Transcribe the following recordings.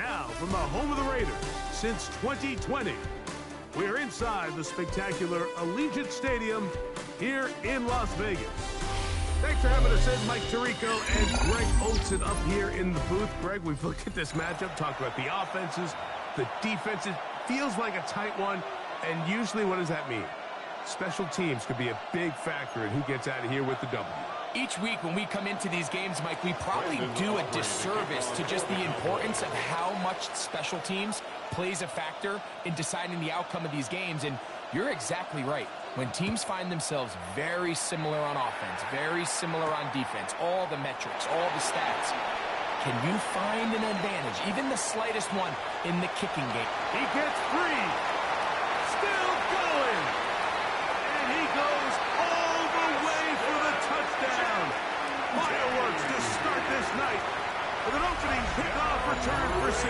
Now, from the home of the Raiders since 2020, we're inside the spectacular Allegiant Stadium here in Las Vegas. Thanks for having us in, Mike Tirico and Greg Olsen up here in the booth. Greg, we've looked at this matchup, talked about the offenses, the defenses. Feels like a tight one, and usually what does that mean? Special teams could be a big factor in who gets out of here with the W. Each week when we come into these games, Mike, we probably do a disservice to just the importance of how much special teams plays a factor in deciding the outcome of these games. And you're exactly right. When teams find themselves very similar on offense, very similar on defense, all the metrics, all the stats, can you find an advantage, even the slightest one, in the kicking game? He gets free. Still going. And he goes all the way for the touchdown. Fireworks to start this night with an opening kickoff return for 6.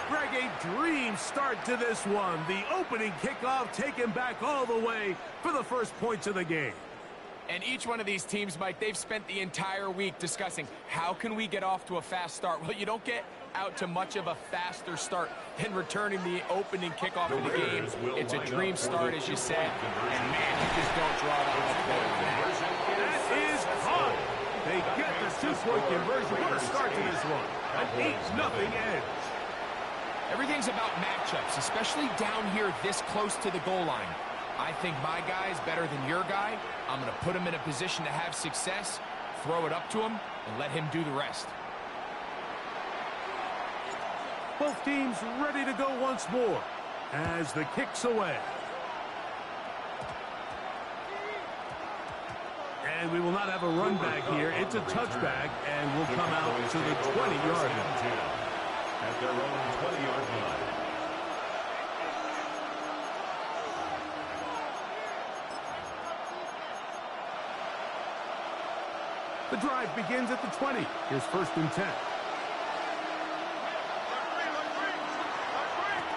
Greg, a dream start to this one. The opening kickoff taken back all the way for the first points of the game. And each one of these teams, Mike, they've spent the entire week discussing how can we get off to a fast start. Well, you don't get out to much of a faster start than returning the opening kickoff of the game. It's a dream start, as you said. And, man, you just don't draw that much better than that. That is hot. They get the two-point conversion. What a start to this one. An 8-0 edge. Everything's about matchups, especially down here this close to the goal line. I think my guy is better than your guy. I'm going to put him in a position to have success, throw it up to him, and let him do the rest. Both teams ready to go once more as the kick's away. And we will not have a run back here. It's a touchback, and we'll come out to the 20-yard line. At their own 20-yard line. The drive begins at the 20. Here's 1st and 10.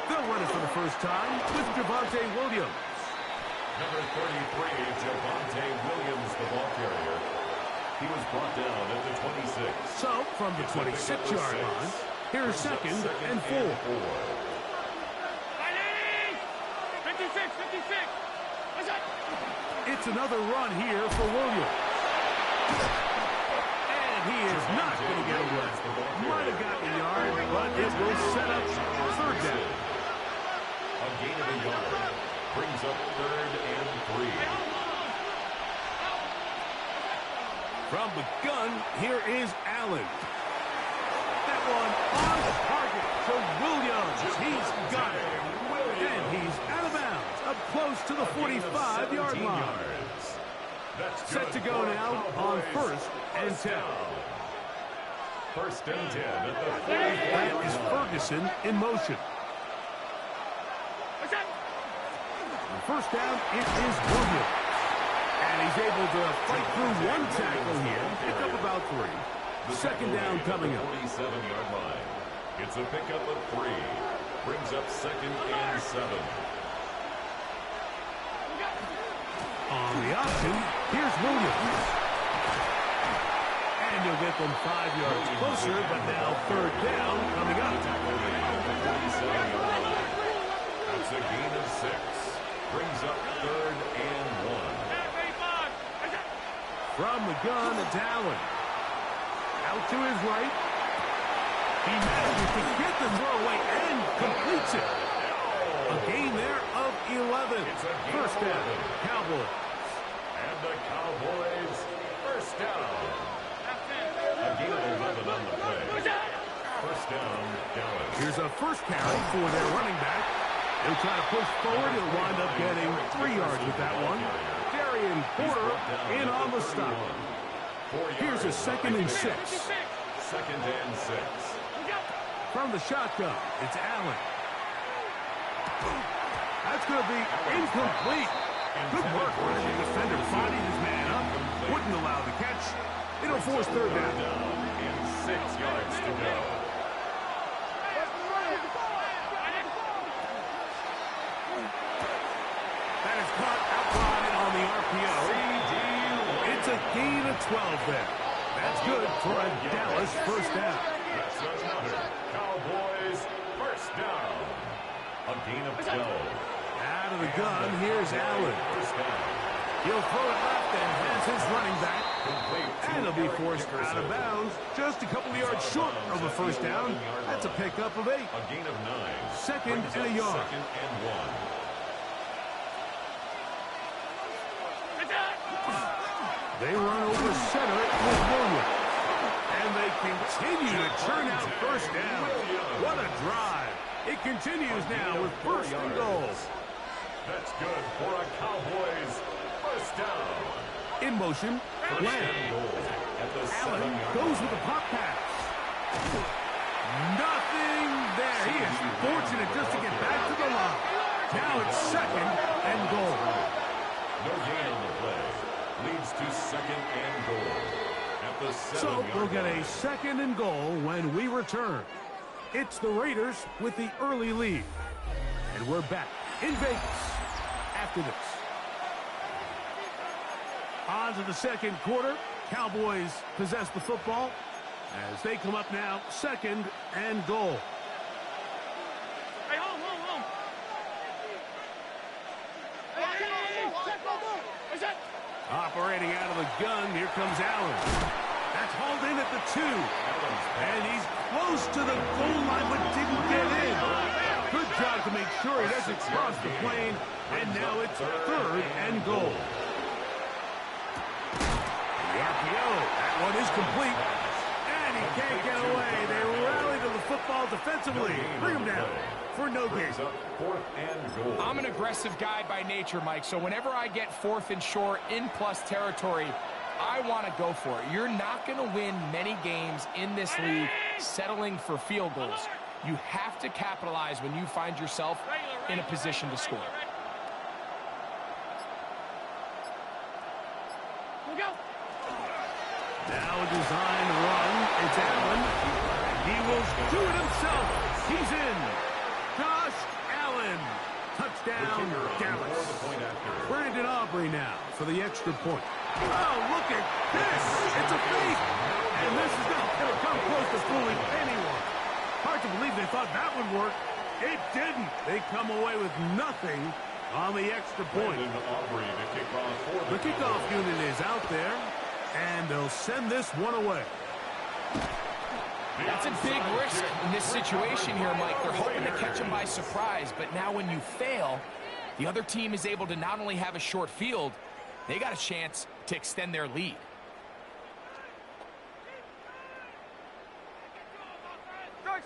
They'll run it for the first time with Javonte Williams. Number 33, Javonte Williams, the ball carrier. He was brought down at the 26. So, from the 26-yard line, here's 2nd and 4. 56, 56. It's another run here for Williams. And he is not going to get away. Might have gotten a yard, but it will set up 3rd down. A gain of a yard brings up 3rd and 3. From the gun, here is Allen. That one on target to Williams. He's got it. And he's out of bounds, up close to the 45-yard line. Set to go now on 1st and 10. 1st and 10 at the 45. That is Ferguson in motion. On 1st down, it is Williams. And he's able to fight through one tackle here, pick up about 3. 2nd down coming up. 47-yard line. It's a pickup of 3. Brings up 2nd and 7. On the option, here's Williams. And you'll get them 5 yards closer, but now 3rd down coming up. 47-yard line. That's a gain of 6. Brings up 3rd and 1. From the gun, it's Allen. Out to his right. He manages to get the throw away and completes it. A gain there of 11. 1st down, Cowboys. And the Cowboys, 1st down. A gain of 11 on the play. 1st down, Dallas. Here's a 1st carry for their running back. He'll try to push forward. He'll wind up getting 3 yards with that one. Darian Porter in on the stop. Here's a 2nd and 6. 2nd and 6. From the shotgun, it's Allen. That's going to be incomplete. Good work running the defender, finding his man up. Wouldn't allow the catch. It'll force 3rd down. And 6 yards to go. That is caught outside on the RPO. It's a gain of 12 there. That's good for a Dallas 1st down. It's another Cowboys first down. A gain of 12. Out of the gun, here's Allen. First down. He'll throw it left and has his running back. And he'll be forced out of bounds. Just a couple of yards short of a first down. That's a pickup of 8. A gain of 9. Second and a yard. Second and 1. They run over center with Williams. And they continue to churn out first down. What a drive. It continues now with first and goal. That's good for a Cowboys first down. In motion, Lamb. Allen goes with a pop pass. Nothing there. He is fortunate just to get back to the line. Now it's second and goal. No gain on the play. Leads to second and goal. At the 7-yard So we'll get a line. second and goal when we return. It's the Raiders with the early lead. And we're back in Vegas after this. On to the second quarter. Cowboys possess the football as they come up now, second and goal. Hey, home. Operating out of the gun, here comes Allen. That's hauled in at the 2. And he's close to the goal line, but didn't get in. Good job to make sure he doesn't cross the plane. And now it's third and goal. The RPO, that one is complete. And he can't get away. They rally to the football defensively. Bring him down for no gain. Fourth and goal. I'm an aggressive guy by nature, Mike, so whenever I get fourth and short in plus territory, I want to go for it. You're not going to win many games in this league settling for field goals. You have to capitalize when you find yourself in a position to score. Now a design run. It's Allen. He will do it himself. He's in. Josh Allen. Touchdown, Dallas. Brandon Aubrey now for the extra point. Oh, look at this. It's a fake. And this is not going to come close to fooling anyone. Hard to believe they thought that would work. It didn't. They come away with nothing on the extra point. The kickoff unit is out there, and they'll send this one away. That's a big risk in this situation here, Mike. They're hoping to catch him by surprise, but now when you fail, the other team is able to not only have a short field, they got a chance to extend their lead. Strike.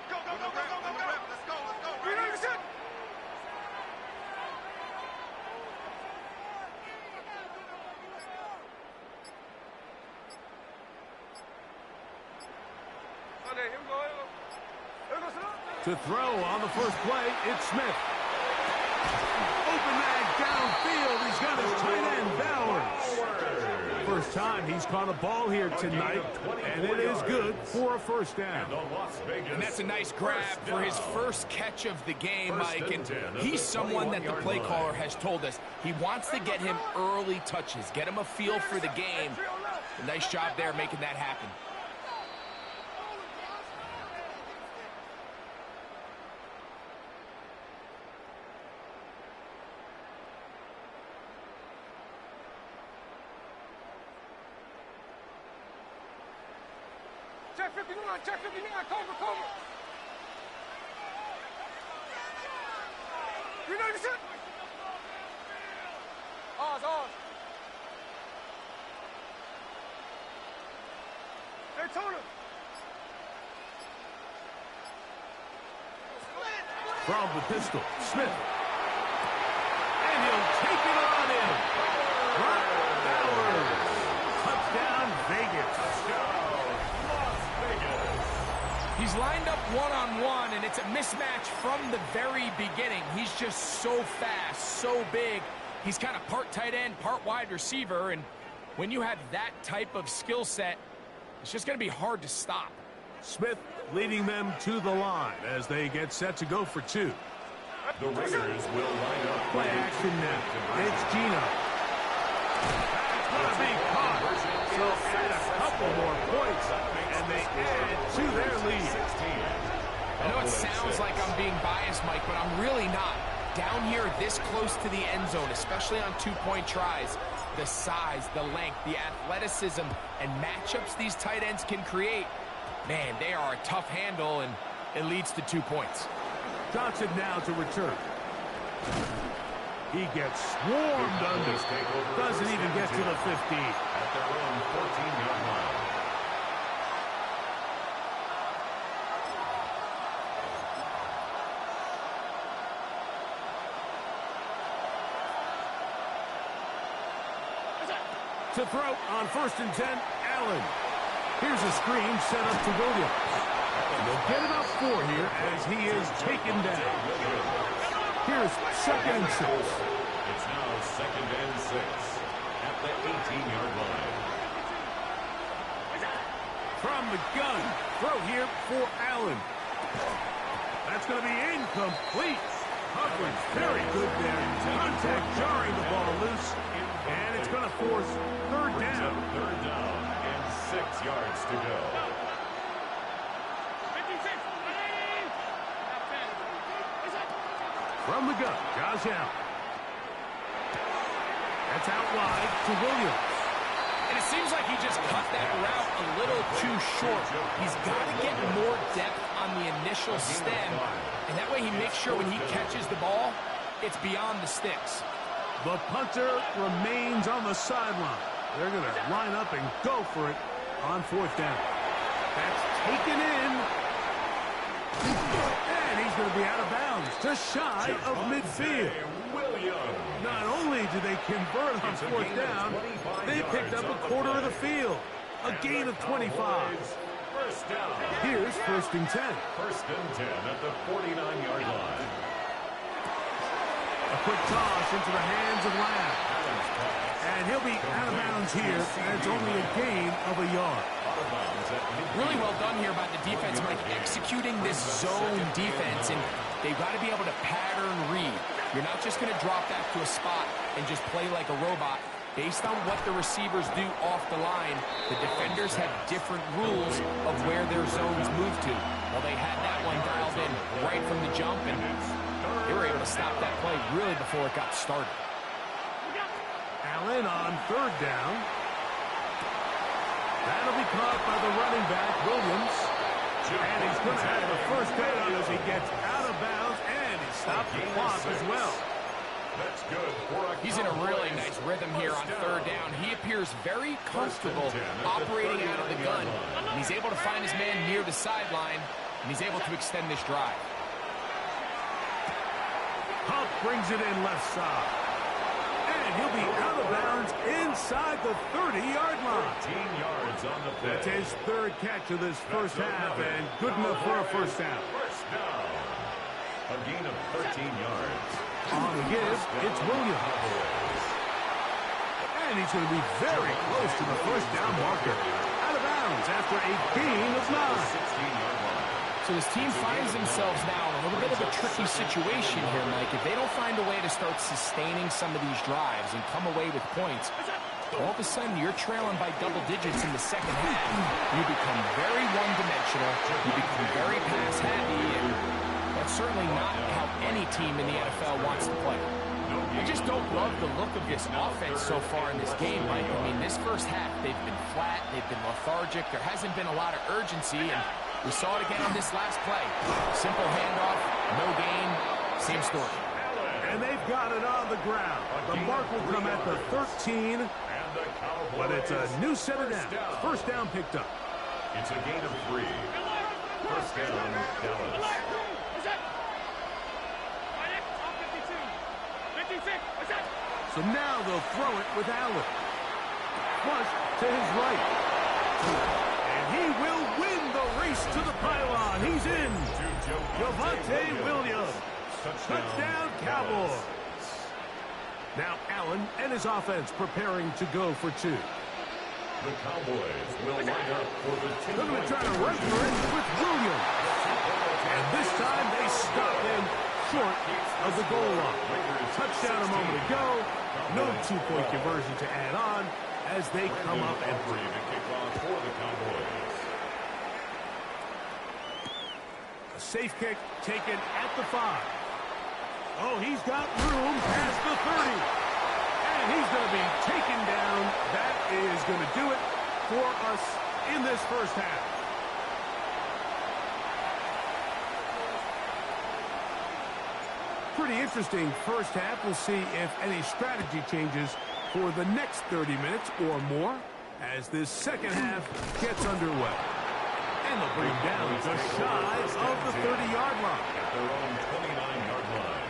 Go. Let's go. Let's go. To throw on the first play, it's Smith. Open mag downfield. He's got his tight end, Bowers. First time he's caught a ball here tonight, and it is good for a first down. And that's a nice grab for his first catch of the game, Mike. And he's someone that the play caller has told us he wants to get him early touches, get him a feel for the game. A nice job there making that happen. Check 59, cover. You know the shit? Ours. Daytona. From the pistol, Smith. And he'll take it on in. Bowers. Touchdown, Vegas. He's lined up one-on-one, and it's a mismatch from the very beginning. He's just so fast, so big. He's kind of part tight end, part wide receiver, and when you have that type of skill set, it's just going to be hard to stop. Smith leading them to the line as they get set to go for 2. The Raiders will line up. Play action now. It's Gino. That's going to be caught. will add a couple more points, and they add to their lead. I know it sounds like I'm being biased, Mike, but I'm really not. Down here this close to the end zone, especially on two-point tries, the size, the length, the athleticism, and matchups these tight ends can create, man, they are a tough handle, and it leads to 2 points. Johnson now to return. He gets swarmed under. Doesn't even get to the 15. At their own 14-yard line. To throw on 1st and 10, Allen. Here's a screen set up to Williams. They'll get about 4 here as he is taken down. Here's 2nd and 6. It's now 2nd and 6 at the 18-yard line. From the gun, throw here for Allen. That's going to be incomplete. Coverage very good there. Contact jarring the ball loose. And it's going to force 3rd down. 3rd down and 6 yards to go. From the gun, Josh Allen. That's out wide to Williams. And it seems like he just cut that route a little too short. He's got to get more depth on the initial stem, and that way he makes sure when he catches the ball, it's beyond the sticks. The punter remains on the sideline. They're going to line up and go for it on 4th down. That's taken in. And he's going to be out of bounds, just shy of midfield. Not only do they convert on 4th down, they picked up a quarter of the field. A gain of 25. Here's 1st and 10. 1st and 10 at the 49-yard line. A quick toss into the hands of Lamb. And he'll be out of bounds here, and it's only a gain of a yard. Really well done here by the defense, Mike, executing this zone defense, and they've got to be able to pattern read. You're not just going to drop back to a spot and just play like a robot. Based on what the receivers do off the line, the defenders have different rules of where their zones move to. Well, they had that one dialed in right from the jump, and they were able to stop that play really before it got started. Allen on 3rd down. That'll be caught by the running back, Williams. And he's going to have the 1st down as he gets out of bounds, and he stopped the clock as well. That's good for a He's in a really nice rhythm here on 3rd down. He appears very comfortable operating out of the gun. And he's able to find his man near the sideline, and he's able to extend this drive. Huff brings it in left side. And he'll be out of bounds inside the 30-yard line. 13 yards on the play. That's his 3rd catch of this 1st half, and good enough for a 1st down. 1st down. A gain of 13 yards. On the give, it's Williams. And he's going to be very close to the 1st down marker. Out of bounds after a gain of 9. 16-yard line. So this team finds themselves now in a little bit of a tricky situation here, Mike. If they don't find a way to start sustaining some of these drives and come away with points, all of a sudden you're trailing by double digits in the 2nd half. You become very one-dimensional. You become very pass-heavy, and that's certainly not how any team in the NFL wants to play. I just don't love the look of this offense so far in this game, Mike. I mean, this 1st half, they've been flat, they've been lethargic. There hasn't been a lot of urgency, and we saw it again on this last play. Simple handoff, no gain, same story. And they've got it on the ground. The mark will come at the 13, but it's a new set of downs. 1st down picked up. It's a gain of 3. 1st down, Dallas. So now they'll throw it with Allen. Flush to his right. And he will win the race to the pylon. He's in. Javonte Williams. Touchdown, Cowboys. Now Allen and his offense preparing to go for 2. The Cowboys will line up for the 2. They're going to try to run for it with Williams. And this time they stop him short of the goal line. Touchdown a moment ago. No 2-point conversion to add on. as they come up empty. To kick off for the Cowboys. A safe kick taken at the 5. Oh, he's got room past the 30. And he's going to be taken down. That is going to do it for us in this first half. Pretty interesting first half. We'll see if any strategy changes for the next 30 minutes or more as this second half gets underway. And they'll bring down just shy of the 30-yard line. At their own 29-yard line.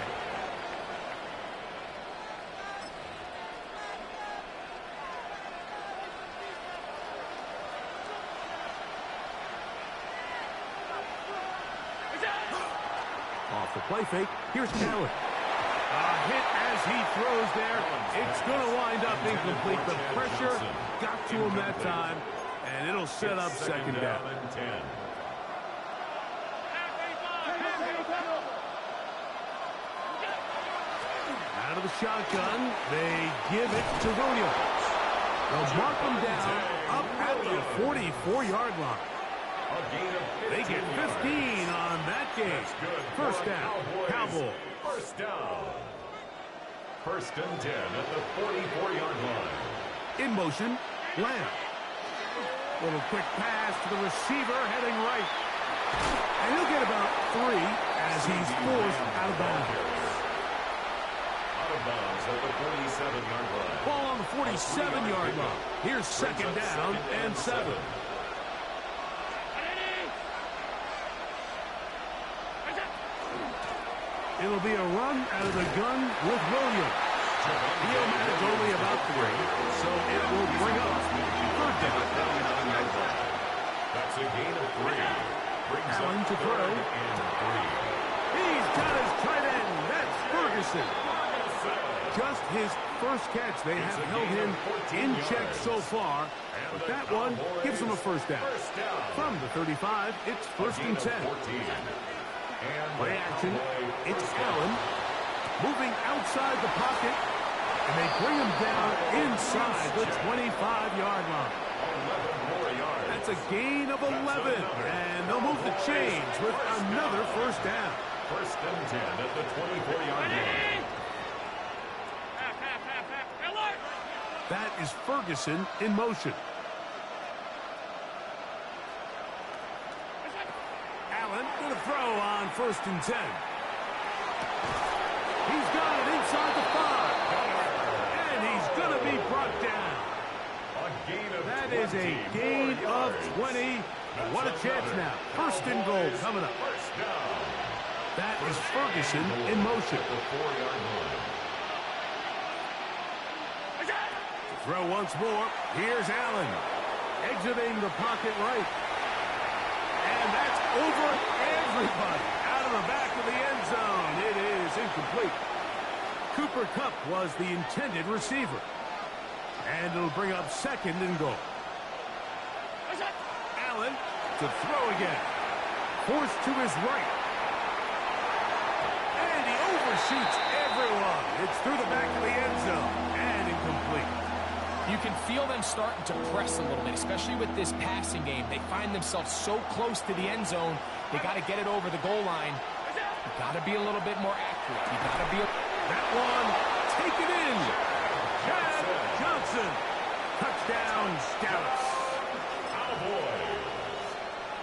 Off the play fake, here's Allen. A hit as he throws there. It's going to wind up incomplete. The pressure got to him that time, and it'll set up second down. And 10. Out of the shotgun, they give it to Williams. They'll mark him down up at the 44-yard line. They get 15 on that game. First down, Cowboys. First down. First and 10 at the 44-yard line. In motion, Lamb. Little quick pass to the receiver heading right. And he'll get about 3 as he's forced out of bounds. Out of bounds at the 47-yard line. Ball on the 47-yard line. Here's second down and 7. It'll be a run out of the gun with Williams. He'll manage only about 3, so it will bring up third down. That's a gain of 3. Brings Allen to throw. And 3. He's got his tight end. That's Ferguson. Just his first catch. They have held him in check so far, but that one gives him a first down. From the 35, it's first and 10. Play action. It's Allen moving outside the pocket, and they bring him down inside the 25-yard line. That's a gain of 11, and they'll move the chains with another first down. First and 10 at the 24-yard line. That is Ferguson in motion. Allen going to throw on first and 10. He's got it inside the 5. And he's going to be brought down. That is a gain of 20. What a chance now. First and goal coming up. That is Ferguson in motion. Throw once more. Here's Allen. Exiting the pocket right. And that's over everybody. Out of the back of the end zone. It is incomplete. Cooper Kupp was the intended receiver. And it'll bring up second and goal. Allen to throw again. Forced to his right. And he overshoots everyone. It's through the back of the end zone. And incomplete. You can feel them starting to press a little bit, especially with this passing game. They find themselves so close to the end zone, they got to get it over the goal line. You got to be a little bit more accurate. You got to be. That one, take it in. Chad Johnson. Touchdown, Dallas.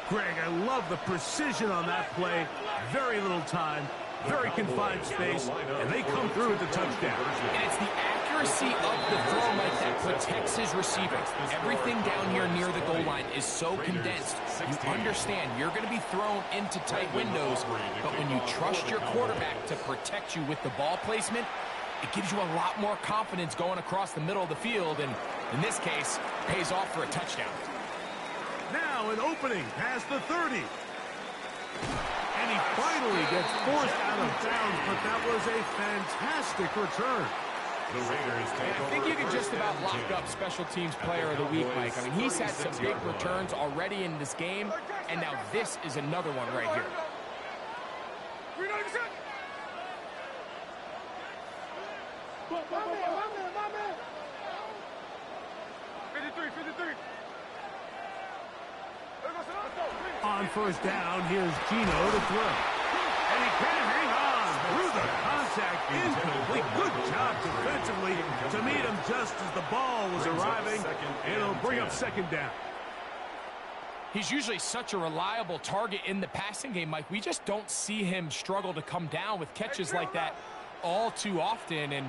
Greg, I love the precision on that play. Very little time, very confined space, and they come through with the touchdown. And it's the accuracy of the throw, Mike, that protects his receiver. Everything down here near the goal line is so condensed. You understand you're going to be thrown into tight windows, but when you trust your quarterback to protect you with the ball placement, it gives you a lot more confidence going across the middle of the field, and in this case, pays off for a touchdown. Now an opening past the 30. And he finally gets forced out of bounds, but that was a fantastic return. I think you can just about lock up Special Teams Player of the Week, Mike. I mean, he's had some big returns already in this game, and now this is another one right here. 53. Let's go. On first down, here's Gino to throw. And he can't hang on through the contact. Incomplete. Good job defensively to meet him just as the ball was arriving. And it'll bring up second down. He's usually such a reliable target in the passing game, Mike. We just don't see him struggle to come down with catches like that all too often. And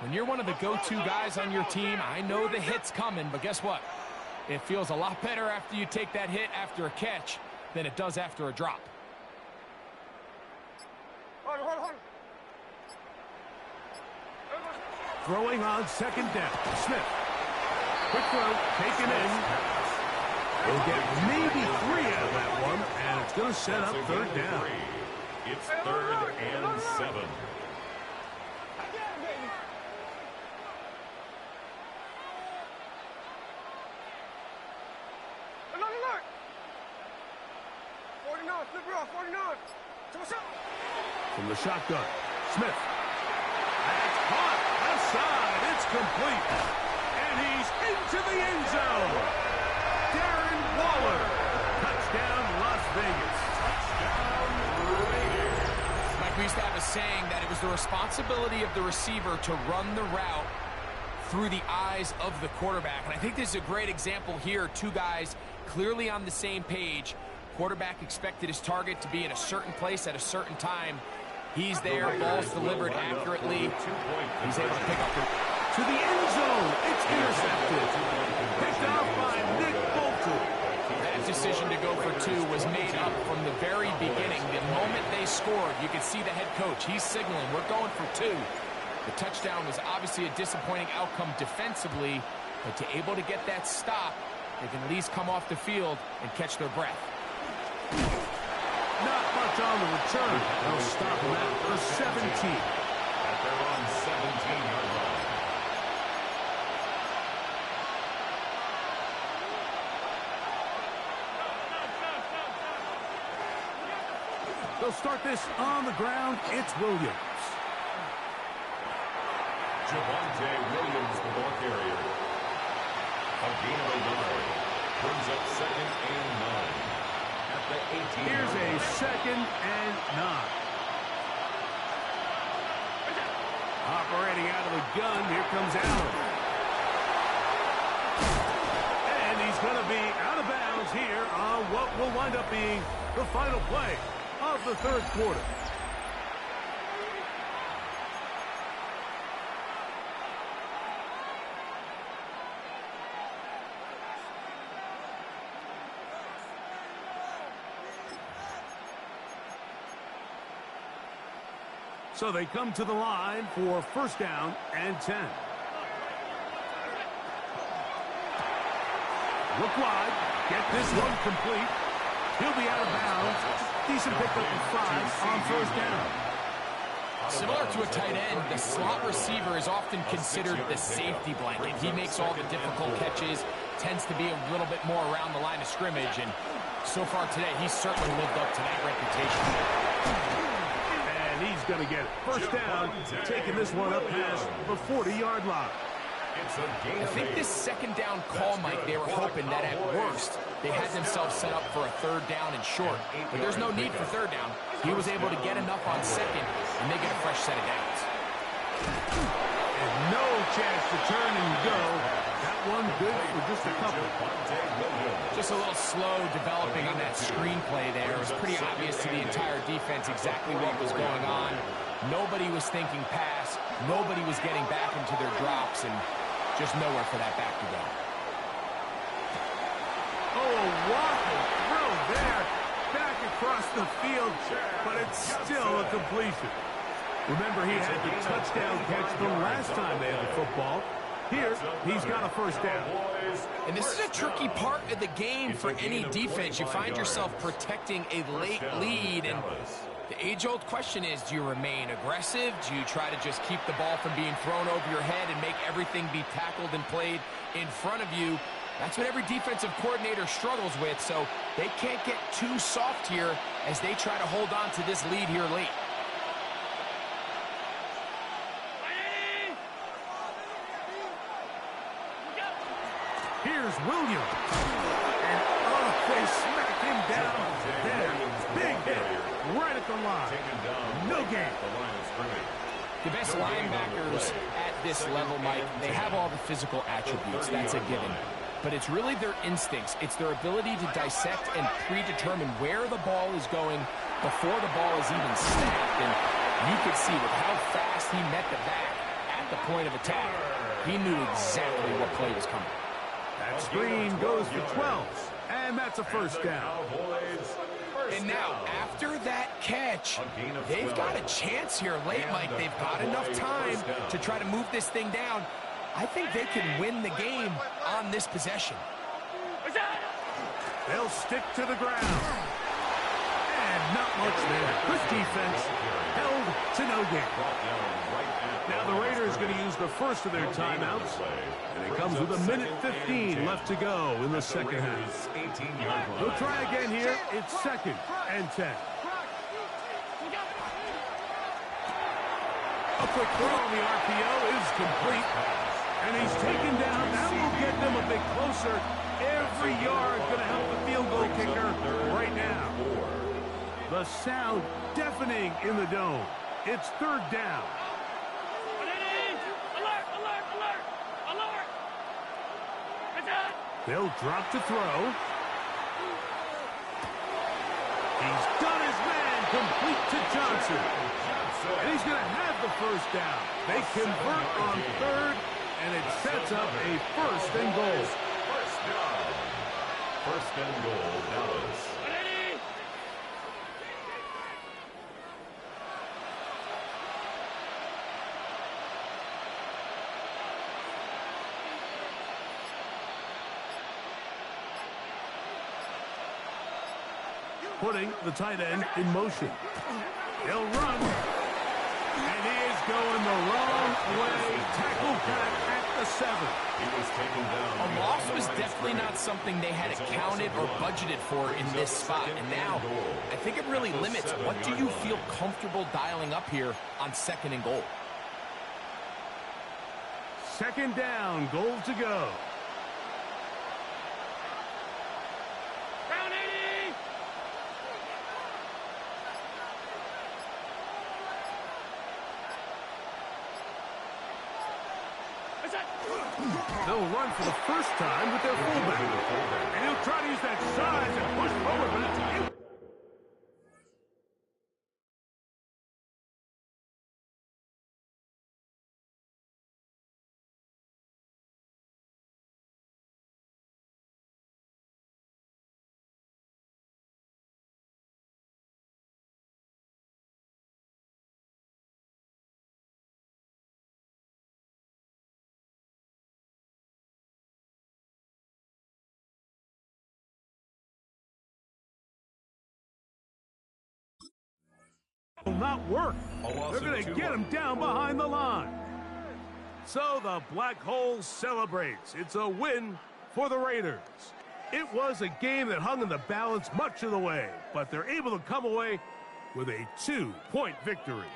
when you're one of the go-to guys on your team, I know the hit's coming, but guess what? It feels a lot better after you take that hit after a catch than it does after a drop. Hold on. Throwing on second down. Smith. Quick throw, taken in. He'll get maybe 3 out of that one, and it's going to set up third down. It's 3rd and 7. Look. 49, flip it off, 49. From the shotgun, Smith. That's caught. Left side. It's complete. And he's into the end zone. Darren Waller. Touchdown, Las Vegas. Touchdown, Raiders. Mike, we used to have a saying that it was the responsibility of the receiver to run the route through the eyes of the quarterback. And I think this is a great example here. Two guys clearly on the same page. Quarterback expected his target to be in a certain place at a certain time. He's there, ball's delivered accurately. He's able to pick up to the end zone. It's intercepted. Picked off by Nick Bolton. That decision to go for 2 was made up from the very beginning. The moment they scored, you could see the head coach. He's signaling, we're going for 2. The touchdown was obviously a disappointing outcome defensively, but to able to get that stop, they can at least come off the field and catch their breath. Not much on the return. They'll stop him at the 17. At their own 17-yard line. They'll start this on the ground. It's Williams. Javonte Williams, the ball carrier. A gain of 11. Brings up 2nd and 9. At the 18. Here's a 2nd and 9. Operating out of the gun. Here comes Allen. And he's going to be out of bounds here on what will wind up being the final play of the 3rd quarter. So they come to the line for 1st down and 10. Look wide. Get this one complete. He'll be out of bounds. Decent pickup of 5 on 1st down. Similar to a tight end, the slot receiver is often considered the safety blanket. He makes all the difficult catches, tends to be a little bit more around the line of scrimmage, and so far today, he's certainly lived up to that reputation. And he's going to get it. 1st down, taking this one up past the 40-yard line. I think this 2nd down call, Mike, they were hoping that at worst, they had themselves set up for a 3rd down and short. But there's no need for 3rd down. He was able to get enough on 2nd, and they get a fresh set of downs. And no chance to turn and go. That one good for just a couple. Just a little slow developing on that screenplay there. It was pretty obvious to the entire defense exactly what was going on. Nobody was thinking pass. Nobody was getting back into their drops, and just nowhere for that back to go. Oh, a waffle throw there. Back across the field, but it's still a completion. Remember, he had the touchdown catch the last time they had the football. Here, he's got a 1st down. And this is a tricky part of the game for any defense. You find yourself protecting a late lead, and the age-old question is, do you remain aggressive? Do you try to just keep the ball from being thrown over your head and make everything be tackled and played in front of you? That's what every defensive coordinator struggles with, so they can't get too soft here as they try to hold on to this lead here late. Here's Williams. And they smack him down there. Big hit right at the line. No game. The best linebackers at this level, Mike, they have all the physical attributes. That's a given. But it's really their instincts. It's their ability to dissect and predetermine where the ball is going before the ball is even snapped. And you could see with how fast he met the back at the point of attack, he knew exactly what play was coming. That screen goes for 12, and that's a first down. And now, after that catch, they've got a chance here late, Mike. They've got enough time to try to move this thing down. I think they can win the game on this possession. They'll stick to the ground. And not much there. Good defense. Held to no gain. Now the Raiders going to use the first of their timeouts. And it comes with a minute 15 left to go in the second half. They'll try again here. It's 2nd and 10. A quick throw on the RPO is complete. And he's taken down. That will get them a bit closer. Every yard going to help the field goal kicker right now. The sound deafening in the dome. It's 3rd down. They'll drop to throw. He's got his man complete to Johnson. And he's going to have the first down. They convert on 3rd, and it sets up a 1st and goal. First down. 1st and goal, Dallas. Putting the tight end in motion. He'll run. And he is going the wrong way. Tackled back at the 7. He was taken down. A loss was definitely not something they had accounted or budgeted for in this spot. And now, I think it really limits what do you feel comfortable dialing up here on 2nd and goal. 2nd down, goal to go. They'll run for the first time with their fullback. And he'll try to use that size and push forward, but it's... will not work. They're going to get him down behind the line. So the Black Hole celebrates. It's a win for the Raiders. It was a game that hung in the balance much of the way, but they're able to come away with a 2-point victory.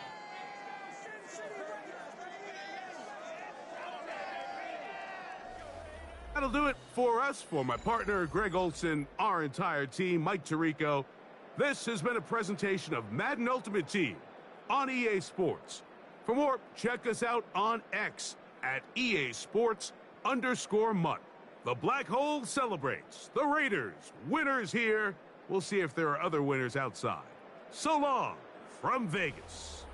That'll do it for us. For my partner, Greg Olson, our entire team, Mike Tirico, this has been a presentation of Madden Ultimate Team on EA Sports. For more, check us out on X at EA Sports_MUT. The Black Hole celebrates. The Raiders, winners here. We'll see if there are other winners outside. So long from Vegas.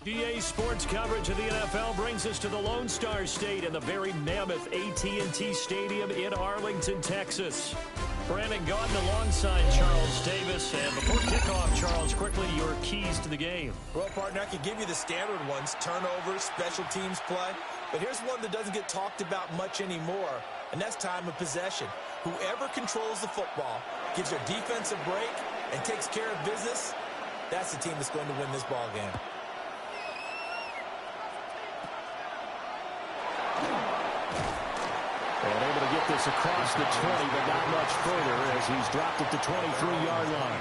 EA Sports coverage of the NFL brings us to the Lone Star State in the very mammoth AT&T Stadium in Arlington, Texas. Brandon Gaudin alongside Charles Davis. And before kickoff, Charles, quickly your keys to the game. Well, partner, I could give you the standard ones, turnovers, special teams play. But here's one that doesn't get talked about much anymore, and that's time of possession. Whoever controls the football, gives their defense a break, and takes care of business, that's the team that's going to win this ball game. And able to get this across the 20, but not much further as he's dropped at the 23-yard line.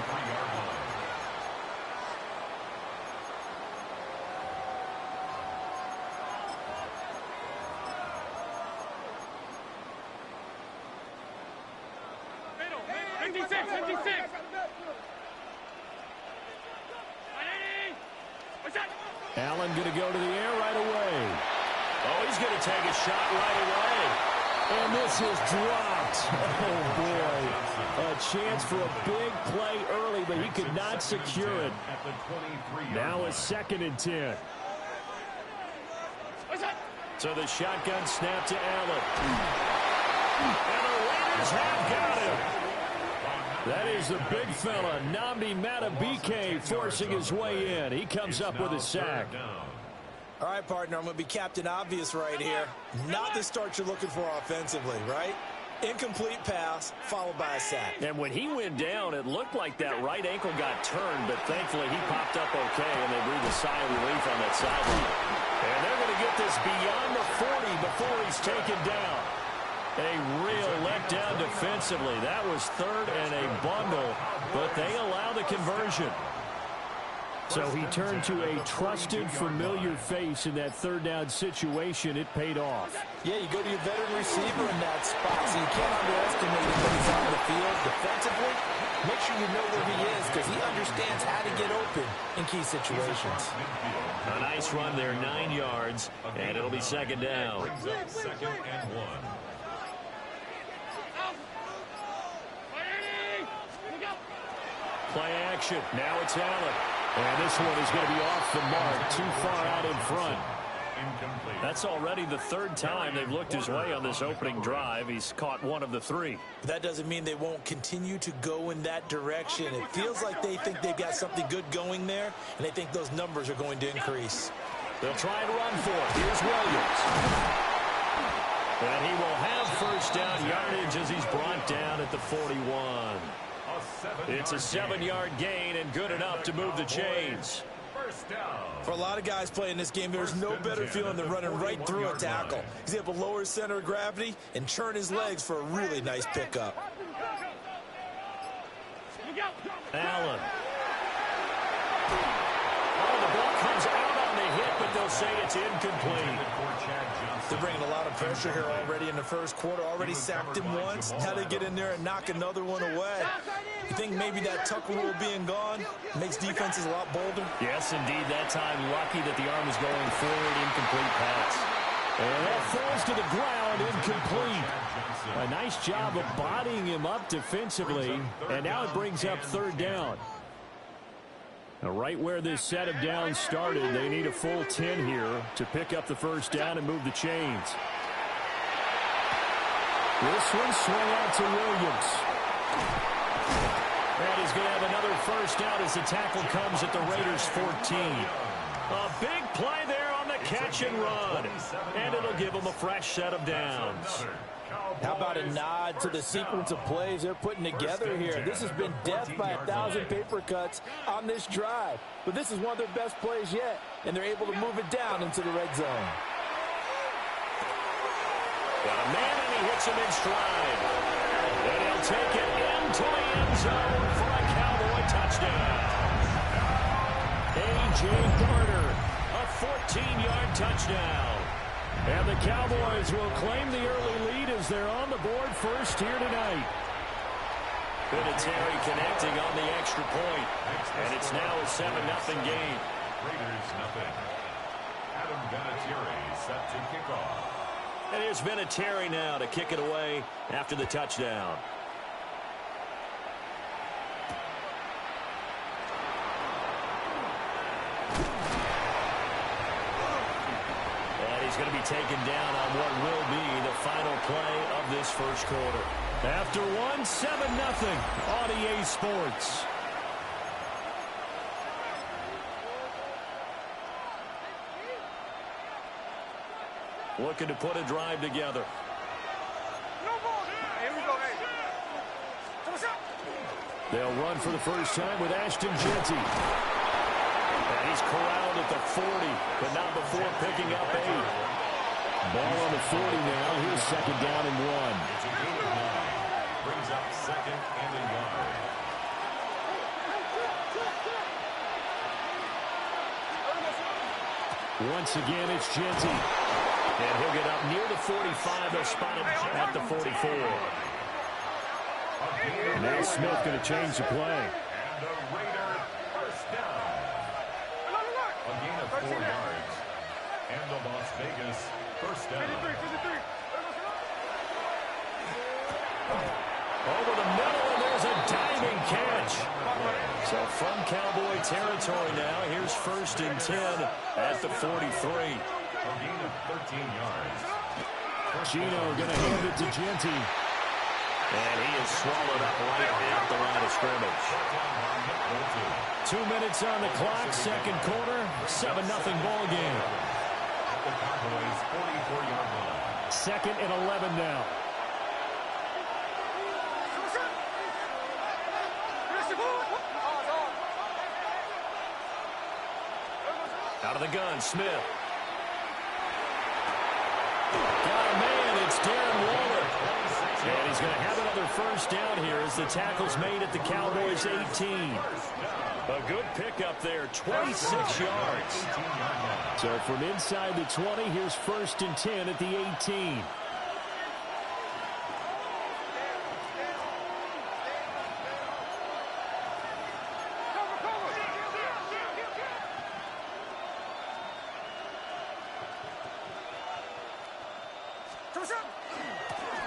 Allen going to go to the air right away. Oh, he's going to take a shot right away. And this is dropped. Oh, boy. A chance for a big play early, but he could not secure it. Now a 2nd and 10. So the shotgun snap to Allen. And the Raiders have got him. That is the big fella, Nnamdi Madubuike, forcing his way in. He comes up with a sack. All right, partner, I'm going to be Captain Obvious right here. Not the start you're looking for offensively, right? Incomplete pass, followed by a sack. And when he went down, it looked like that right ankle got turned, but thankfully he popped up okay, and they breathed a sigh of relief on that sideline. And they're going to get this beyond the 40 before he's taken down. A real letdown defensively. That was 3rd and a bundle, but they allow the conversion. So he turned to a trusted, familiar face in that 3rd down situation. It paid off. Yeah, you go to your veteran receiver in that spot, so you can't underestimate him when he's on the field defensively. Make sure you know where he is because he understands how to get open in key situations. A nice run there, 9 yards, and it'll be 2nd down. 2nd and 1. Play action. Now it's Allen. And this one is going to be off the mark, too far out in front. That's already the 3rd time they've looked his way on this opening drive. He's caught 1 of the 3. That doesn't mean they won't continue to go in that direction. It feels like they think they've got something good going there, and they think those numbers are going to increase. They'll try and run for it. Here's Williams. And he will have 1st down yardage as he's brought down at the 41. It's a 7-yard gain and good enough to move the chains. For a lot of guys playing this game, there's no better feeling than running right through a tackle. He's able to lower his center of gravity and churn his legs for a really nice pickup. Allen. Oh, the ball comes out on the hit, but they'll say it's incomplete. They're bringing a lot of pressure here already in the 1st quarter. Already sacked him once. Now they get in there and knock another one away. You think maybe that Tucker rule being gone makes defenses a lot bolder? Yes, indeed. That time, lucky that the arm was going forward. Incomplete pass. And that falls to the ground. Incomplete. A nice job of bodying him up defensively. And now it brings up 3rd down. Now, right where this set of downs started, they need a full 10 here to pick up the 1st down and move the chains. This one swung out to Williams. And he's going to have another 1st down as the tackle comes at the Raiders' 14. A big play there on the catch and run. And it'll give them a fresh set of downs. How about a nod to the sequence of plays they're putting together here? This has been death by 1,000 paper cuts on this drive. But this is one of their best plays yet, and they're able to move it down into the red zone. Got a man, and he hits him in stride. And he'll take it into the end zone for a Cowboy touchdown. A.J. Carter, a 14-yard touchdown. And the Cowboys will claim the early lead as they're on the board first here tonight. Vinatieri connecting on the extra point. And it's now a 7-0 game. Raiders nothing. Adam Vinatieri set to kick off. And here's Vinatieri now to kick it away after the touchdown. going to be taken down on what will be the final play of this first quarter. After one, 7-0 on EA Sports. Looking to put a drive together. Here we go, hey. They'll run for the first time with Ashton Jeanty. And he's corralled at the 40, but not before picking up 8. Ball on the 40 now. Here's second down and 1. It's a gain of 9. Brings up second and a yard. Once again, it's Jeanty. And he'll get up near the 45. They'll spot him at the 44. Now Smith going to change the play. And the Raider first down. A gain of 4 yards. And the Las Vegas first down. Over the middle, and there's a diving catch. So from Cowboy territory now, here's first and 10 at the 43. A gain of 13 yards. Gino going to hand it to Jeanty. And he is swallowed up right at the line of scrimmage. 2 minutes on the clock, second quarter, 7-0 ball game. At the Cowboys' 44-yard line. Second and 11 now. Out of the gun, Smith. Got a man, it's Darren Waller. And he's going to have another first down here as the tackle's made at the Cowboys' 18. A good pickup there, 26 yards. So from inside the 20, here's first and 10 at the 18.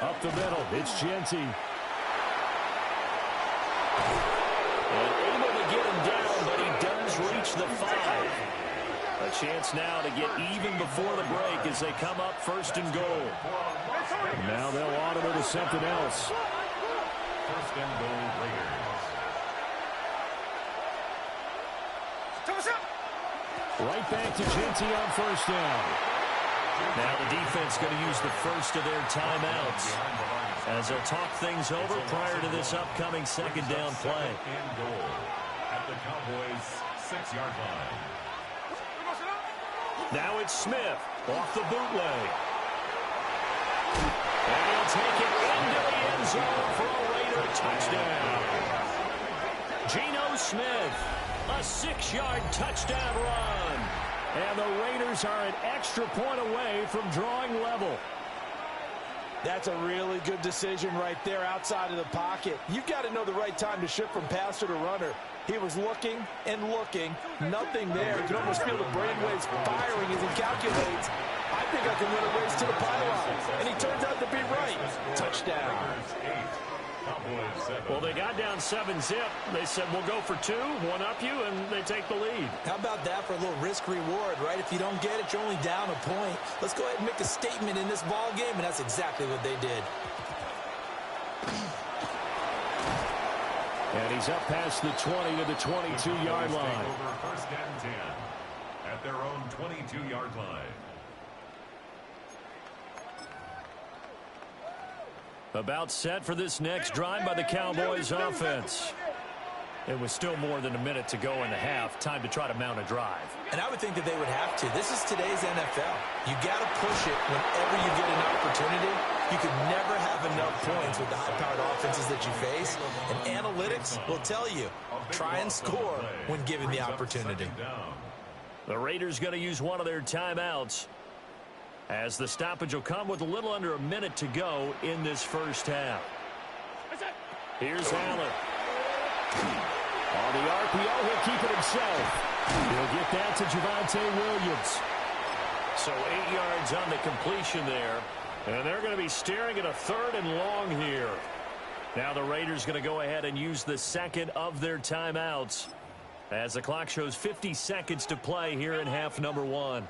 Up the middle, it's Jeanty. And able to get him down, but he does reach the 5. A chance now to get even before the break as they come up first and goal. Now they'll audible to something else. First and goal, Raiders. Right back to Jeanty on first down. Now the defense going to use the first of their timeouts as they'll talk things over prior to this upcoming second down play. And goal at the Cowboys' 6-yard line. Now it's Smith off the bootleg. And he'll take it into the end zone for a Raider touchdown. Geno Smith, a 6-yard touchdown run. And the Raiders are an extra point away from drawing level. That's a really good decision right there outside of the pocket. You've got to know the right time to shift from passer to runner. He was looking and looking. Nothing there. You can almost feel the brainwaves firing as he calculates. I think I can win a race to the pylon. And he turns out to be right. Touchdown. Well, they got down 7-zip. They said, we'll go for 2, one up you, and they take the lead. How about that for a little risk-reward, right? If you don't get it, you're only down a point. Let's go ahead and make a statement in this ball game, and that's exactly what they did. And he's up past the 20 to the 22-yard line. Over first and 10 at their own 22-yard line. About set for this next drive by the Cowboys offense. It was still more than a minute to go in the half. Time to try to mount a drive. And I would think that they would have to. This is today's NFL. You got to push it whenever you get an opportunity. You could never have enough points with the high-powered offenses that you face. And analytics will tell you, try and score when given the opportunity. The Raiders going to use one of their timeouts, as the stoppage will come with a little under a minute to go in this first half. Here's Allen. On the RPO, he'll keep it himself. He'll get that to Javonte Williams. So 8 yards on the completion there. And they're going to be staring at a 3rd and long here. Now the Raiders going to go ahead and use the second of their timeouts, as the clock shows 50 seconds to play here in half number 1.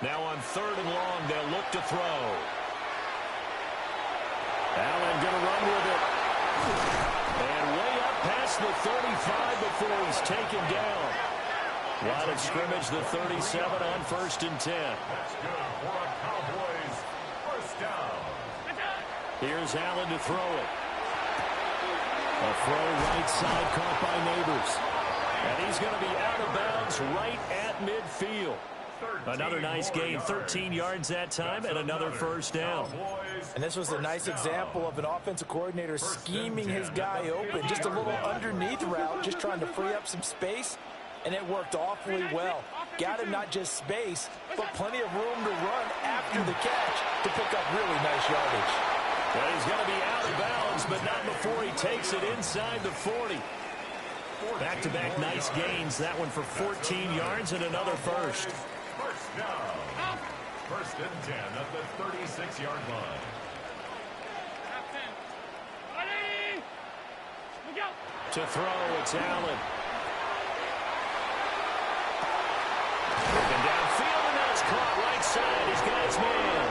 Now on 3rd and long, they'll look to throw. Allen going to run with it. And way up past the 35 before he's taken down. Line of scrimmage, the 37 on 1st and 10. That's good for a Cowboys first down. Here's Allen to throw it. A throw right side caught by Neighbors. And he's going to be out of bounds right at midfield. Another nice gain, 13 yards that time, and another first down. And this was a nice example of an offensive coordinator scheming his guy open. Just a little underneath route, just trying to free up some space, and it worked awfully well. Got him not just space, but plenty of room to run after the catch to pick up really nice yardage. Well, he's going to be out of bounds, but not before he takes it inside the 40. Back-to-back nice gains. That one for 14 yards and another first. First down. 1st and 10 at the 36-yard line. To throw, it's Allen. Looking downfield, and that's caught right side. He's got his man.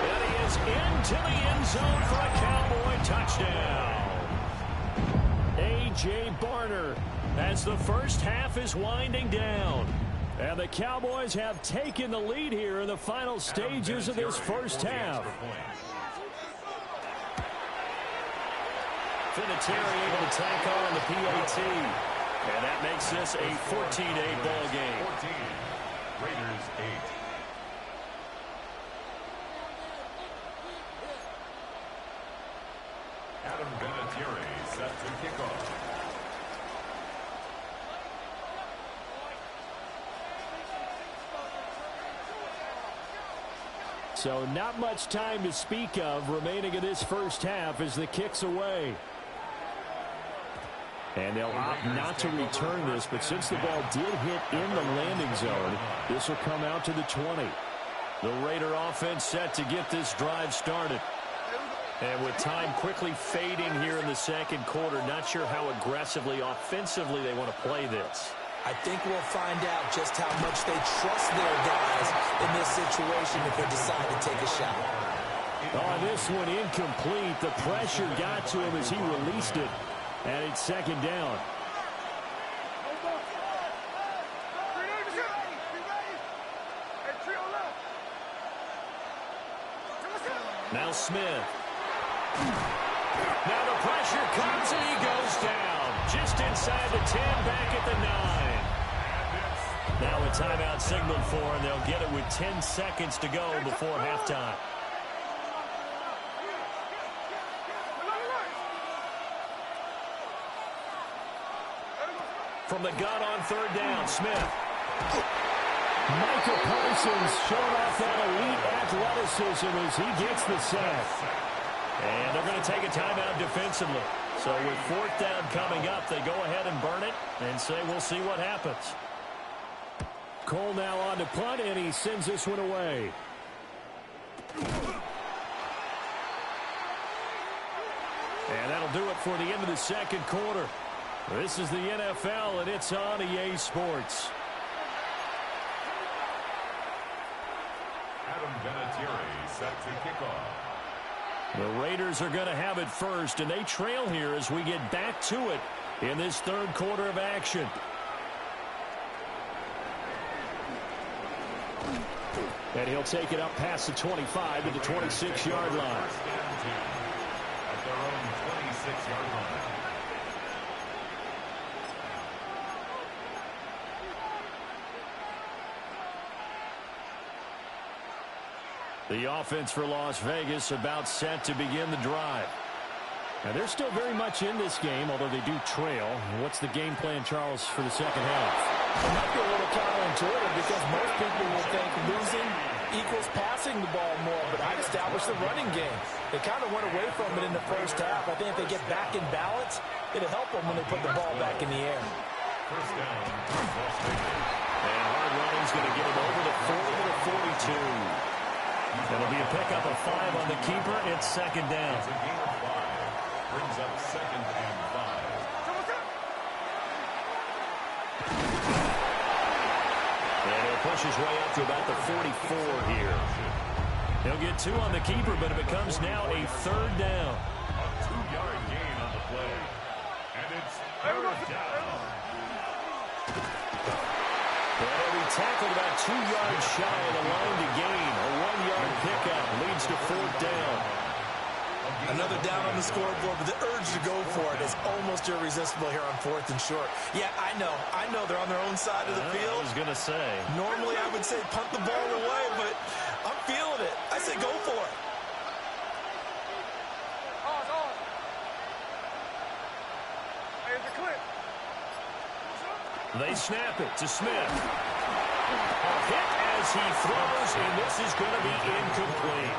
And he is into the end zone for a Cowboy touchdown. A.J. Barner as the first half is winding down. And the Cowboys have taken the lead here in the final stages of this first half. Vinatieri able to tack on the PAT. And that makes this a 14-8 ball game. 14. Raiders 8. Adam Vinatieri set to kick off. So not much time to speak of remaining in this first half as the kick's away. And they'll opt not to return this, but since the ball did hit in the landing zone, this will come out to the 20. The Raider offense set to get this drive started. And with time quickly fading here in the second quarter, not sure how aggressively, offensively they want to play this. I think we'll find out just how much they trust their guys in this situation if they decide to take a shot. Oh, this one incomplete. The pressure got to him as he released it. And it's second down. Now Smith. Now the pressure comes and he goes down. Just inside the 10, back at the 9. Now a timeout signaled for, and they'll get it with 10 seconds to go before halftime. From the gun on 3rd down, Smith. Michael Parsons showing off that elite athleticism as he gets the sack. And they're going to take a timeout defensively. So with 4th down coming up, they go ahead and burn it and say we'll see what happens. Cole now on to punt, and he sends this one away. And that'll do it for the end of the second quarter. This is the NFL, and it's on EA Sports. Adam Vinatieri set to kick off. The Raiders are going to have it first, and they trail here as we get back to it in this third quarter of action. And he'll take it up past the 25 to the 26-yard line. At their own 26-yard line. The offense for Las Vegas about set to begin the drive. Now they're still very much in this game, although they do trail. What's the game plan, Charles, for the second half? It might be a little counterintuitive because most people will think losing equals passing the ball more, but I'd establish the running game. They kind of went away from it in the first half. I think if they get back in balance, it'll help them when they put the ball back in the air. First down, Las Vegas. And hard running's going to get him over the 40 to the 42. It'll be a pickup of 5 on the keeper. It's second down. It's a gain of 5. Brings up 2nd and 5. And he'll push his way up to about the 44 here. He'll get 2 on the keeper, but it becomes now a 3rd down. A 2-yard gain on the play. And it's 3rd down. And he'll be tackled about 2 yards shy of the line to gain. A 1-yard pickup leads to 4th down. Another down on the scoreboard, but the urge to go for it is almost irresistible here on 4th and short. Yeah, I know they're on their own side of the field. I was going to say. Normally I would say punt the ball away, but I'm feeling it. I say go for it. Hey, it's a clip. They snap it to Smith. A hit as he throws, and this is going to be incomplete.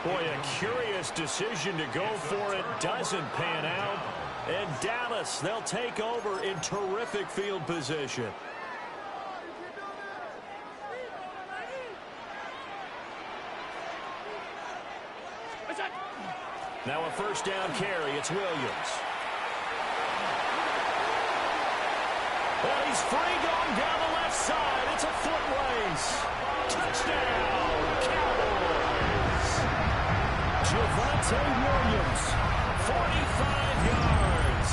Boy, a curious decision to go for it. Doesn't pan out. And Dallas, they'll take over in terrific field position. Now a 1st down carry. It's Williams. And he's free going down the left side. It's a foot race. Touchdown, Cowboys. Javonte Williams, 45 yards.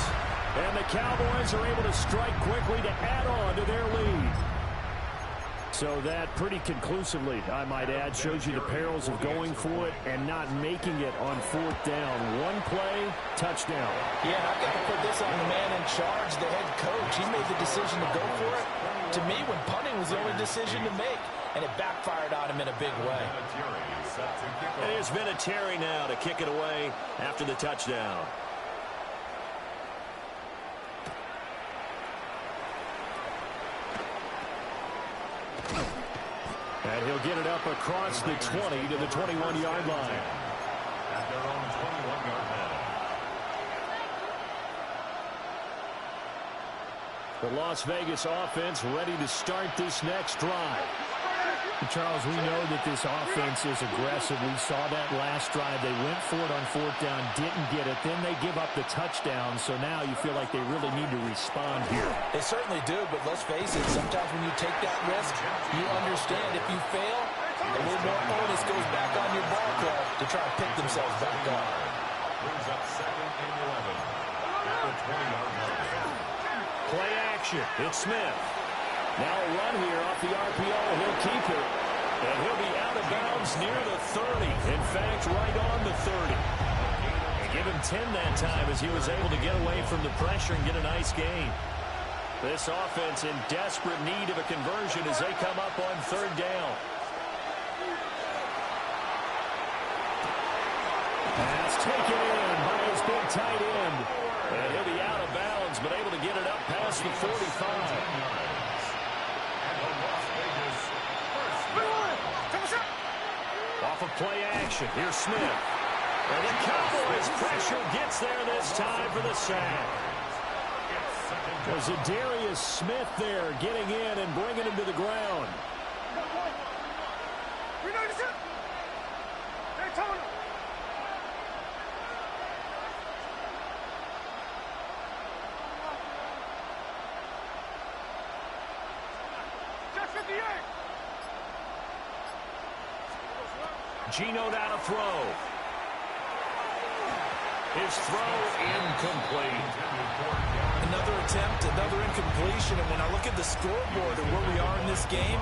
And the Cowboys are able to strike quickly to add on to their lead. So that pretty conclusively, I might add, shows you the perils of going for it and not making it on 4th down. 1 play, touchdown. Yeah, I've got to put this on the man in charge, the head coach. He made the decision to go for it. To me, when punting was the only decision to make, and it backfired on him in a big way. It's Vinatieri now to kick it away after the touchdown. And he'll get it up across the 20 to the 21-yard line. At their own 21-yard line. The Las Vegas offense ready to start this next drive. Charles, we know that this offense is aggressive. We saw that last drive. They went for it on 4th down, didn't get it. Then they give up the touchdown. So now you feel like they really need to respond here. They certainly do, but let's face it, sometimes when you take that risk, you understand if you fail, a little more onus goes back on your ball club to try to pick themselves back up. Brings up 2nd and 11 at the 20-yard line. Play action. It's Smith. Now a run here off the RPO. He'll keep it. And he'll be out of bounds near the 30. In fact, right on the 30. And give him 10 that time as he was able to get away from the pressure and get a nice gain. This offense in desperate need of a conversion as they come up on 3rd down. Pass taken in by his big tight end. And he'll be out of bounds, but able to get it up past the 45. Off of play action. Here's Smith. And the Cowboys pressure gets there this time for the sack. There's a Darius Smith there getting in and bringing him to the ground. Gino now to throw. His throw incomplete. Another attempt, another incompletion. And when I look at the scoreboard and where we are in this game,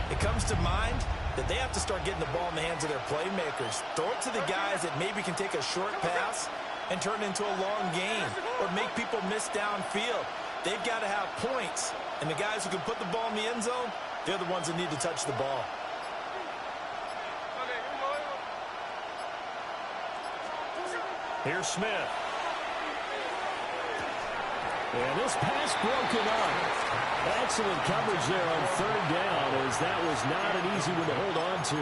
it comes to mind that they have to start getting the ball in the hands of their playmakers. Throw it to the guys that maybe can take a short pass and turn it into a long gain or make people miss downfield. They've got to have points. And the guys who can put the ball in the end zone, they're the ones that need to touch the ball. Here's Smith. And this pass broken up. Excellent coverage there on 3rd down, as that was not an easy one to hold on to.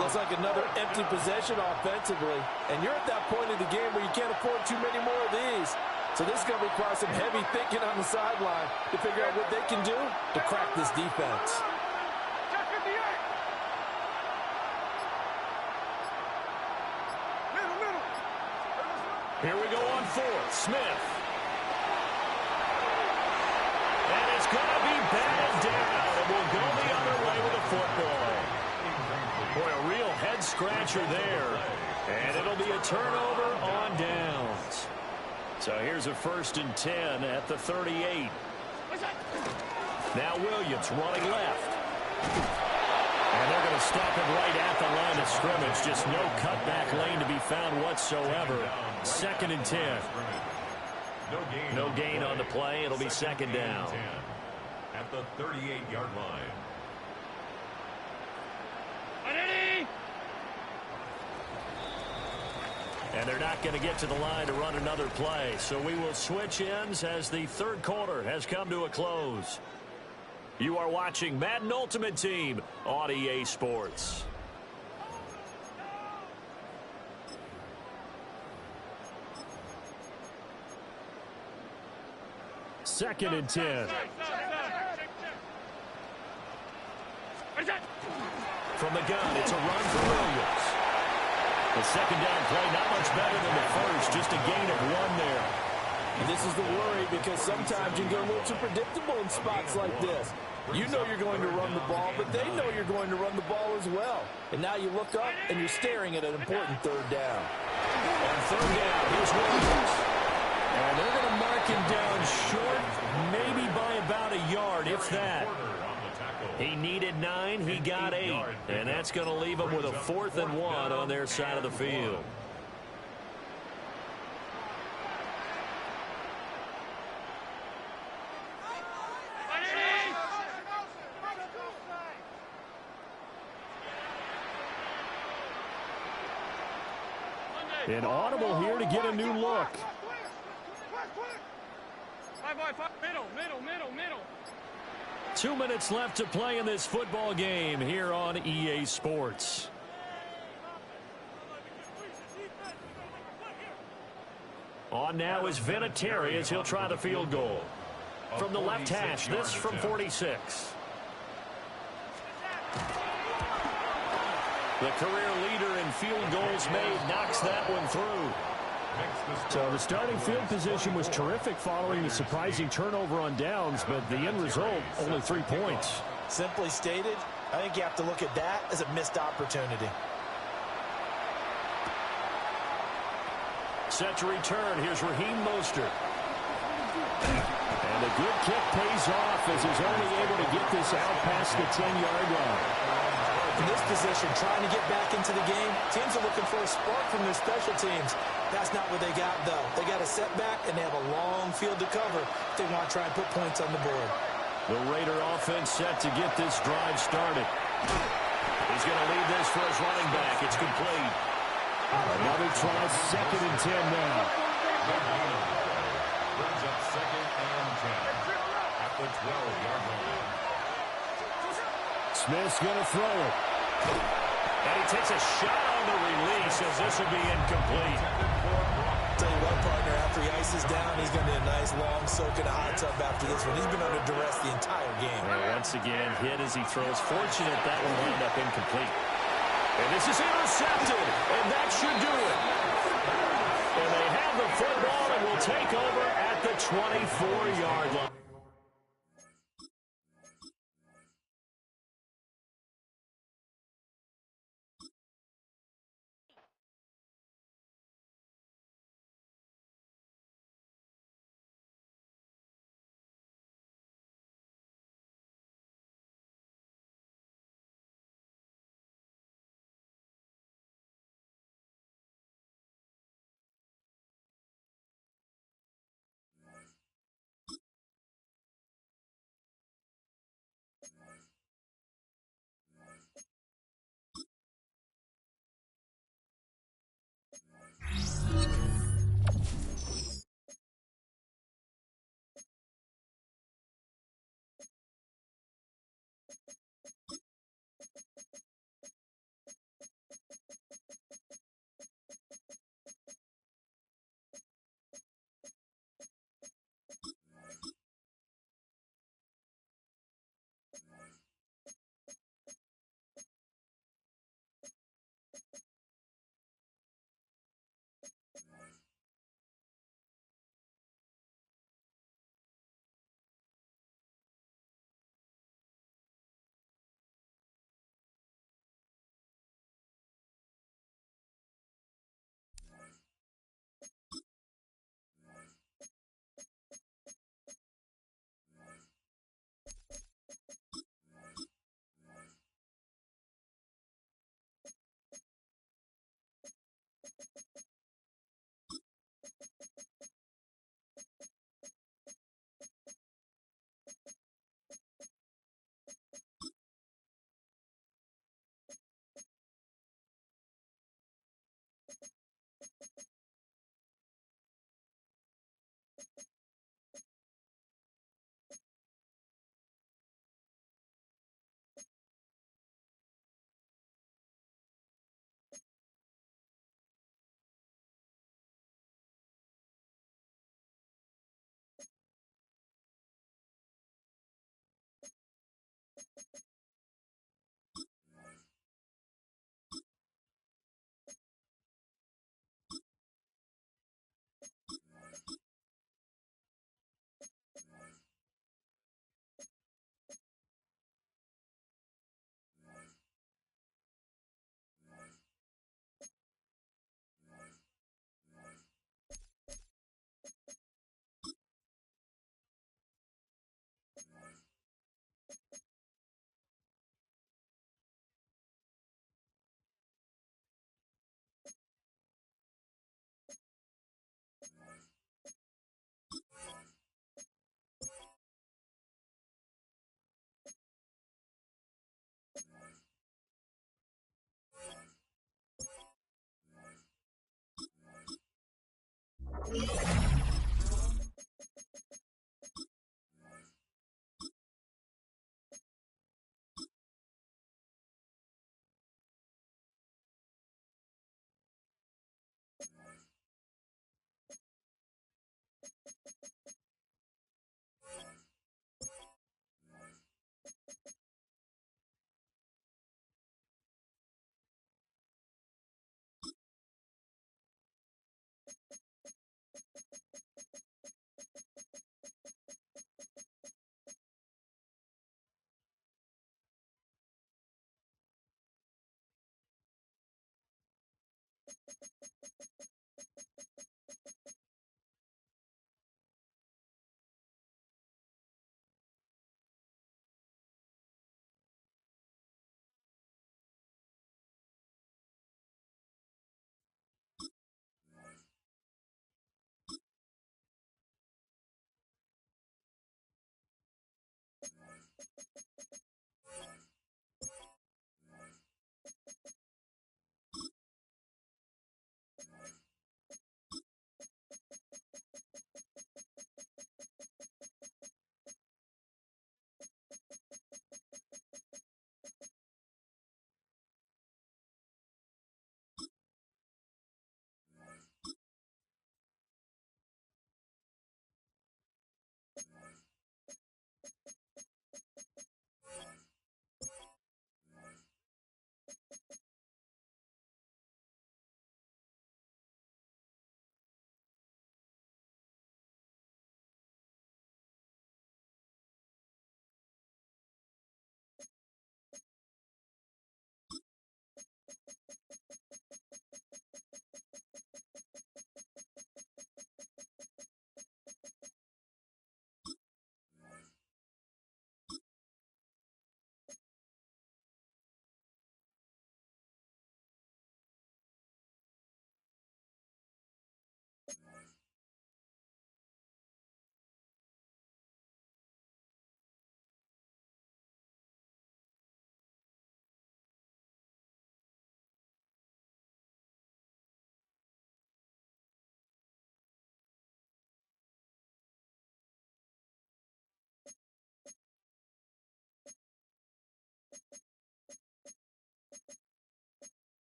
Looks like another empty possession offensively. And you're at that point in the game where you can't afford too many more of these. So this is going to require some heavy thinking on the sideline to figure out what they can do to crack this defense. Here we go on 4th. Smith. And it's going to be batted down. And we'll go the other way with the football. Boy, a real head-scratcher there. And it'll be a turnover on downs. So here's a 1st and 10 at the 38. Now Williams running left. And they're going to stop it right at the line of scrimmage. Just no cutback lane to be found whatsoever. 2nd and 10. No gain on the play. It'll be 2nd down. At the 38-yard line. And they're not going to get to the line to run another play. So we will switch ends as the 3rd quarter has come to a close. You are watching Madden Ultimate Team on EA Sports. Second and 10. From the gun, it's a run for Williams. The 2nd down play, not much better than the first, just a gain of 1 there. And this is the worry because sometimes you get a little too predictable in spots like this. You know you're going to run the ball, but they know you're going to run the ball as well. And now you look up and you're staring at an important 3rd down. On 3rd down, here's Williams. And they're going to mark him down short, maybe by about a yard, if that. He needed 9, he got 8. And that's going to leave him with a 4th and 1 on their side of the field. An audible here to get a new look. Middle. 2 minutes left to play in this football game here on EA Sports. On now is Vinatieri as he'll try the field goal. From the left hash, this from 46. The career leader in field goals made knocks that one through. So the starting field position was terrific following the surprising turnover on downs, but the end result, only 3 points. Simply stated, I think you have to look at that as a missed opportunity. Set to return, here's Raheem Mostert. And a good kick pays off as he's only able to get this out past the 10-yard line. In this position, trying to get back into the game, teams are looking for a spark from their special teams. That's not what they got, though. They got a setback, and they have a long field to cover if they want to try and put points on the board. The Raider offense set to get this drive started. He's going to lead this for his running back. It's complete. Another try, 2nd and 10 now. Brings up 2nd and 10 at the 12-yard line. Smith's going to throw it. And he takes a shot on the release as this will be incomplete. Tell you what, partner, after he ices down, he's going to need a nice long soak in a hot tub after this one. He's been under duress the entire game. And once again, hit as he throws. Fortunate that one wound up incomplete. And this is intercepted, and that should do it. And they have the football and will take over at the 24-yard line.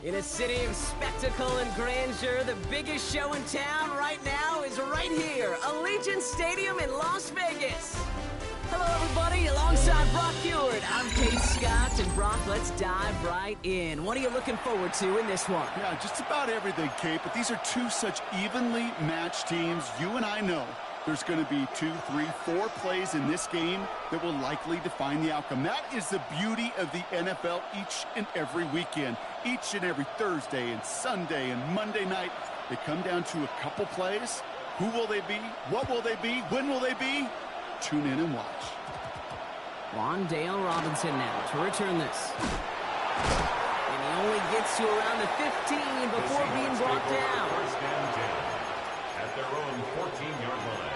In a city of spectacle and grandeur, the biggest show in town right now is right here, Allegiant Stadium in Las Vegas. Hello, everybody. Alongside Brock Heward, I'm Kate Scott, and Brock, let's dive right in. What are you looking forward to in this one? Yeah, just about everything, Kate, but these are two such evenly matched teams. You and I know there's going to be 2, 3, 4 plays in this game that will likely define the outcome. That is the beauty of the NFL each and every weekend. Each and every Thursday and Sunday and Monday night, they come down to a couple plays. Who will they be? What will they be? When will they be? Tune in and watch. Wandale Robinson now to return this. And he only gets to around the 15 before being brought down. First and 10 at their own 14-yard line.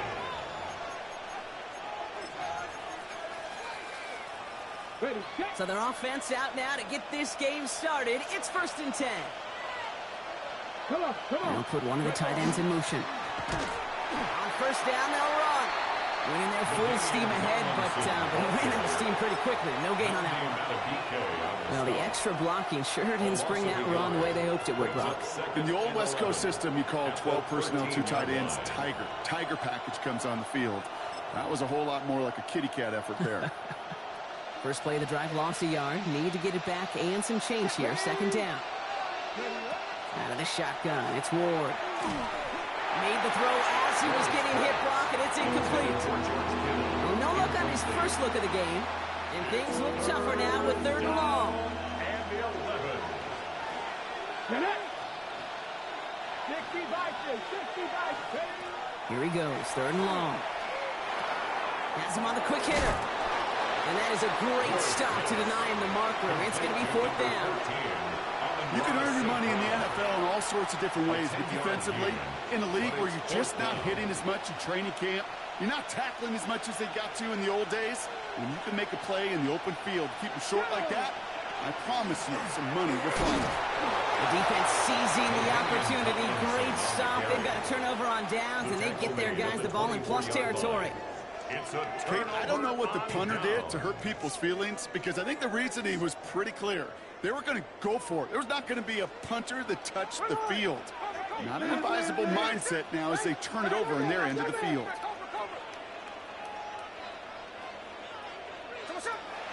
So their offense out now to get this game started. It's 1st and 10. They'll put one of the tight ends in motion. On 1st down, they'll run. Winning their full steam ahead, but he ran out of steam pretty quickly. No gain on that one. Well, the extra blocking sure didn't spring that run the way they hoped it would, Brock. In the old West Coast system, you call 12 personnel, 2 tight ends, Tiger. Tiger package comes on the field. That was a whole lot more like a kitty cat effort there. First play of the drive, lost a yard. Need to get it back and some change here. 2nd down. Out of the shotgun, it's Ward. Made the throw as he was getting hit, Brock, and it's incomplete. Well, no look on his first look of the game, and things look tougher now with 3rd and long. And the 11. Here he goes, 3rd and long. Has him on the quick hitter. And that is a great stop to deny him the marker. It's going to be 4th down. You can earn your money in the NFL in all sorts of different ways, but defensively, in a league where you're just not hitting as much in training camp, you're not tackling as much as they got to in the old days, when you can make a play in the open field, keep it short like that, I promise you some money will follow. The defense seizing the opportunity. Great stop. They've got a turnover on downs, and they get their guys the ball in plus territory. Kate, I don't know what the punter did to hurt people's feelings, because I think the reasoning was pretty clear. They were going to go for it. There was not going to be a punter that touched the field. Not an advisable mindset now as they turn it over in their end of the field.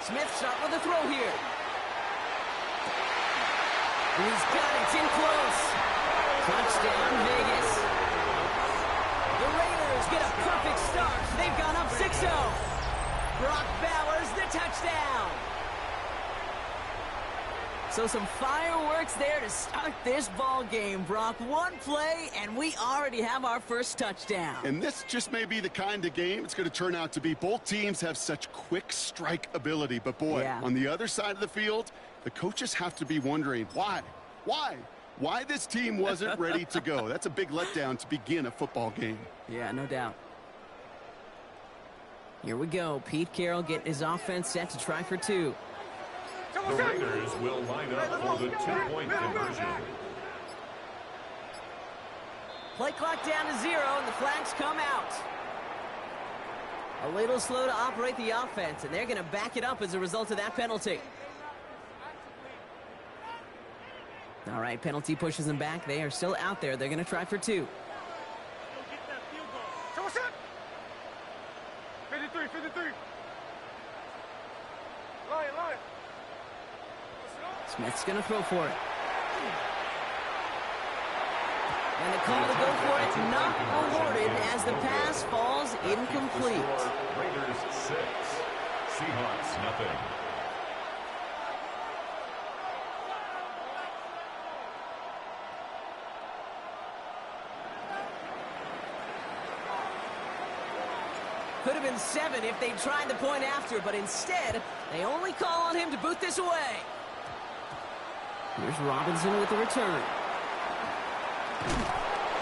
Smith shot with a throw here. And he's got it. It's in close. Touchdown, Vegas. The Raiders get a perfect start. They've gone up 6-0. Brock Bowers, the touchdown. So some fireworks there to start this ball game, Brock. One play, and we already have our first touchdown. And this just may be the kind of game it's going to turn out to be. Both teams have such quick strike ability. But, boy, on the other side of the field, the coaches have to be wondering, why? Why this team wasn't ready to go? That's a big letdown to begin a football game. Yeah, no doubt. Here we go. Pete Carroll getting his offense set to try for 2. The Raiders will line up for the 2-point conversion. Play clock down to 0, and the flags come out. A little slow to operate the offense, and they're going to back it up as a result of that penalty. All right, penalty pushes them back. They are still out there. They're going to try for 2. 53. Line. Smith's going to throw for it. And the call to go for it not awarded as the pass falls incomplete. Raiders 6, Seahawks nothing. Could have been 7 if they tried the point after, but instead, they only call on him to boot this away. Here's Robinson with the return.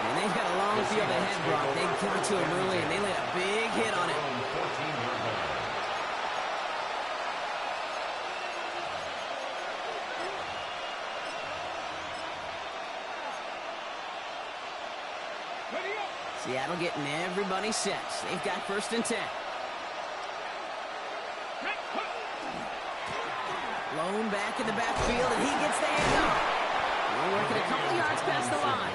And they've got a long field ahead, Brock. They got to him early, and they laid a big hit on it. Seattle getting everybody set. They've got 1st and 10. Lone back in the backfield, and he gets the handoff. We're working a couple yards past the line.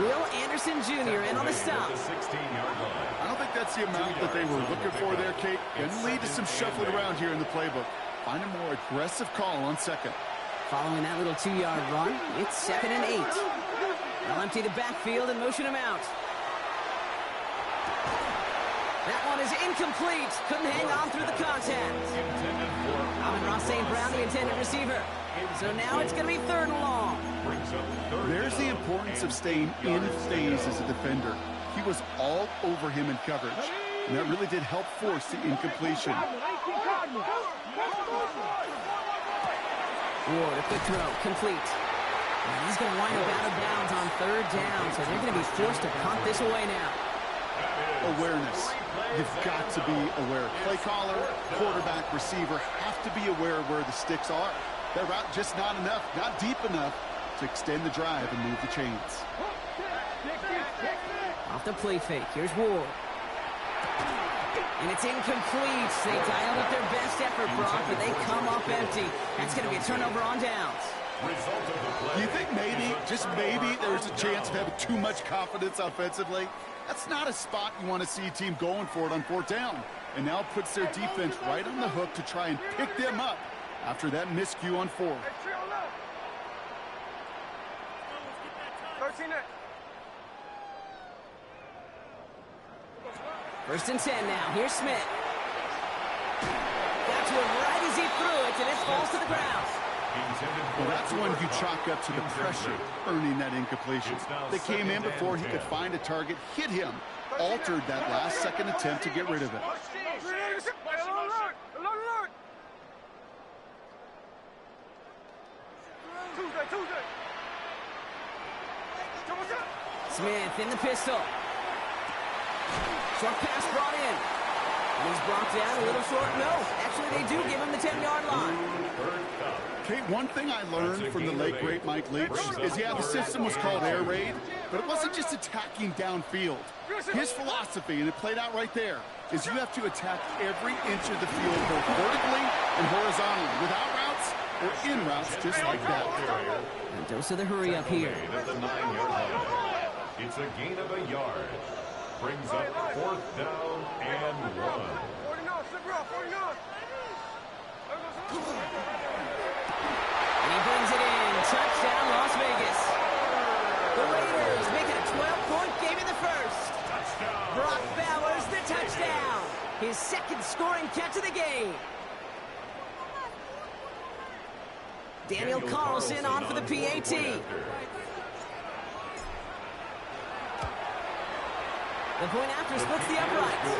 Will Anderson Jr. in on the stop. I don't think that's the amount that they were looking for there, Kate. And lead to some shuffling around here in the playbook. Find a more aggressive call on second. Following that little 2-yard run, it's 2nd and 8. They'll empty the backfield and motion him out. That one is incomplete. Couldn't hang on through the contact. Amon-Ra St. Brown, the intended receiver. So now it's going to be 3rd and long. There's the importance of staying in phase as a defender. He was all over him in coverage, and that really did help force the incompletion. Ward, a quick throw, complete. And he's going to wind up out of bounds on 3rd down, so they're going to be forced to punt this away now. Awareness. You've got to be aware. Play caller, quarterback, receiver have to be aware of where the sticks are. That route just not enough, not deep enough to extend the drive and move the chains. Off the play fake. Here's Ward. And it's incomplete. They dialed up their best effort, Brock, but they come up empty. That's going to be a turnover on downs. Do you think maybe, just maybe, there's a chance of having too much confidence offensively? That's not a spot you want to see a team going for it on 4th down. And now puts their defense right on the hook to try and pick them up after that miscue on 4th. 1st and 10 now. Here's Smith. Got to him right as he threw it, and it falls to the ground. Well, that's one you chalk up to the pressure, earning that incompletion. They came in before he could find a target, hit him, altered that last-second attempt to get rid of it. Smith in the pistol. Short pass brought in. And he's brought down a little short. No, actually they do give him the 10-yard line. Okay, one thing I learned from the late, great Mike Leach is, yeah, the system was called air raid, but it wasn't just attacking downfield. His philosophy, and it played out right there, is you have to attack every inch of the field, both vertically and horizontally, without routes or in routes, just like that. And dose of the hurry up here. At the 9-yard line. It's a gain of a yard. Brings up 4th down and 1. 49, slip route, 49. And he brings it in. Touchdown, Las Vegas. The Raiders make it a 12-point game in the first. Touchdown. Brock Bowers, the touchdown. His 2nd scoring catch of the game. Daniel Carlson on for the PAT. The point after splits the uprights.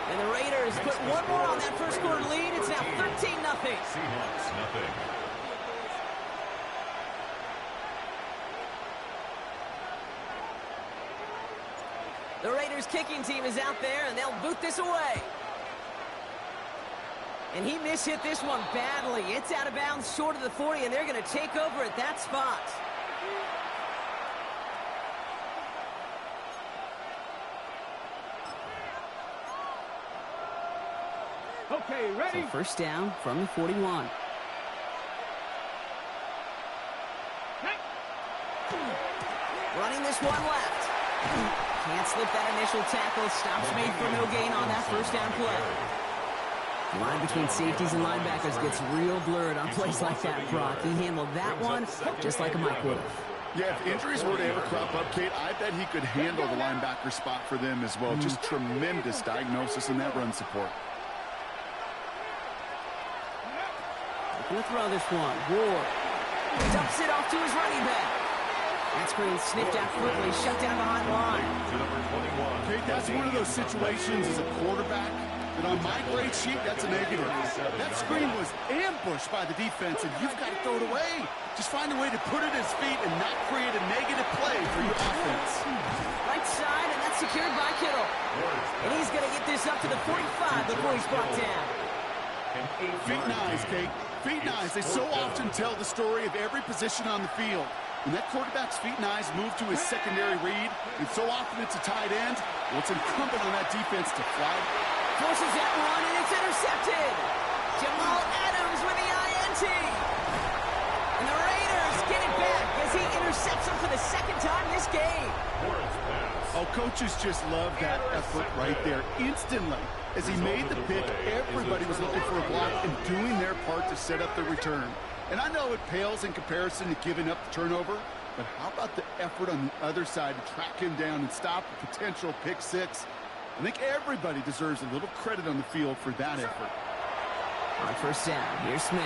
And the Raiders put one more on that first quarter lead. It's now 13-0. Seahawks, nothing. The Raiders kicking team is out there, and they'll boot this away. And he mishit this one badly. It's out of bounds short of the 40, and they're going to take over at that spot. Okay, ready? So 1st down from the 41. Running this one left. Can't slip that initial tackle. Stops made for no gain on that 1st down play. The line between safeties and linebackers gets real blurred on plays like that, Brock. He handled that one just like a Mike would have. Yeah, if injuries were to ever crop up, Kate, I bet he could handle the linebacker spot for them as well. Just tremendous diagnosis in that run support. Gonna throw this one. Ward dumps it off to his running back. That screen sniffed out quickly, shut down behind the line. Kate, that's one of those situations as a quarterback that on my grade sheet, that's a negative. That screen was ambushed by the defense, and you've got to throw it away. Just find a way to put it at his feet and not create a negative play for your offense. Right side, and that's secured by Kittle. And he's going to get this up to the 45 before he's brought down. Feet and eyes, Kate. Feet and eyes. They so often tell the story of every position on the field. When that quarterback's feet and eyes move to his secondary read, and so often it's a tight end, well, it's incumbent on that defense to fly. Forces that run, and it's intercepted. Jamal Adams with the INT. And the Raiders get it back as as he intercepts him for the second time this game. Oh, coaches just love that effort right there. Instantly, as he made the pick, everybody was looking for a block and doing their part to set up the return. And I know it pales in comparison to giving up the turnover, but how about the effort on the other side to track him down and stop a potential pick six? I think everybody deserves a little credit on the field for that effort. On first down, here's Smith.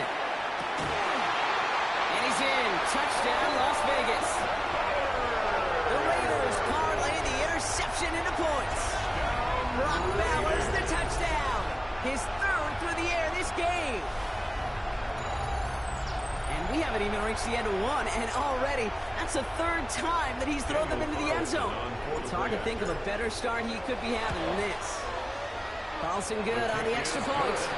And he's in. Touchdown, Las Vegas. The Raiders parlay the interception into points. Brock Bowers the touchdown. His third through the air this game. And we haven't even reached the end of one, and already that's the third time that he's thrown them into the end zone. It's hard to think of a better start he could be having than this. Carlson good on the extra point.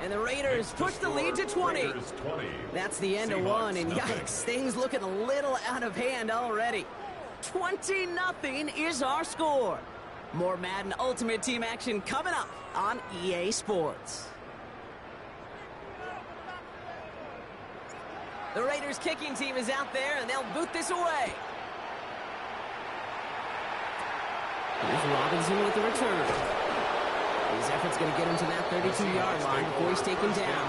And the Raiders push the lead to 20. That's the end of one, and yikes, things looking a little out of hand already. 20-0 is our score. More Madden Ultimate Team action coming up on EA Sports. The Raiders kicking team is out there, and they'll boot this away. Here's Robinson with the return. His effort's going to get him to that 32-yard line before he's taken down.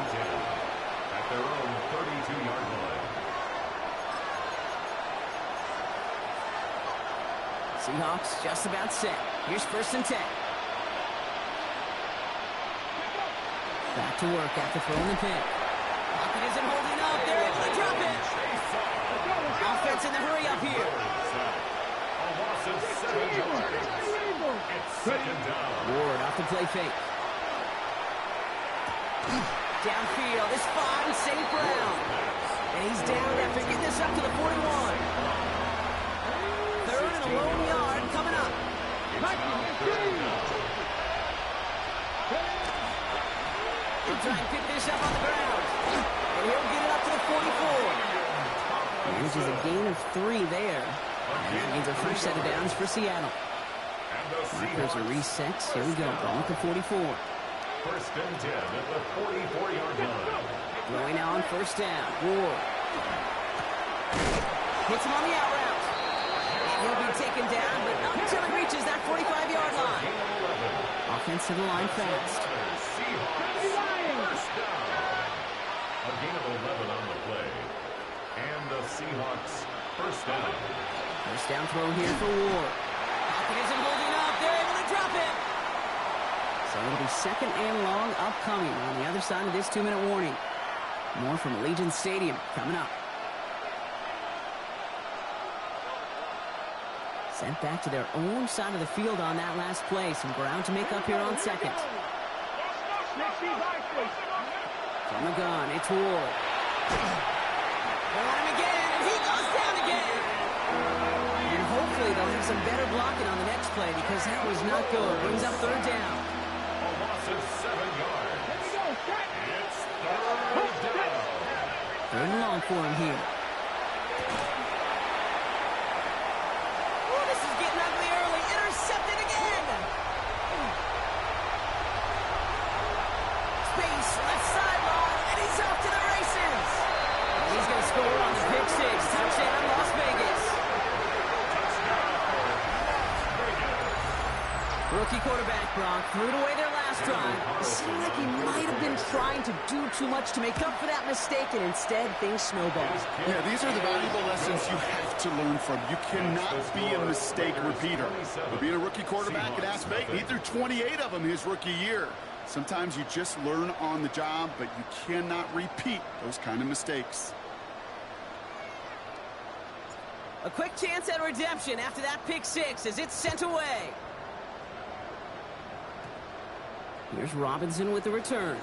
At their own 32-yard line. Seahawks just about set. Here's first and 10. Back to work after throwing the pick. Pocket isn't holding up. They're able to drop it. Offense in the hurry up here. A loss of 7 yards. It's second down. Ward off the play fake. Downfield is fine. St. Brown. And he's down after getting this up to the 41. Third and a lone yard coming up. He'll try and pick this up on the ground. And he'll get it up to the 44. Which is a gain of 3 there. And that means a fresh set of downs for Seattle. Markers are reset. Here we go. Ball at the 44. First and 10 at the 44-yard line. Throwing now on first down. Ward. Hits him on the out route. And he'll be taken down, but not until he reaches that 45-yard line. Offense to the line fast. Seahawks first down. A gain of 11 on the play. And the Seahawks first down. First down throw here for Ward. Pocket isn't holding up. They're able to drop it. So it'll be second and long upcoming on the other side of this 2-minute warning. More from Allegiant Stadium coming up. Sent back to their own side of the field on that last play. Some ground to make up here on second. From the gun, it's Ward. They want him again, and he goes down again. And hopefully they'll have some better blocking on the next play because that was not good. Brings up third down. A loss of 7 yards. It's third down. Third and long for him here. Oh, this is getting ugly early. Intercepted again. Space, left sideline, and he's off to the races. And he's going to score on the pick six. Touchdown, Las Vegas. Rookie quarterback Brock threw it away their last drive. It seemed like he might have been trying to do too much to make up for that mistake, and instead things snowballed. Yeah, these are the valuable lessons you have to learn from. You cannot be a mistake repeater. But being a rookie quarterback at Las Vegas, he threw 28 of them his rookie year. Sometimes you just learn on the job, but you cannot repeat those kind of mistakes. A quick chance at redemption after that pick six as it's sent away. Here's Robinson with the return.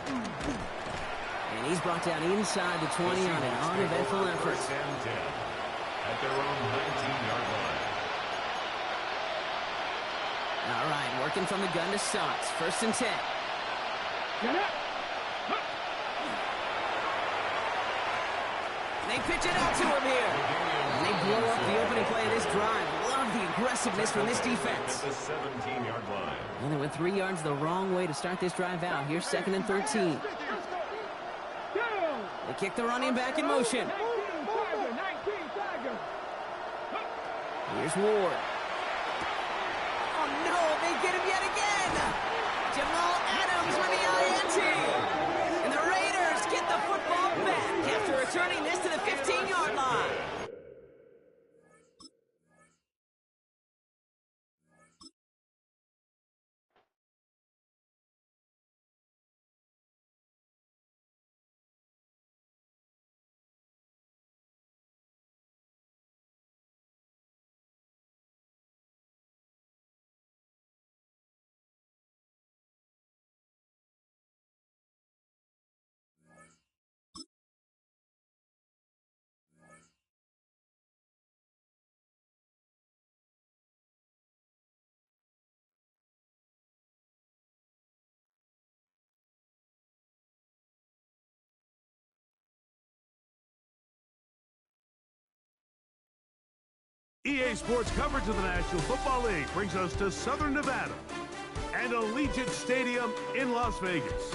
And he's brought down inside the 20 on an uneventful effort. At their own 19-yard line. All right, working from the gun to start. First and 10. They pitch it out to him here. And they blow up the opening play of this drive. Love the aggressiveness from this defense. The 17-yard line. And they went 3 yards the wrong way to start this drive out. Here's 2nd and 13. They kick the running back in motion. Here's Ward. Oh, no, they get him yet again. Jamal Adams with the INT. And the Raiders get the football back after returning this to the 15-yard line. EA Sports coverage of the National Football League brings us to Southern Nevada and Allegiant Stadium in Las Vegas.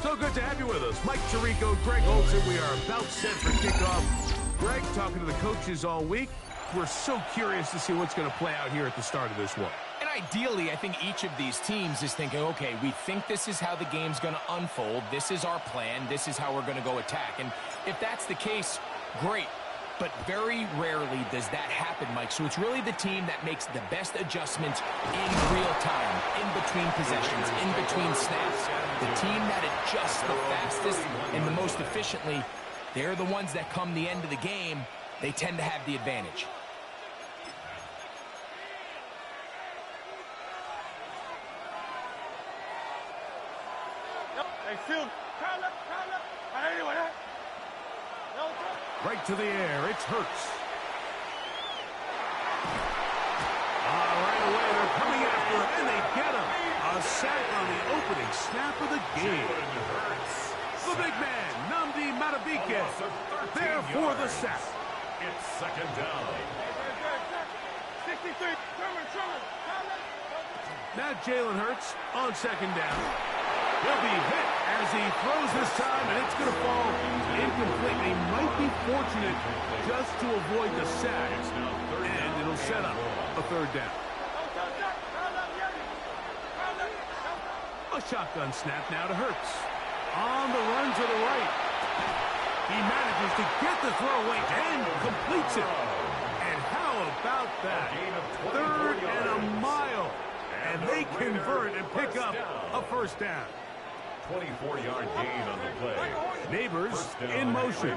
So good to have you with us. Mike Tirico, Greg Olson. We are about set for kickoff. Greg, talking to the coaches all week. We're so curious to see what's going to play out here at the start of this one. And ideally, I think each of these teams is thinking, okay, we think this is how the game's going to unfold. This is our plan. This is how we're going to go attack. And if that's the case, great. But very rarely does that happen, Mike. So it's really the team that makes the best adjustments in real time, in between possessions, in between snaps. The team that adjusts the fastest and the most efficiently, they're the ones that come the end of the game. They tend to have the advantage. Right to the air, it's Hurts. Right away, they're coming after him, and they get him. A sack on the opening snap of the game. The big man, Nnamdi Madubuike, there for the sack. It's 2nd down. 63, Now Jalen Hurts on 2nd down. He'll be hit as he throws this time, and it's going to fall incomplete. They might be fortunate just to avoid the sack, and it'll set up a 3rd down. A shotgun snap now to Hurts. On the run to the right. He manages to get the throw away and completes it. And how about that? 3rd and a mile. And they convert and pick up a 1st down. 24-yard gain on the play. Neighbors in motion.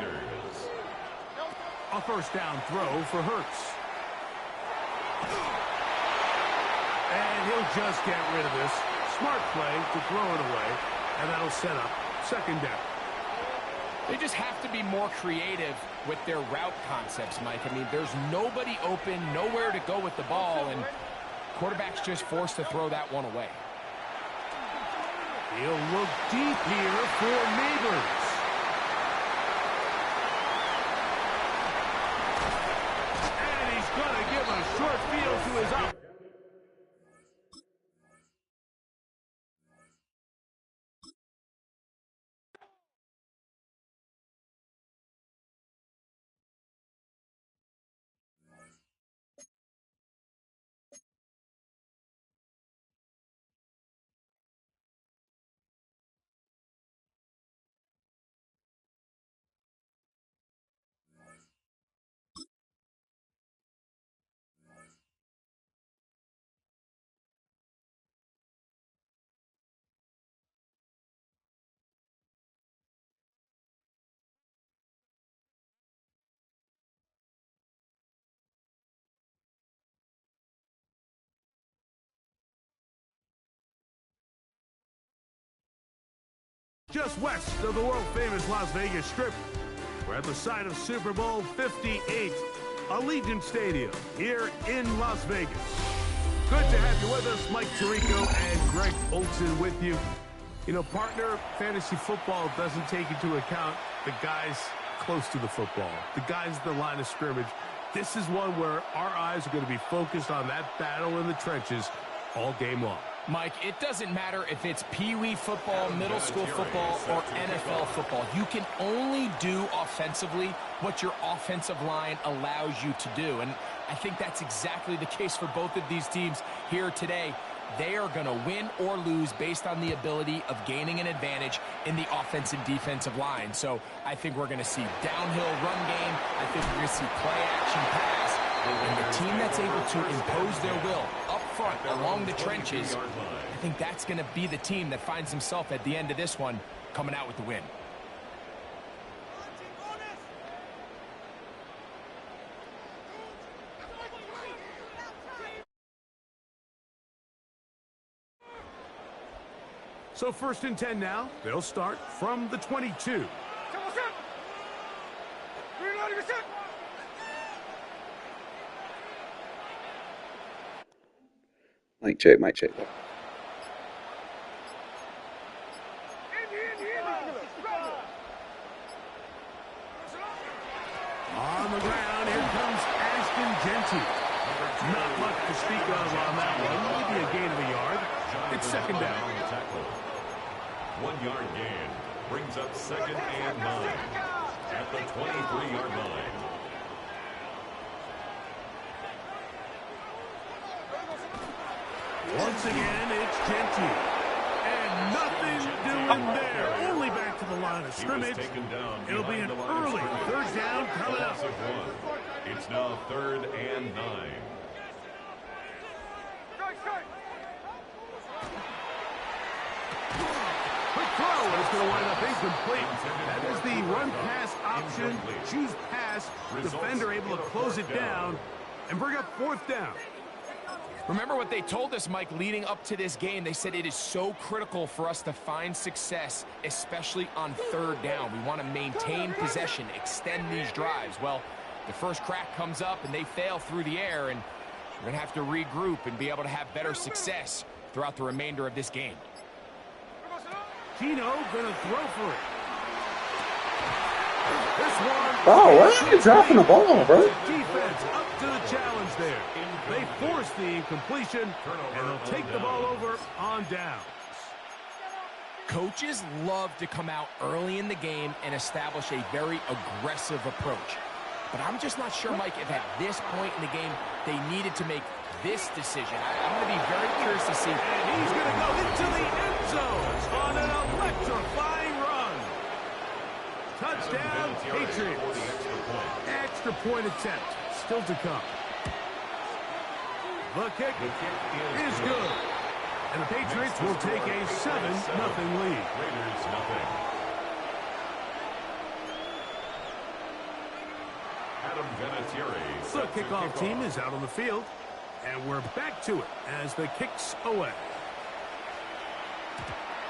A 1st down throw for Hurts. And he'll just get rid of this. Smart play to throw it away. And that'll set up 2nd down. They just have to be more creative with their route concepts, Mike. I mean, there's nobody open, nowhere to go with the ball, and quarterback's just forced to throw that one away. He'll look deep here for Neighbors. And he's going to give a short field to his up. Just west of the world-famous Las Vegas Strip, we're at the site of Super Bowl 58, Allegiant Stadium, here in Las Vegas. Good to have you with us. Mike Tirico and Greg Olson with you. You know, partner, fantasy football doesn't take into account the guys close to the football, the guys at the line of scrimmage, this is one where our eyes are going to be focused on that battle in the trenches all game long. Mike, it doesn't matter if it's Pee-wee football, middle school football, or NFL football. You can only do offensively what your offensive line allows you to do. And I think that's exactly the case for both of these teams here today. They are going to win or lose based on the ability of gaining an advantage in the offensive and defensive line. So I think we're going to see downhill run game. I think we're going to see play action pass. And the team that's able to impose their will up front along the trenches, I think that's going to be the team that finds himself at the end of this one coming out with the win. So 1st and 10 now. They'll start from the 22. Mic check, mic check. On the ground, here comes Ashton Genty. Not much to speak of on that one. Maybe a gain of a yard. It's 2nd down. 1 yard gain brings up 2nd and 9 at the 23-yard line. Once again, it's Genty. And nothing doing there. Only back to the line of scrimmage. It'll be an early 3rd down coming up. It's now 3rd and 9. Quick throw is going to wind up incomplete. That is the run-pass option. Choose pass. Defender able to close it down and bring up 4th down. Remember what they told us, Mike, leading up to this game. They said it is so critical for us to find success, especially on 3rd down. We want to maintain possession, extend these drives. Well, the first crack comes up and they fail through the air, and we're going to have to regroup and be able to have better success throughout the remainder of this game. Keno going to throw for it. This one. Oh, why are you dropping the ball, bro? Defense up to the challenge there. They force the incompletion, and they'll take the ball over on downs. Coaches love to come out early in the game and establish a very aggressive approach. But I'm just not sure, Mike, if at this point in the game they needed to make this decision. I'm going to be very curious to see. And he's going to go into the end zone on an electrifying run. Touchdown, Patriots. Extra point attempt still to come. The kick is good. And the Patriots will take a 7-0 lead. Raiders nothing. Adam Vinatieri. The kickoff team is out on the field. And we're back to it as the kick's away.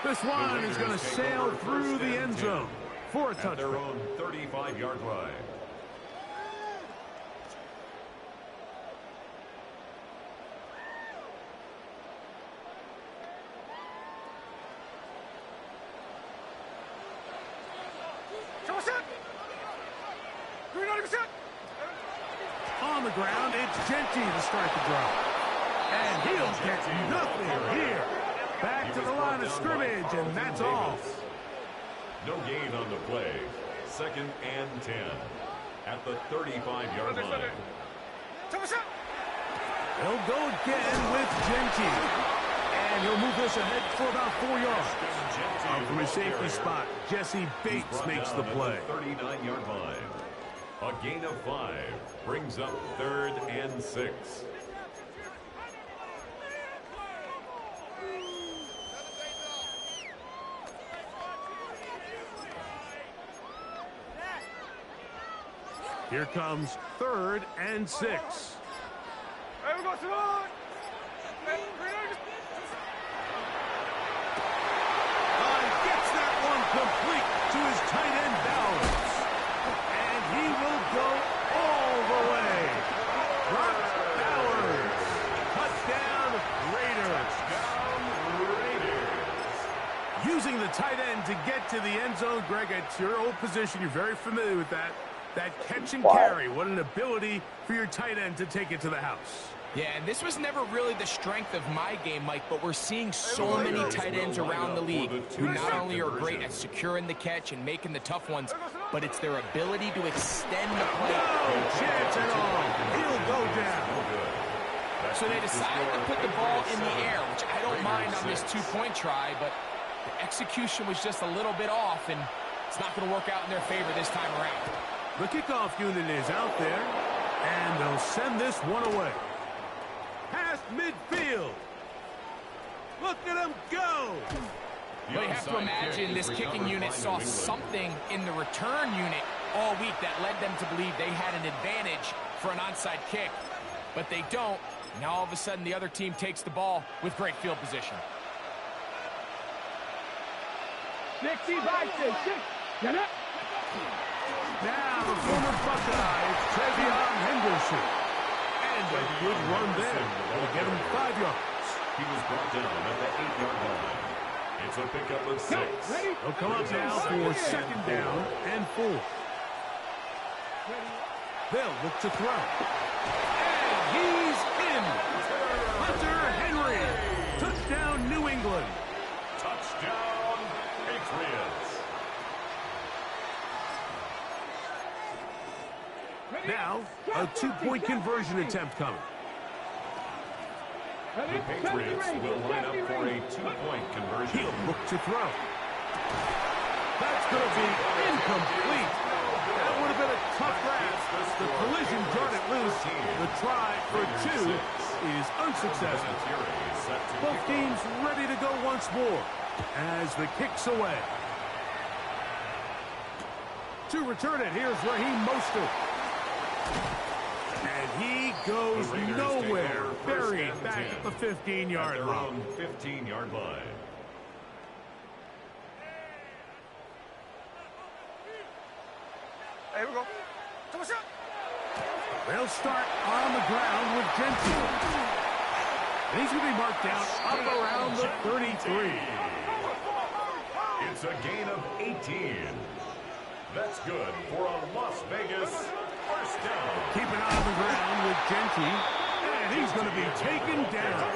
This one is going to sail through the end zone for a touchdown. At their own 35-yard line. On the ground, it's Genty to start the drive. And he'll get nothing here. Back to the line of scrimmage, and that's all. No gain on the play. 2nd and 10 at the 35-yard line. They'll go again with Genty. And he'll move this ahead for about 4 yards. From his safety spot, Jesse Bates makes the play. 39-yard line. A gain of 5 brings up 3rd and 6. Here comes 3rd and 6. Gets that one complete to his tight end Bowers. And he will go all the way. Brock Bowers. Touchdown Raiders. Using the tight end to get to the end end zone, Greg, it's your old position. You're very familiar with that. That catch and carry. What an ability for your tight end to take it to the house. Yeah, and this was never really the strength of my game, Mike, but we're seeing so many tight ends around the league who not only are great at securing the catch and making the tough ones, but it's their ability to extend the play. No chance at all. He'll go down. So they decided to put the ball in the air, which I don't mind on this two-point try, but the execution was just a little bit off, and it's not going to work out in their favor this time around. The kickoff unit is out there, and they'll send this one away. Past midfield. Look at him go. Well, you have to imagine this kicking unit saw something in the return unit all week that led them to believe they had an advantage for an onside kick, but they don't. Now all of a sudden the other team takes the ball with great field position. 60 by 6. Get it? Now the former Buckeye, it's Trevion Henderson. And a good run there. That'll get him 5 yards. He was brought down at the 8-yard line. It's a pickup of 6. They'll come up now for second down and 4. They'll look to throw. And he's in. Hunter Henry. Touchdown, New England. Touchdown, Patriots. Now, a 2-point conversion attempt coming. The Patriots will line up for a 2-point conversion. He'll look to throw. That's going to be incomplete. That would have been a tough grasp. The collision brought it loose. The try for 2 is unsuccessful. Both teams ready to go once more as the kick's away. To return it, here's Raheem Mostert. And he goes nowhere, buried back at the 15-yard line. 15-yard line. Hey, here we go. They'll start on the ground with Jensen. And he's going to be marked down up around the 33. It's a gain of 18. That's good for a Las Vegas first down. Keep it on the ground with Genty. And he's going to be taken down.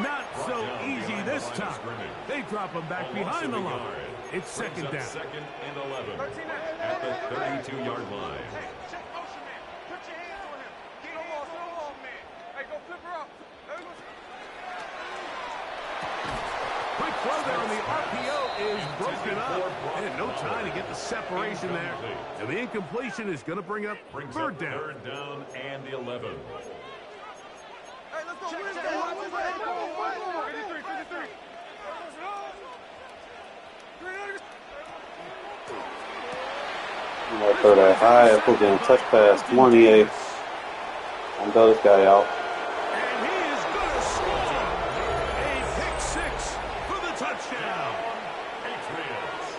Not so easy this time. They drop him back behind the line. It's second down. Second and 11 at the 32-yard line. Hey, check motion, man. Put your hands on him. Get on, man. Hey, go flip her up. Quick throw there on the RPO is broken up. And no time to get the separation there. And the incompletion is going to bring up third down. Third down and 11. Hey, let's go. 53. I'm going to throw that high. I put in touch pass. Come on, EA. I'm done this guy out. And he is going to score a pick 6 for the touchdown. Patriots.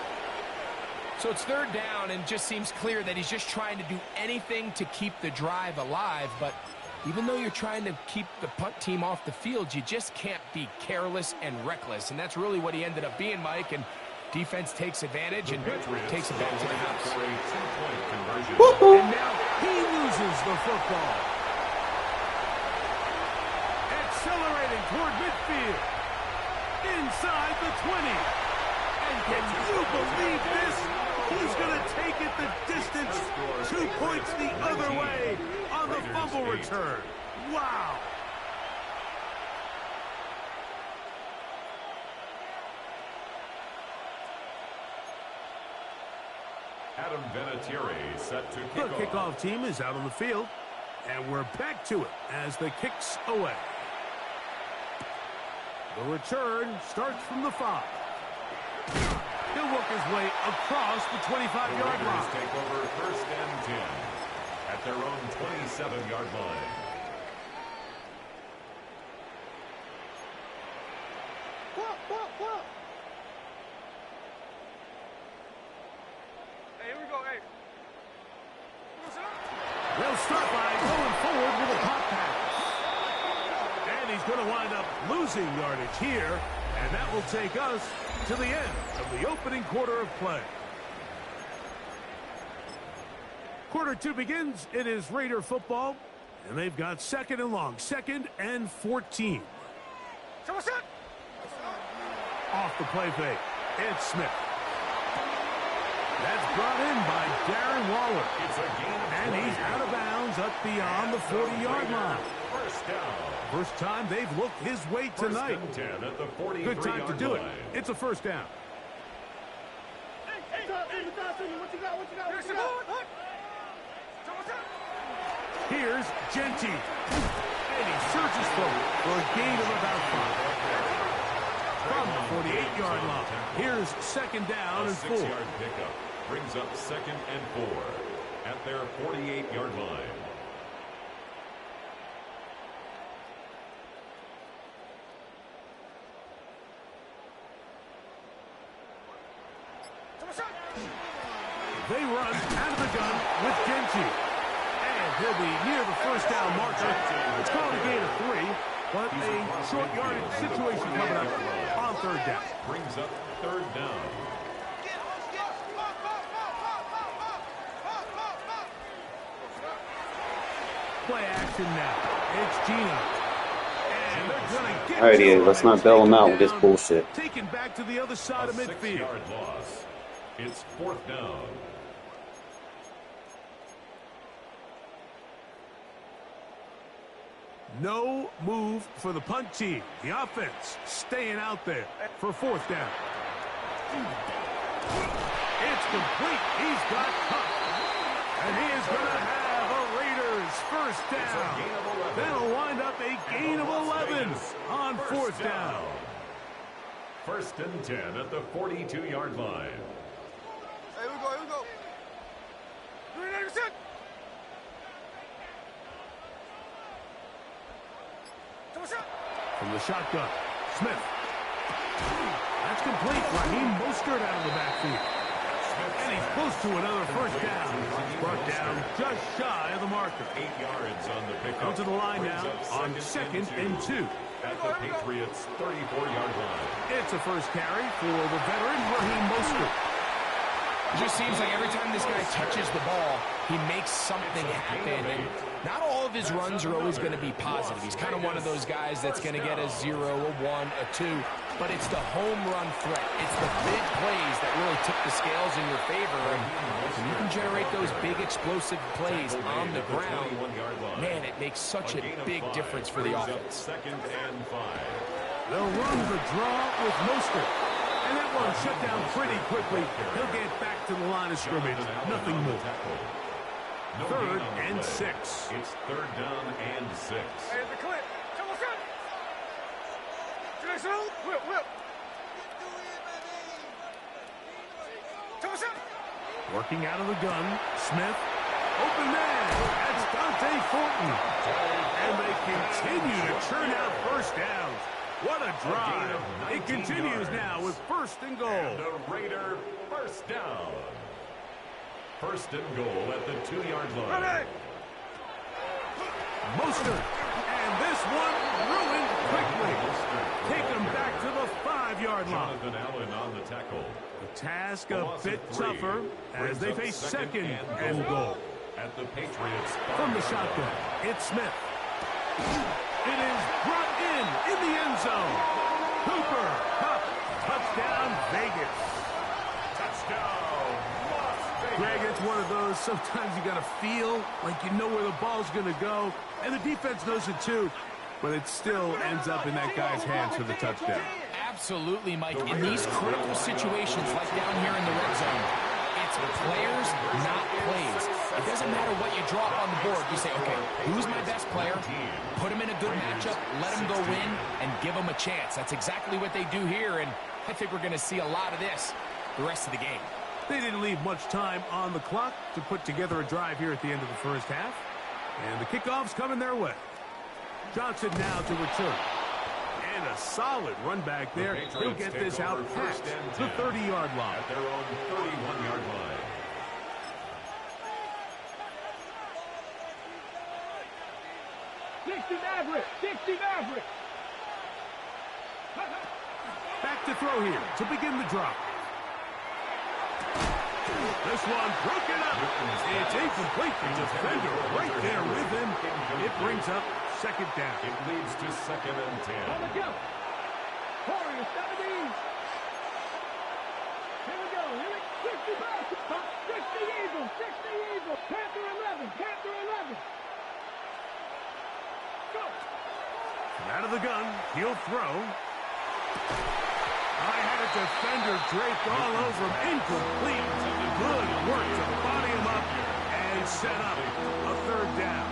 So it's third down, and it just seems clear that he's just trying to do anything to keep the drive alive. But even though you're trying to keep the punt team off the field, you just can't be careless and reckless. And that's really what he ended up being, Mike. And defense takes advantage and takes it back to the house. For a 2-point conversion. And now he loses the football. Accelerating toward midfield. Inside the 20. And can you believe this? He's going to take it the distance. 2 points the other way on the fumble return. Wow. Adam Vinatieri set to The kick off. kickoff team is out on the field. And we're back to it as the kick's away. The return starts from the 5. He'll work his way across the 25-yard line. Take over first and 10 at their own 27-yard line. Hey, here we go. Hey. They'll start by going forward with a pop pass. And he's going to wind up losing yardage here. And that will take us to the end of the opening quarter of play. Quarter 2 begins. It is Raider football, and they've got 2nd and long, 2nd and 14. Off the play fake. It's Smith. That's brought in by Darren Waller. And he's out of bounds up beyond the 40-yard line. First time they've looked his way tonight. Good time to do it. It's a first down. Here's Genty. And he surges forward for a gain of about 5. From the 48-yard line. Here's 2nd down and 4. 6-yard pickup brings up 2nd and 4 at their 48-yard line. They run out of the gun with Genty. And he'll be near the first down marker. It's called a gain of 3, but a short yardage situation coming up on 3rd down. Brings up 3rd down. Play action now. It's Gino. And they're going to get Alrighty, let's not bail him out with this bullshit. Taken back to the other side of midfield. 6-yard loss. It's 4th down. No move for the punt team. The offense staying out there for 4th down. It's complete. He's got Huff. And he is going to have a Raiders first down. That'll wind up a gain of 11 on 4th down. 1st and 10 at the 42-yard line. Here we go. From the shotgun, Smith. That's complete. Raheem Mostert out of the backfield. And he's close to another first down. He's brought down just shy of the marker. 8 yards on the pickup. Go to the line now on 2nd and 2. At the Patriots' 34-yard line. It's a first carry for the veteran Raheem Mostert. It just seems like every time this guy touches the ball, he makes something happen. And not all of his runs are always going to be positive. He's kind of one of those guys that's going to get a 0, a 1, a 2. But it's the home run threat. It's the big plays that really tip the scales in your favor. And when you can generate those big explosive plays on the ground, man, it makes such a big difference for the offense. 2nd and 5. They'll run the draw with Mostert. And that one shut down pretty quickly. He'll get back to the line of scrimmage. Nothing more. 3rd and 6. It's 3rd down and 6. Hey, the clip. Come on, son. Whip. Come on, son. Working out of the gun, Smith. Open man. That's Dante Fortin. And they continue to churn out first downs. What a drive. It continues now with 1st and goal. And a Raider first down. 1st and goal at the 2-yard line. Ready. Mostert. And this one ruined quickly. Take him back to the 5-yard line. Jonathan Allen on the tackle. The task a bit tougher as they face 2nd and goal. At the Patriots. From the shotgun, it's Smith. It is brought in the end zone. Cooper Kupp, touchdown Vegas. Touchdown Las Vegas. Greg, it's one of those, sometimes you got to feel like you know where the ball's going to go, and the defense knows it too, but it still ends up in that guy's hands for the touchdown. Absolutely, Mike. In these critical situations, like down here in the red zone, it's players, not plays. It doesn't matter what you draw up on the board. You say, okay, who's my best player? Put him in a good matchup, let him go win, and give him a chance. That's exactly what they do here, and I think we're going to see a lot of this the rest of the game. They didn't leave much time on the clock to put together a drive here at the end of the first half, and the kickoff's coming their way. Johnson now to return. And a solid run back there. He'll get this out past the 30-yard line. At their own 31-yard line. Back to throw here to begin the drop. This one broken up. It's incomplete. The defender right there with him. It brings up second down. It leads to 2nd and 10. On the go. Corey, 70. Here we go. Here we go. 60 Eagles. 60 Eagles. Panther 11. Panther 11. Go. Out of the gun. He'll throw. I had a defender draped all over him. Incomplete. Good work to body him up and set up a third down.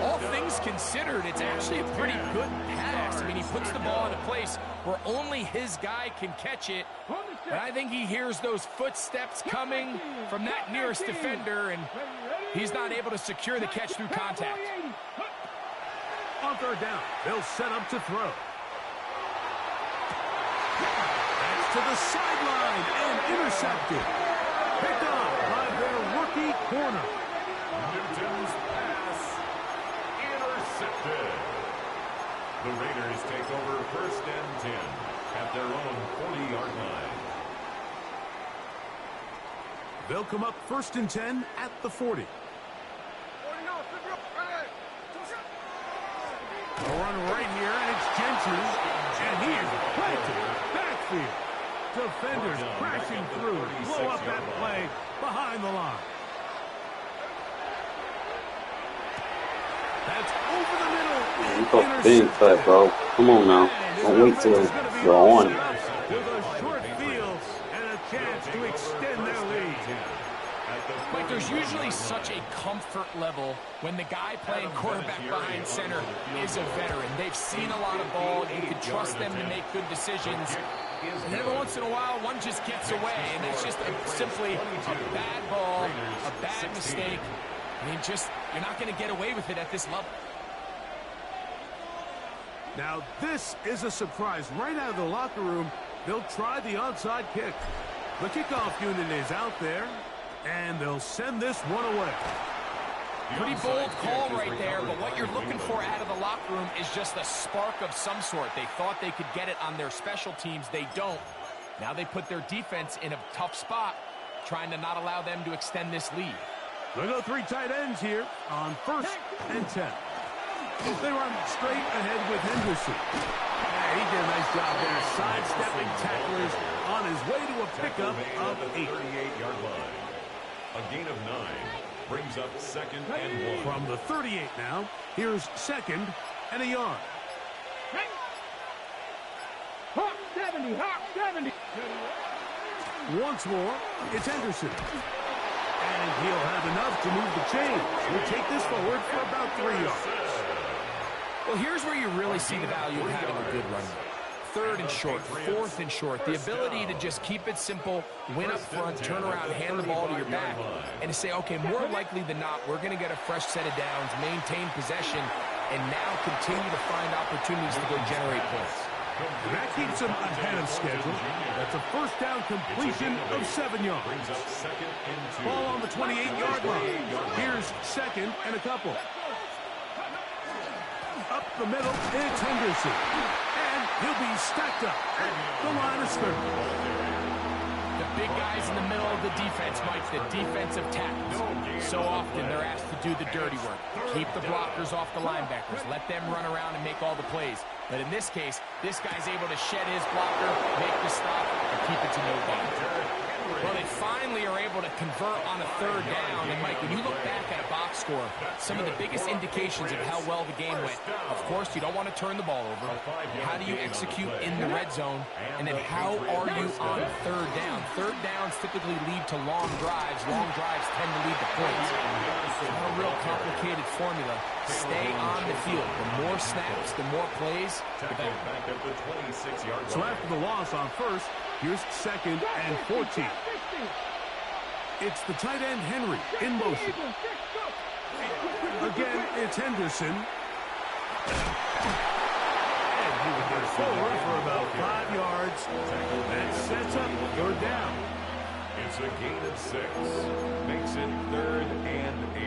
All things considered, it's actually a pretty good pass. I mean, he puts the ball in a place where only his guy can catch it. But I think he hears those footsteps coming from that nearest defender, and he's not able to secure the catch through contact. On third down, they'll set up to throw. That's to the sideline and intercepted. Picked off by their rookie corner. Newton's pass intercepted. The Raiders take over 1st and 10 at their own 40-yard line. They'll come up 1st and 10 at the 40. A run right here, and it's Gentry, and he is planted backfield. Defenders crashing through, blow up that play behind the line. That's over the middle. You got being tight, bro. Come on now. Don't wait till you're on. With a short field and a chance to extend their lead. Like, there's usually such a comfort level when the guy playing quarterback behind center is a veteran. They've seen a lot of ball. You can trust them to make good decisions. And every once in a while, one just gets away, and that's just simply a bad ball, a bad mistake. I mean, you're not going to get away with it at this level. Now, this is a surprise. Right out of the locker room, they'll try the onside kick. The kickoff unit is out there, and they'll send this one away. Pretty bold call right there, but what you're looking for out of the locker room is just a spark of some sort. They thought they could get it on their special teams. They don't. Now they put their defense in a tough spot, trying to not allow them to extend this lead. They'll go 3 tight ends here on 1st and 10. They run straight ahead with Henderson. He did a nice job there, sidestepping tacklers on his way to a pickup of 8. 38-yard line. A gain of 9 brings up 2nd and 1. From the 38 now, here's 2nd and a yard. Hawk 70, Hawk 70. Once more, it's Henderson. And he'll have enough to move the chains. We'll take this forward for about 3 yards. Well, here's where you really see the value of having a good run. 3rd and short, 4th and short. The ability to just keep it simple, win up front, turn around, hand the ball to your back, and to say, okay, more likely than not, we're going to get a fresh set of downs, maintain possession, and now continue to find opportunities to go generate points. And that keeps them ahead of schedule. That's a first down completion of 7 yards. Ball on the 28-yard line. Here's 2nd and a couple. Up the middle, it's Henderson. And he'll be stacked up at the line of scrimmage. The big guys in the middle of the defense, Mike, the defensive tackles. So often they're asked to do the dirty work. Keep the blockers off the linebackers. Let them run around and make all the plays. But in this case, this guy's able to shed his blocker, make the stop, and keep it to no gain. Well, they finally are able to convert on a 3rd down. And, Mike, when you look back at a box score, some of the biggest indications of how well the game went, of course, you don't want to turn the ball over. How do you execute in the red zone? And then how are you on 3rd down? 3rd downs typically lead to long drives. Long drives tend to lead to points. It's not a real complicated formula. Stay on the field. The more snaps, the more plays, the better. So after the loss on 1st, here's 2nd and 14. It's the tight end Henry in motion. Again, it's Henderson. And he will get forward for about 5 yards. That sets up 3rd down. It's a gain of 6. Makes it 3rd and 8.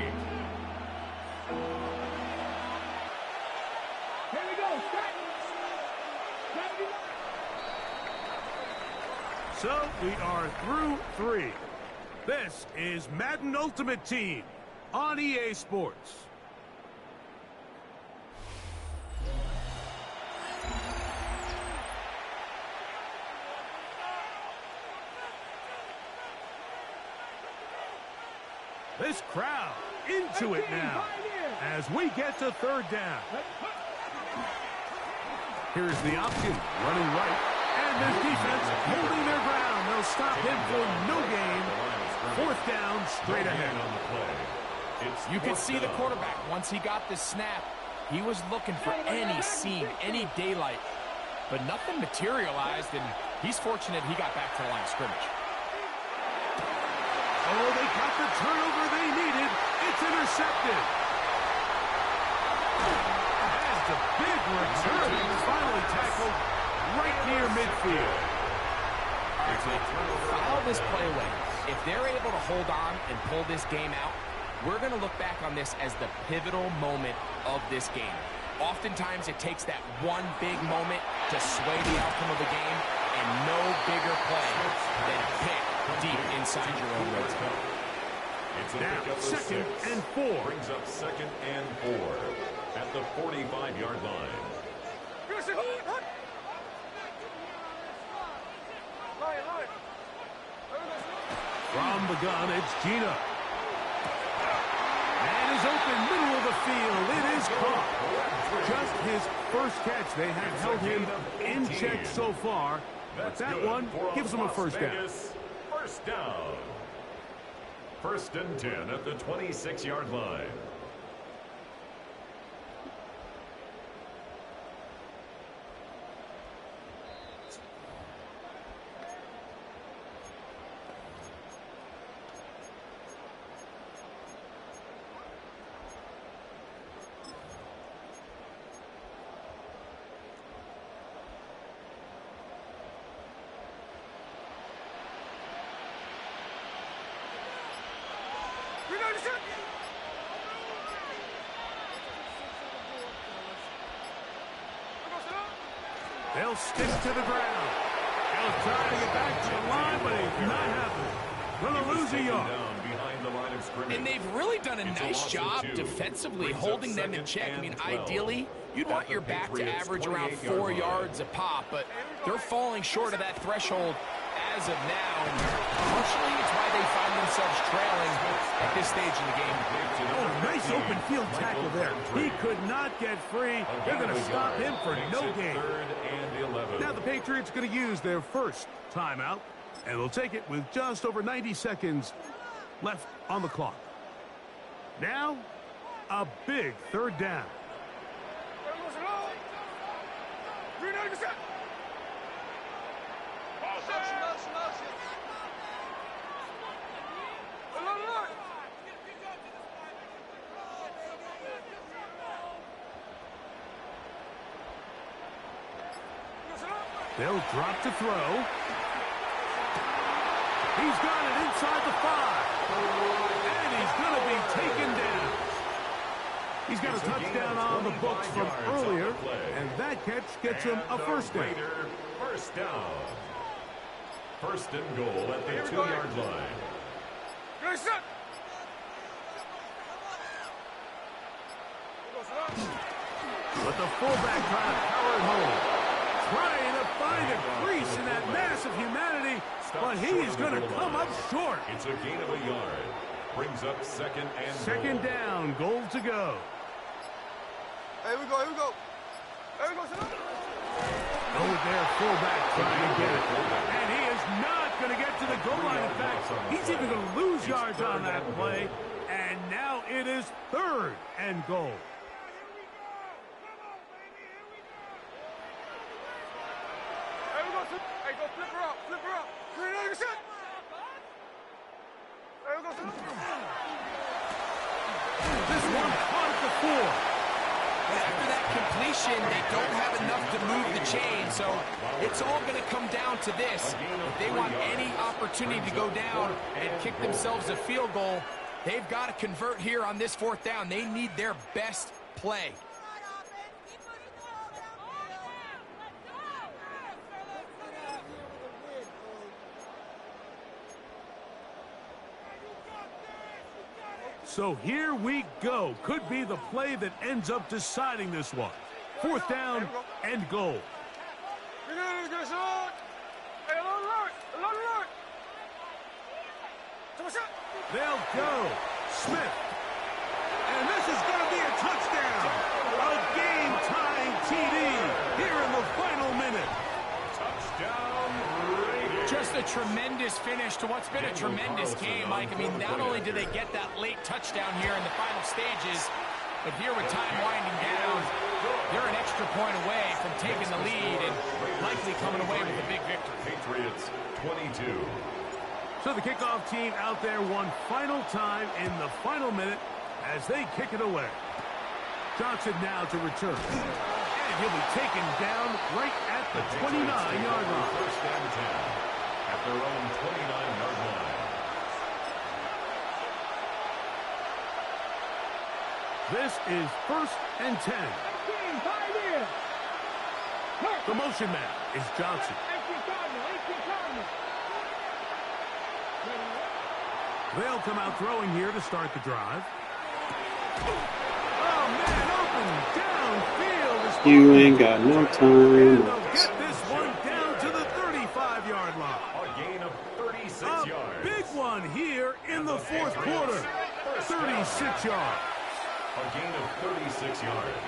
So we are through 3. This is Madden Ultimate Team on EA Sports. This crowd into it now as we get to 3rd down. Here's the option, running right. And this defense holding their ground. They'll stop him for no gain. 4th down, straight ahead. You could see the quarterback, once he got the snap, he was looking for any seam, any daylight. But nothing materialized, and he's fortunate he got back to the line of scrimmage. Oh, they got the turnover they needed. It's intercepted. As the big return is finally tackled right near midfield. File this play away. If they're able to hold on and pull this game out, we're going to look back on this as the pivotal moment of this game. Oftentimes, it takes that one big moment to sway the outcome of the game, and no bigger play than a pick deep inside your own red zone. It's a now, pickup 2nd of 6. and 4. Brings up 2nd and 4 at the 45-yard line. From the gun, it's Gina. And is open, middle of the field. It is caught. Just his first catch. They have held him in check so far. But that one gives him a first down. First down. 1st and 10 at the 26-yard line. They'll stick to the ground. He'll try to get back to the line, but he's not happening. Gonna lose a yard. And they've really done a nice job defensively holding them in check. I mean, ideally, you'd want your back to average around 4 yards a pop, but they're falling short of that threshold as of now. And partially, it's why they find themselves trailing at this stage in the game. Oh, nice open field tackle there. He could not get free. They're going to stop him for no gain. Now the Patriots are going to use their first timeout, and they'll take it with just over 90 seconds left on the clock. Now, a big 3rd down. They'll drop to throw. He's got it inside the 5. And he's going to be taken down. He's got a touchdown on the books from earlier, and that catch gets him a first down. First down. 1st and goal at the 2-yard line. But the fullback trying to power it home. Trying to find a crease in that mass of humanity, but he's going to come up short. It's a gain of a yard. Brings up 2nd and Second down, goal to go. Here we go, here we go. Here we go, son. Go with their fullback trying to get it. And he is not going to get to the goal line. In fact, he's even going to lose yards on that play. And now it is 3rd and goal. Hey, go flip her up, flip her up. There we go, son. This one caught at the 4. After that completion, they don't have enough to move the chain, so it's all going to come down to this. If they want any opportunity to go down and kick themselves a field goal, they've got to convert here on this 4th down. They need their best play. So here we go. Could be the play that ends up deciding this one. 4th down and goal. They'll go. Smith. And this is going to be a touchdown. A game-tying TD here in the final minute. Touchdown, Raiders. Just a tremendous finish to what's been a tremendous game, Mike. I mean, not only do they get that late touchdown here in the final stages, but here with time winding down, they're an extra point away from taking the lead and likely coming away with a big victory. Patriots 22. So the kickoff team out there one final time in the final minute as they kick it away. Johnson now to return. And he'll be taken down right at the 29-yard line. First and 10 at their own 29-yard line. This is 1st and 10. The motion man is Johnson. They'll come out throwing here to start the drive. Oh, man, open downfield. You ain't got no time. And they'll get this one down to the 35-yard line. A gain of 36 yards. A big one here in the 4th quarter. 36 yards. A gain of 36 yards.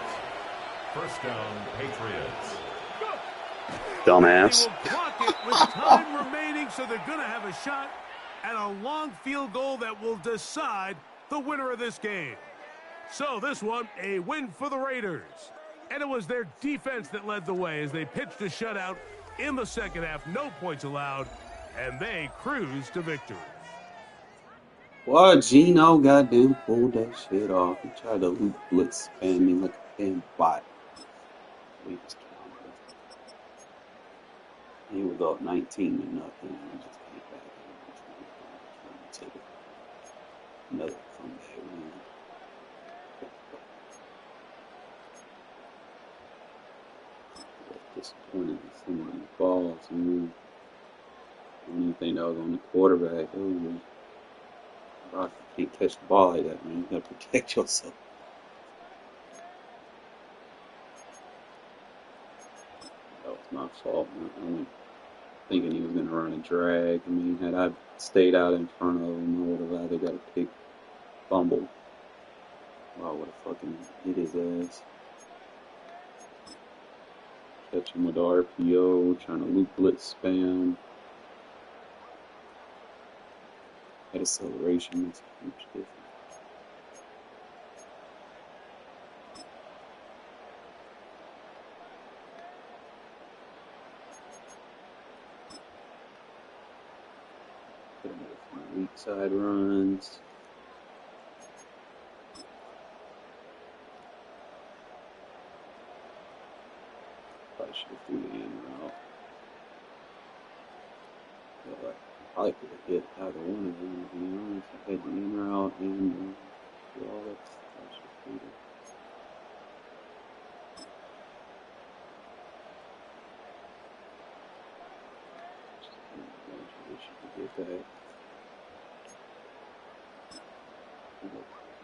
First down, Patriots. Dumbass. They will clock it with time remaining, so they're going to have a shot at a long field goal that will decide the winner of this game. So this one, a win for the Raiders. And it was their defense that led the way as they pitched a shutout in the second half. No points allowed, and they cruised to victory. Well, Gino goddamn pulled that shit off. He tried to loop blitz spam me like a damn bot. He was up 19 to nothing. He just came back and took it. Another comeback win. Disappointed in some of these balls. I don't even think that was on the quarterback. You can't catch the ball like that, man. You gotta protect yourself. That was my fault, man. I was thinking he was gonna run a drag. I mean, had I stayed out in front of him, I would have either got a pick, fumble, or I would have fucking hit his ass. Catch him with the RPO, trying to loop blitz spam. That acceleration makes a huge difference. Put him with some weak side runs. Probably should have threw the in route. But I could have hit either one of them, to be honest. I had the in route and all that stuff.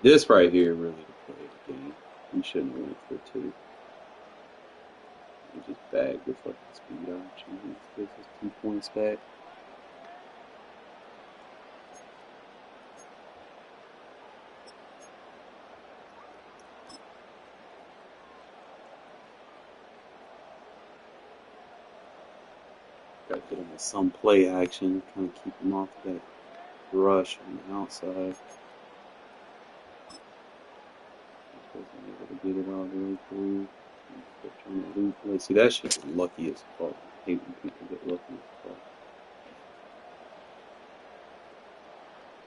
This right here really to play the game. We shouldn't have went for 2. We just bagged the fucking speed option. Gives us 2 points back. Got to get him with some play action, kind of keep him off that rush on the outside. Wasn't able to get it all the way through. Trying to loop. Let's see, that shit's lucky as fuck. I hate when people get lucky as fuck.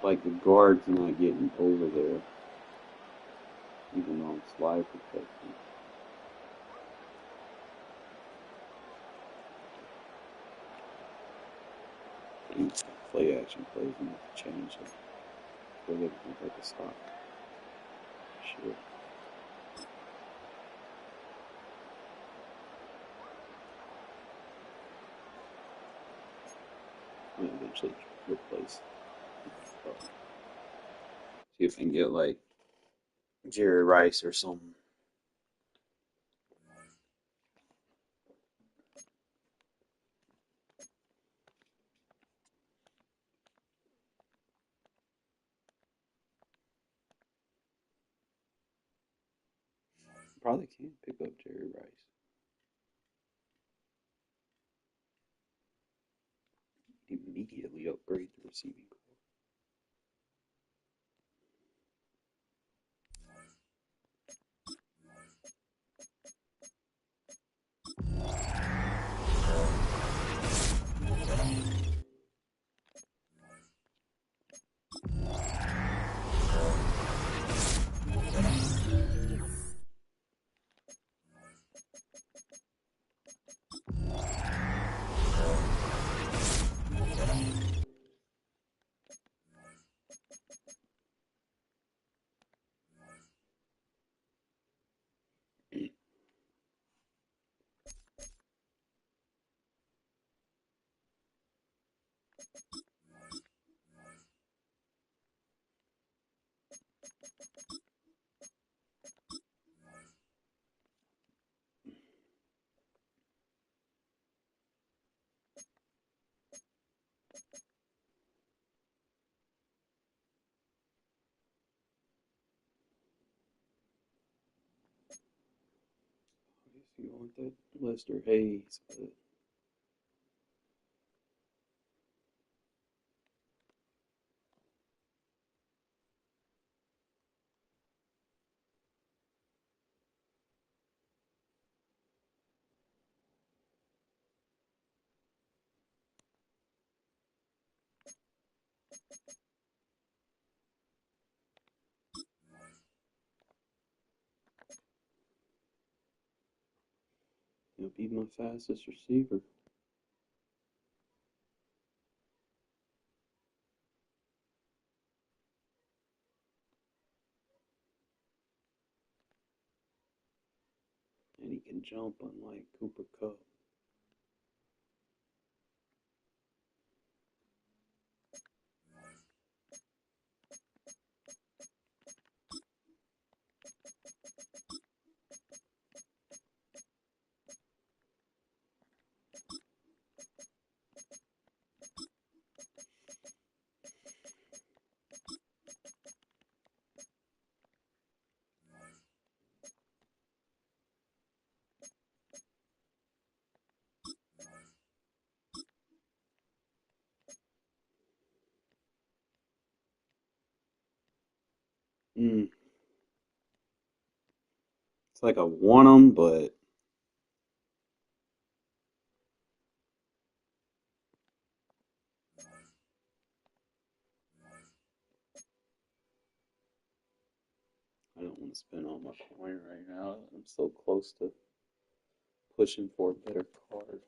Like the guard's not getting over there, even though I'm slide protecting. Play action plays and have to change it. So everything like a stop. Sure. Eventually replace See if I can get like Jerry Rice or something. Probably can't pick up Jerry Rice. Immediately upgrade the receiving core. I guess you want that Lester Hayes, but he'll be my fastest receiver. And he can jump unlike Cooper Kupp. It's like I want him, but I don't want to spend all my coin right now. I'm so close to pushing for a better card.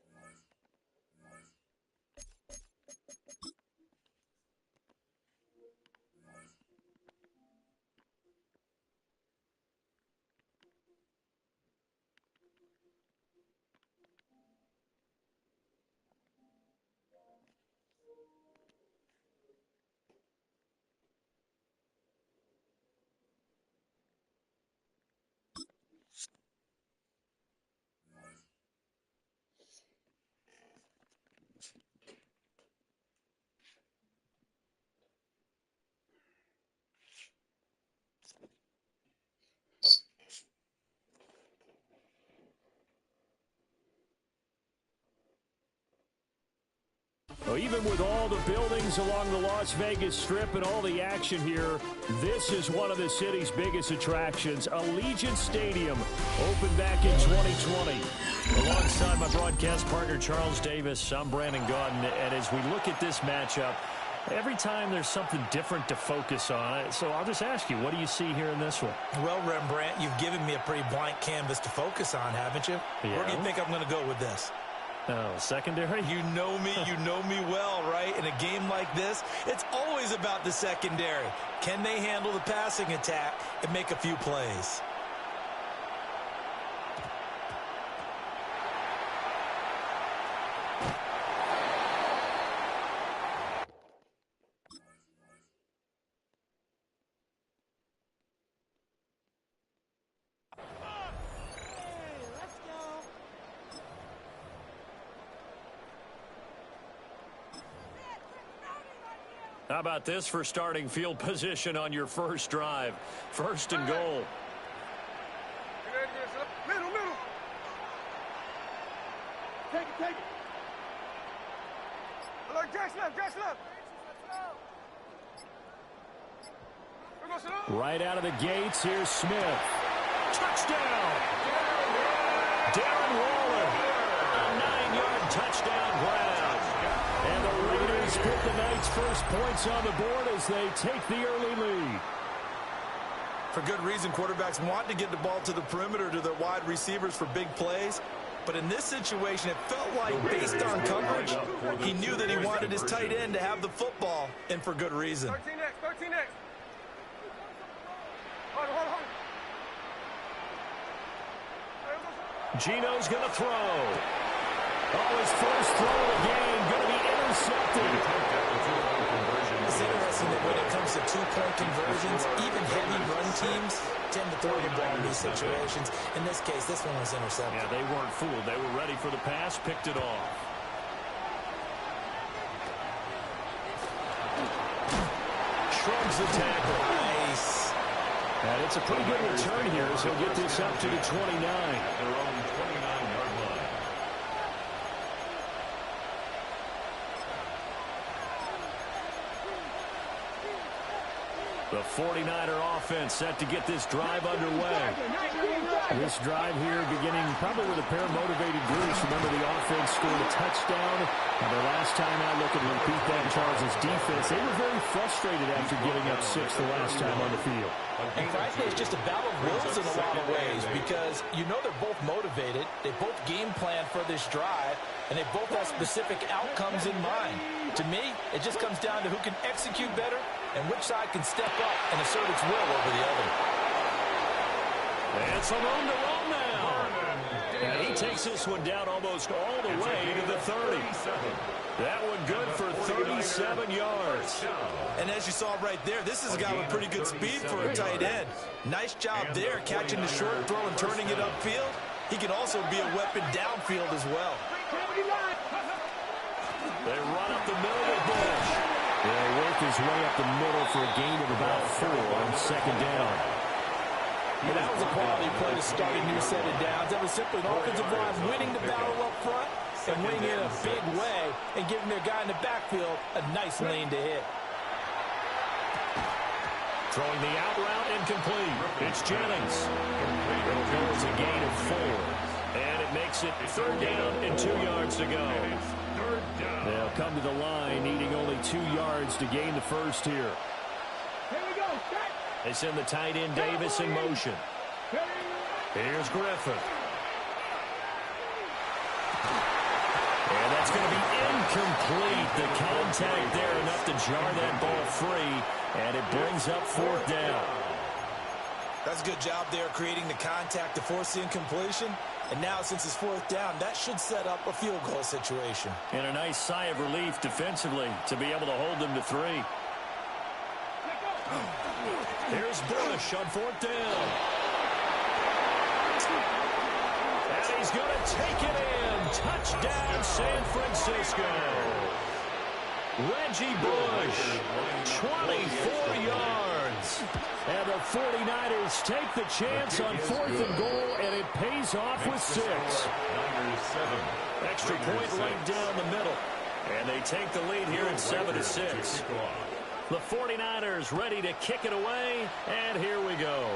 Well, even with all the buildings along the Las Vegas Strip and all the action here, this is one of the city's biggest attractions. Allegiant Stadium opened back in 2020. Alongside my broadcast partner, Charles Davis, I'm Brandon Gaudin. And as we look at this matchup, every time there's something different to focus on. So I'll just ask you, what do you see here in this one? Well, Rembrandt, you've given me a pretty blank canvas to focus on, haven't you? Yeah. Where do you think I'm going to go with this? Oh, secondary? You know me well, right? In a game like this, it's always about the secondary. Can they handle the passing attack and make a few plays? How about this for starting field position on your first drive? First and goal. Middle. Take it. Look, Jackson left. Right out of the gates, here's Smith. Touchdown! Darren Waller. A 9-yard touchdown grab. And the Raiders put the night's first points on the board as they take the early lead. For good reason, quarterbacks want to get the ball to the perimeter to their wide receivers for big plays. But in this situation, it felt like, based on coverage, he knew that he wanted his tight end to have the football, and for good reason. 13 next. Hold. Gino's going to throw. Oh, his first throw of the game going to be intercepted. It's interesting that when it comes to two-point conversions, even heavy run teams tend to throw the ball in these situations. In this case, this one was intercepted. Yeah, they weren't fooled. They were ready for the pass, picked it off. Shrugs the tackle. Nice. And it's a pretty good return here, so he'll get this up to the 29. Their own 29-yard line. The 49er offense set to get this drive underway. This drive here beginning probably with a pair of motivated groups. Remember, the offense scored a touchdown. And the last time out, looking to repeat that in Charles' defense, they were very frustrated after giving up 6 the last time on the field. And frankly, it's just a battle of wills in a lot of ways because you know they're both motivated. They both game plan for this drive, and they both have specific outcomes in mind. To me, it just comes down to who can execute better and which side can step up and assert its will over the other. And some room to roll now. And he takes this one down almost all the way to the 30. That one good for 37 yards. And as you saw right there, this is a guy with pretty good speed for a tight end. Nice job there, catching the short throw and turning it upfield. He can also be a weapon downfield as well. They run up the middle with Bush. They work his way up the middle for a gain of about 4 on second down. And that was a quality play to start a new set of downs. That was simply an offensive line winning the battle up front and winning in a big way and giving their guy in the backfield a nice lane to hit. Throwing the out route incomplete. It's Jennings. It'll go as a gain of 4. And it makes it third down and 2 yards to go. They'll come to the line needing only 2 yards to gain the first here. Here we go. Set. They send the tight end Davis in motion. Here's Griffin. And that's going to be incomplete. The contact there enough to jar that ball free, and it brings up fourth down. That's a good job there creating the contact to force the incompletion. And now, since it's fourth down, that should set up a field goal situation. And a nice sigh of relief defensively to be able to hold them to 3. Here's Bush on fourth down. And he's going to take it in. Touchdown, San Francisco. Reggie Bush, 24 yards. And the 49ers take the chance on 4th and goal, and it pays off with 6. Extra point right down the middle. And they take the lead here at 7-6. The 49ers ready to kick it away, and here we go.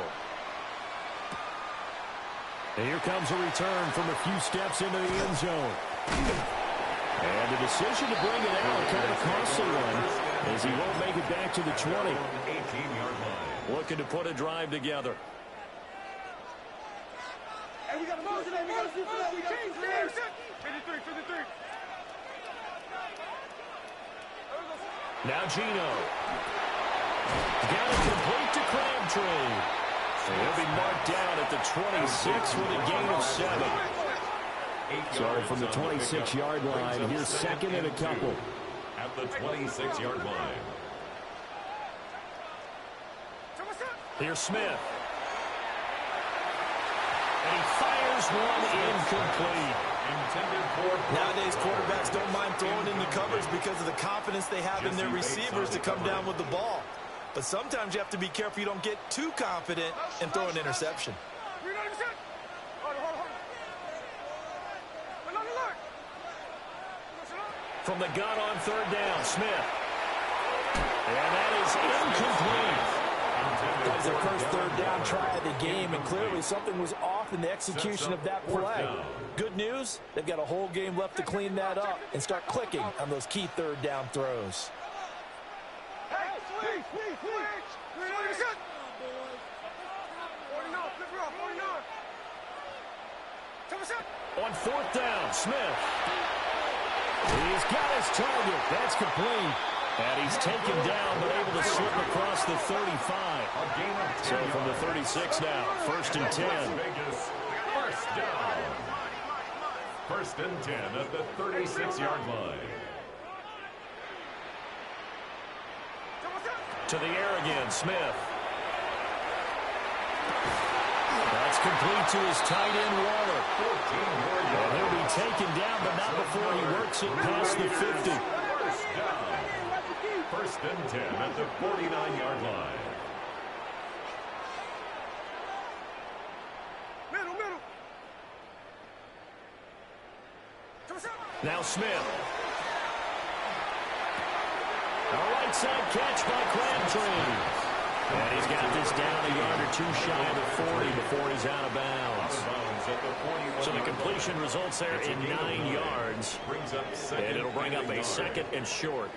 And here comes a return from a few steps into the end zone. And the decision to bring it out, kind of a costly one, as he won't make it back to the 20. 18-yard line. Looking to put a drive together. Hey, we got a motion. We got a motion. We changed this. 53. Now Gino. Got it complete to Crabtree. He'll be marked down at the 26 with a gain of 7. So from the 26-yard line, here's second and a couple. At the 26-yard line. Here's Smith. And he fires one incomplete. Nowadays, quarterbacks don't mind throwing into covers because of the confidence they have in their receivers to come down with the ball. But sometimes you have to be careful you don't get too confident and throw an interception. From the gun on third down, Smith. And that is incomplete. That was their first third down try of the game, and clearly something was off in the execution of that play. Good news, they've got a whole game left to clean that up and start clicking on those key third down throws. On fourth down, Smith. He's got his target. That's complete. And he's taken down, but able to slip across the 35. So from the 36 now, 1st and 10. First down. 1st and 10 at the 36-yard line. To the air again, Smith. That's complete to his tight end, Waller. And he'll be taken down, but not before he works it past the 50. 1st and 10 at the 49-yard line. Now Smith. A right side catch by Crabtree. And he's got this down a yard or two shy of the 40 before he's out of bounds. So the completion results there in 9 yards. And it'll bring up a 2nd and short.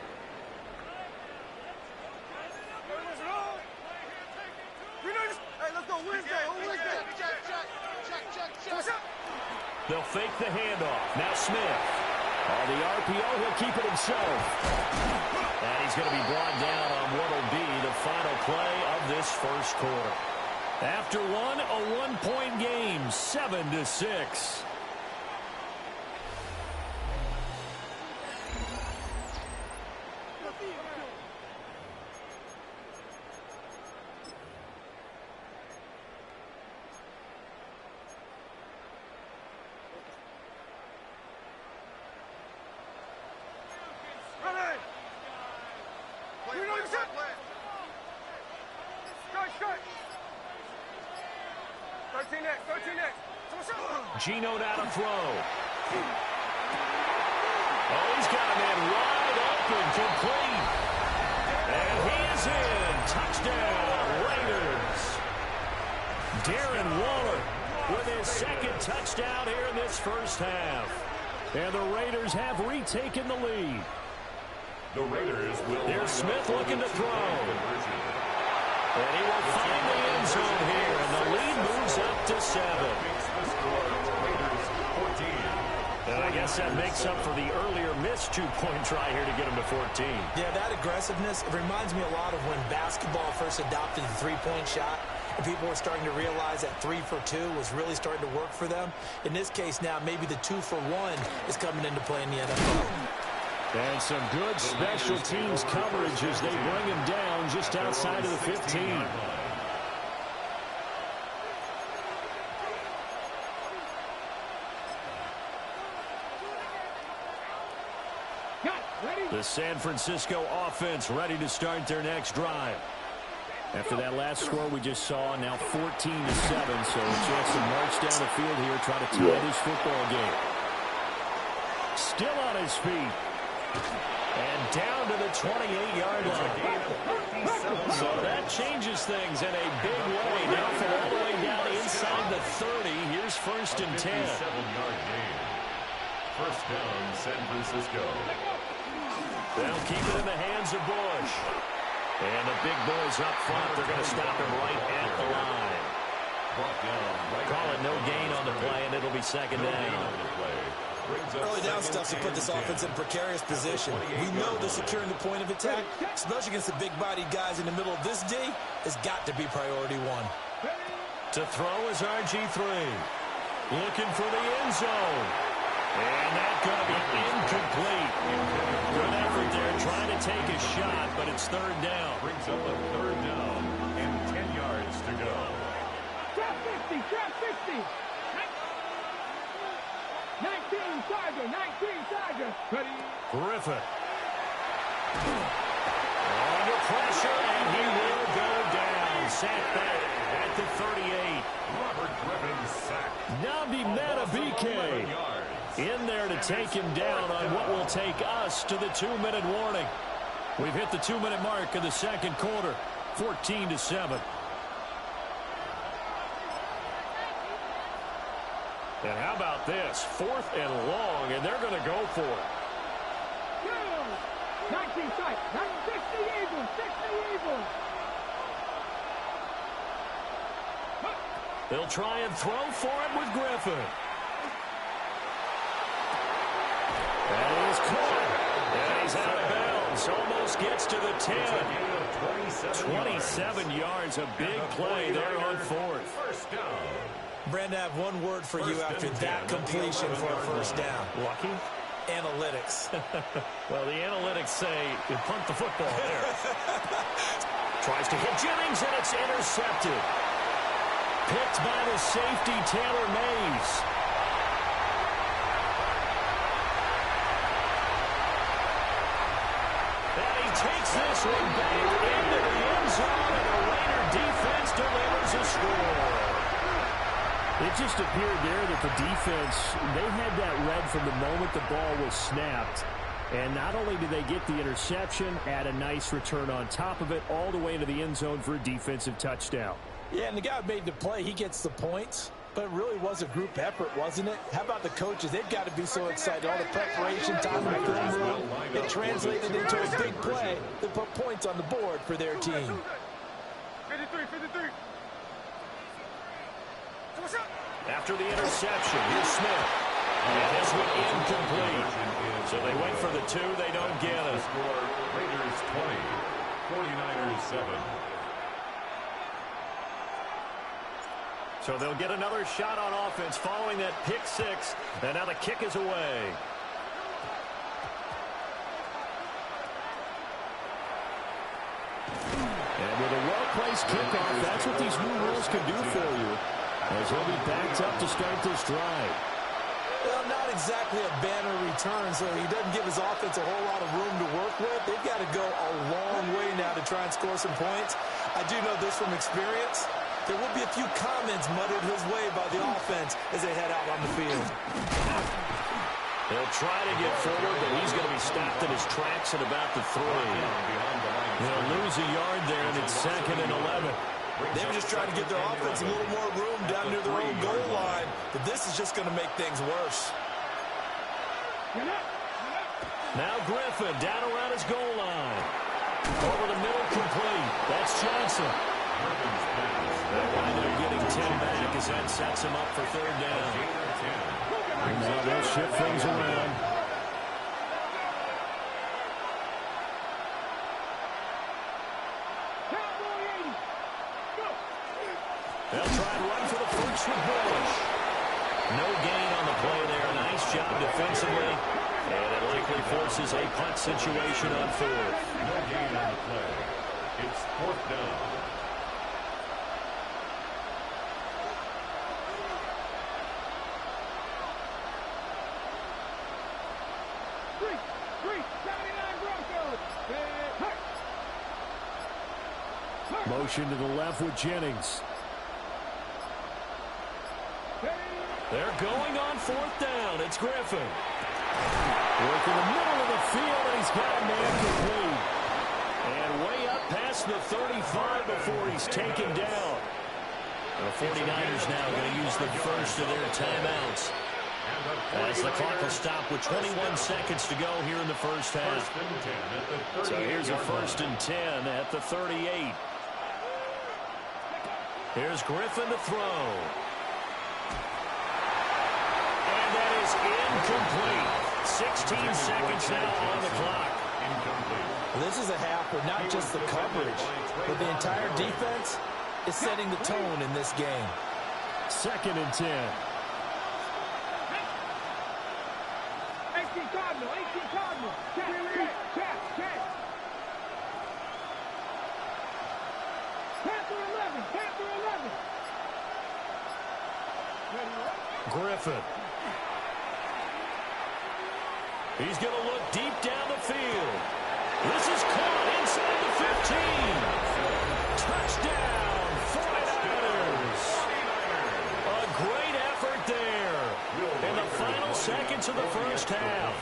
They'll fake the handoff. Now Smith. On the RPO, he'll keep it himself. And he's going to be brought down on what will be the final play of this first quarter. After one, a one-point game, 7-6. Gino now to throw. Oh, he's got a man wide open, complete. And he is in. Touchdown, Raiders. Darren Waller with his 2nd touchdown here in this first half. And the Raiders have retaken the lead. The Raiders will. Here's Smith looking to throw. And he will find the end zone here, and the lead moves up to 7. And I guess that makes up for the earlier missed 2-point try here to get him to 14. Yeah, that aggressiveness, it reminds me a lot of when basketball first adopted the three-point shot, and people were starting to realize that 3 for 2 was really starting to work for them. In this case now, maybe the 2 for 1 is coming into play in the NFL. And some good special teams coverage as they bring him down just outside of the 15. The San Francisco offense ready to start their next drive. After that last score we just saw, now 14-7, so a chance to march down the field here, try to tie this football game. Still on his feet. And down to the 28-yard line. So that changes things in a big way. Now from all the way down inside the 30, here's 1st and 10. 7-yard gain. First down, San Francisco. They'll keep it in the hands of Bush. And the big boys up front, they're going to stop him right at the line. Call it no gain on the play, and it'll be 2nd down. Early down stuff to put this offense in a precarious position. We know that securing the point of attack, especially against the big-bodied guys in the middle of this D, has got to be priority 1. To throw is RG3. Looking for the end zone. And that's going to be incomplete. Good effort there trying to take a shot, but it's 3rd down. Brings up a 3rd down and 10 yards to go. Trap 50, trap 50. 19 Tiger, 19 Tiger. Ready? Griffin. Under pressure, and he will go down. Sacked back at the 38. Robert Griffin sacked. Nabi Matabike in there to take him down on what will take us to the 2-minute warning. We've hit the 2-minute mark in the second quarter, 14-7. And how about this? 4th and long, and they're going to go for it. 19 sight, 60 Eagles, 60 Eagles. They'll try and throw for it with Griffin. That is caught. And he's out of bounds. Almost gets to the 10. 27 yards, a big play there on 4th. First down. Brandon, I have one word for you after that completion for a first down. Lucky? Analytics. Well, the analytics say you punt the football there. Tries to hit Jennings, and it's intercepted. Picked by the safety, Taylor Mays. And he takes this one back into the end zone, and the Raider defense delivers a score. It just appeared there that the defense, they had that read from the moment the ball was snapped. And not only did they get the interception, add a nice return on top of it, all the way into the end zone for a defensive touchdown. Yeah, and the guy who made the play, he gets the points. But it really was a group effort, wasn't it? How about the coaches? They've got to be so excited. All the preparation time in the film room, it translated into a big play that put points on the board for their team. 53. After the interception, here's Smith. And this one incomplete. So they went for the 2. They don't get it. Score Raiders 20, 49ers 7. So they'll get another shot on offense following that pick 6. And now the kick is away. And with a well-placed kickoff, that's what these new rules can do for you. As he'll be backed up to start this drive. Well, not exactly a banner return, so he doesn't give his offense a whole lot of room to work with. They've got to go a long way now to try and score some points. I do know this from experience. There will be a few comments muttered his way by the offense as they head out on the field. They'll try to get forward, but he's going to be stopped in his tracks at about the 3. They'll lose a yard there, and it's 2nd and 11. They were just trying to give their offense a little more room down near their own goal line, but this is just going to make things worse. Now Griffin down around his goal line. Over the middle, complete. That's Johnson. They'll wind up getting 10 back as that sets him up for 3rd down. And now they'll shift things around. They'll try and run for the first with Bush. No gain on the play there. Nice job defensively. And it likely forces a punt situation on 4th. No gain on the play. It's 4th down. Motion to the left with Jennings. They're going on 4th down. It's Griffin. Work in the middle of the field, and he's got a man complete. And way up past the 35 before he's taken down. The 49ers now going to use the first of their timeouts. As the clock will stop with 21 seconds to go here in the first half. So here's a 1st and 10 at the 38. Here's Griffin to throw. And that is incomplete. 16 seconds now on the clock. This is a half where not just the coverage, but the entire defense is setting the tone in this game. 2nd and 10. 18 Cardinal, 18 Cardinal. Check. Panther 11, Panther 11. Griffin. He's going to look deep down the field. This is caught inside the 15. Touchdown, 49ers. A great effort there in the final seconds of the first half.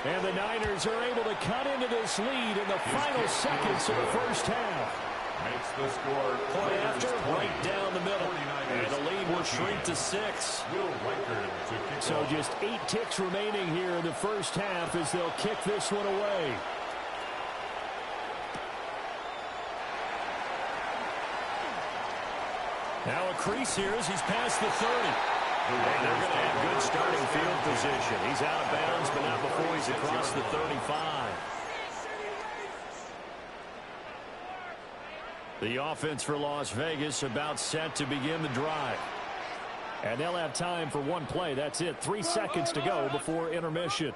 And the Niners are able to cut into this lead in the final seconds of the first half. Makes the score. Point after, right down the middle. And the lead will shrink to 6. So just 8 ticks remaining here in the first half as they'll kick this one away. Now a crease here as he's past the 30. And they're going to have good starting field position. He's out of bounds, but not before he's across the 35. The offense for Las Vegas about set to begin the drive. And they'll have time for one play. That's it. 3 seconds to go before intermission.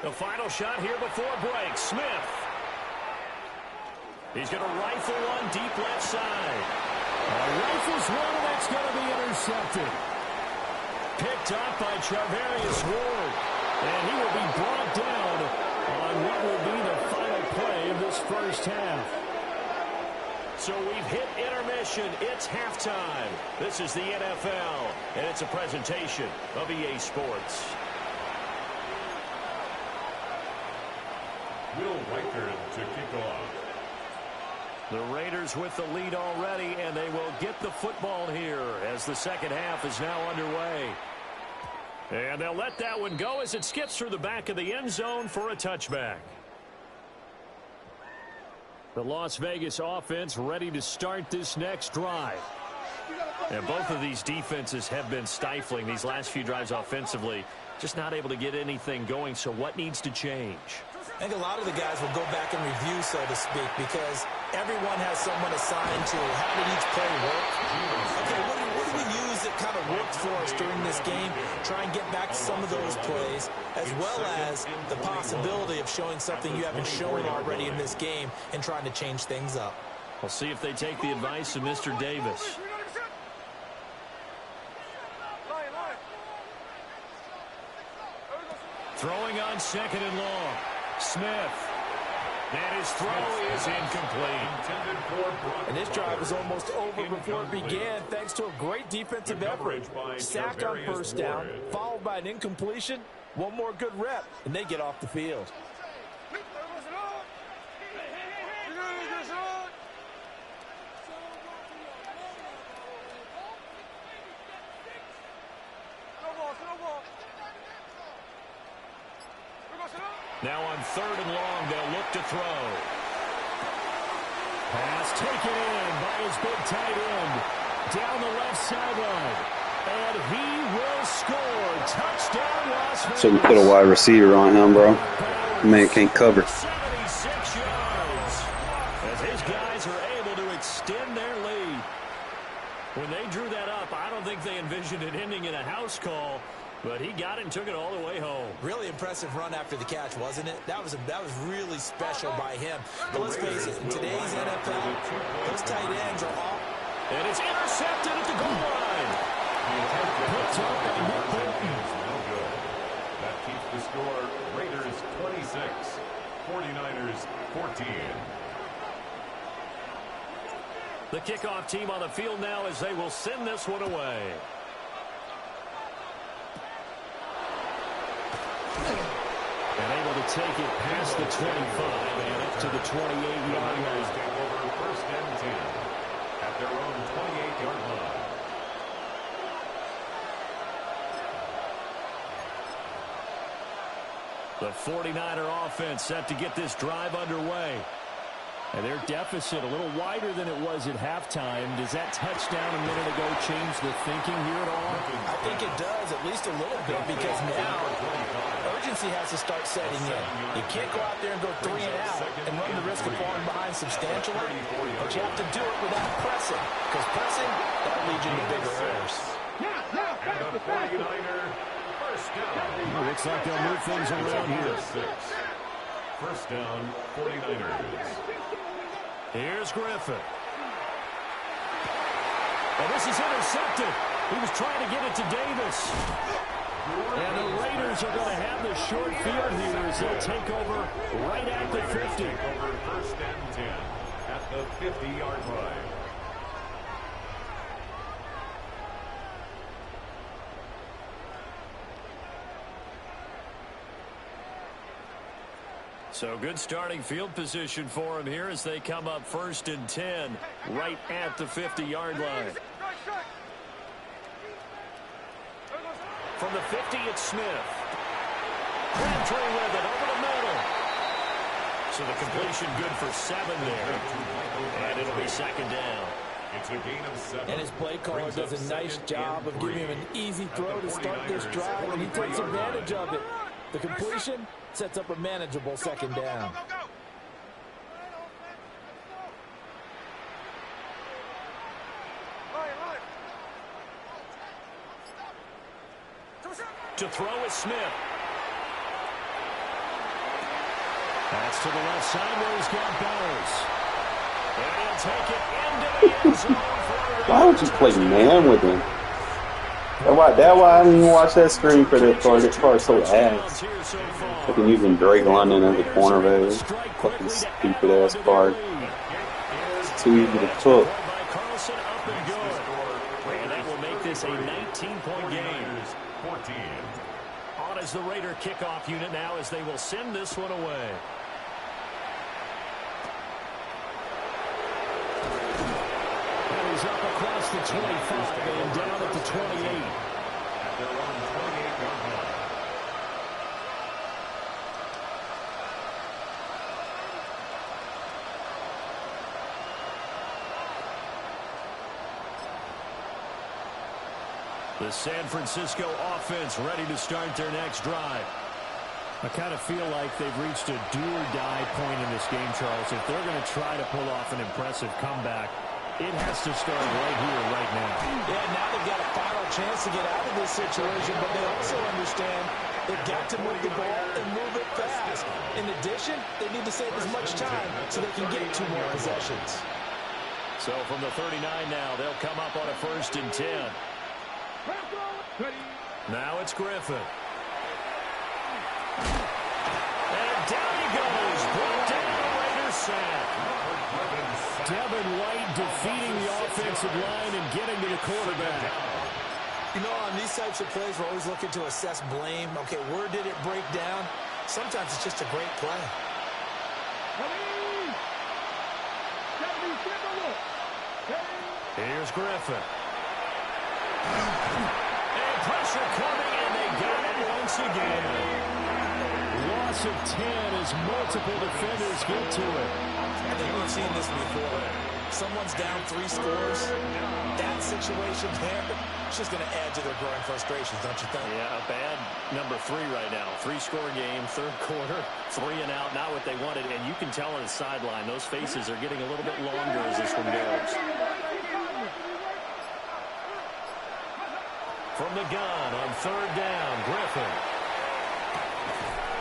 The final shot here before break. Smith. He's going to rifle one deep left side. Rifles one, and that's going to be intercepted. Picked up by Charvarius Ward. And he will be brought down on what will be the final play of this first half. So we've hit intermission. It's halftime. This is the NFL, and it's a presentation of EA Sports. Will Reichard to kick off. The Raiders with the lead already, and they will get the football here as the second half is now underway. And they'll let that one go as it skips through the back of the end zone for a touchback. The Las Vegas offense ready to start this next drive. And both of these defenses have been stifling these last few drives offensively. Just not able to get anything going, so what needs to change? I think a lot of the guys will go back and review, so to speak, because everyone has someone assigned to how did each play work. Okay, what do we use that kind of worked for us during this game? Try and get back to some of those plays, as well as the possibility of showing something you haven't shown already in this game and trying to change things up. We'll see if they take the advice of Mr. Davis. Throwing on second and long. Smith. And his throw is incomplete. And this drive was almost over before it began, thanks to a great defensive effort. Sack on first down, followed by an incompletion. One more good rep, and they get off the field. Now on third and long, they'll look to throw. Pass taken in by his big tight end. Down the left sideline. And he will score. Touchdown, Las Vegas. So we put a wide receiver on him, bro. Man can't cover. 76 yards. As his guys are able to extend their lead. When they drew that up, I don't think they envisioned it ending in a house call. But he got it and took it all the way home. Really impressive run after the catch, wasn't it? That was really special by him. But let's face it, in today's NFL, those tight ends are all... And it's intercepted at the goal line. Picked up and hit Bolton. No good. That keeps the score. Raiders 26, 49ers 14. The kickoff team on the field now as they will send this one away. And able to take it past the 25 and up to the 28-yard line. Take over first and 10 at their own 28-yard line. The 49er offense set to get this drive underway. And their deficit a little wider than it was at halftime. Does that touchdown a minute ago change the thinking here at all? I think it does, at least a little bit, because now urgency has to start setting in. You can't go out there and go 3 and out and run the risk of falling behind substantially, but you have to do it without pressing, because pressing, that'll lead you to bigger errors. And the 49er first down. Looks like they'll move things around here. First down, 49ers. Here's Griffin. And this is intercepted. He was trying to get it to Davis. And the Raiders are going to have the short field here as they'll take over right at the 50. Over first and 10 at the 50-yard line. So good starting field position for him here as they come up first and 10 right at the 50-yard line. From the 50, it's Smith. Crabtree with it over the middle. So the completion good for 7 there. And it'll be second down. It's a gain of 7. And his play caller does a nice job of giving him an easy throw to start this drive, and he takes advantage of it. The completion sets up a manageable second down. To throw is Smith. That's to the left side where he's got Bowers. And he'll take it into the end zone for Why would you play man with him? That's why I didn't even watch that screen for that part. That part's so ass. Fucking using Drake London as a cornerback. Fucking stupid ass part. It's too easy to cook. And that will make this a 19-point game. On as the Raider kickoff unit now as they will send this one away. And he's up across the 25 and down at the 28. At their own 28-yard line. The San Francisco offense ready to start their next drive. I kind of feel like they've reached a do-or-die point in this game, Charles. If they're going to try to pull off an impressive comeback, it has to start right here, right now. Yeah, now they've got a final chance to get out of this situation, but they also understand they've got to move the ball and move it fast. In addition, they need to save as much time so they can get 2 more possessions. So from the 39 now, they'll come up on a first and 10. Now it's Griffin. And down he goes. Brought down the Raiders sack. Devin White defeating the offensive line and getting to the quarterback. You know, on these types of plays, we're always looking to assess blame. Okay, where did it break down? Sometimes it's just a great play. Here's Griffin. And pressure coming, and they got it once again. Loss of 10 as multiple defenders get to it. I think we've seen this before. Someone's down 3 scores. That situation there, it's just going to add to their growing frustrations, don't you think? Yeah, a bad number 3 right now. 3-score game, third quarter, 3 and out, not what they wanted. And you can tell on the sideline, those faces are getting a little bit longer as this one goes. From the gun on third down, Griffin.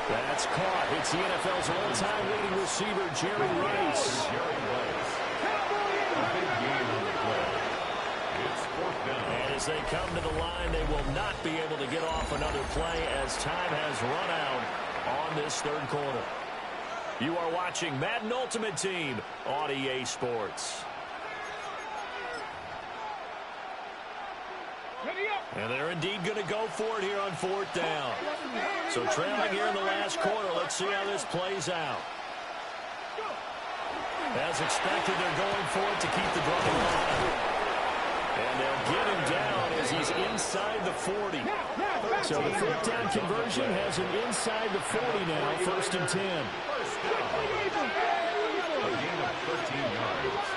That's caught. It's the NFL's all-time leading receiver, Jerry Rice. And as they come to the line, they will not be able to get off another play as time has run out on this third quarter. You are watching Madden Ultimate Team on EA Sports. And they're indeed going to go for it here on fourth down. So trailing here in the last quarter, let's see how this plays out. As expected, they're going for it to keep the drive alive. And they'll get him down as he's inside the 40. So the fourth down conversion has him inside the 40 now, first and 10. A gain of 13 yards.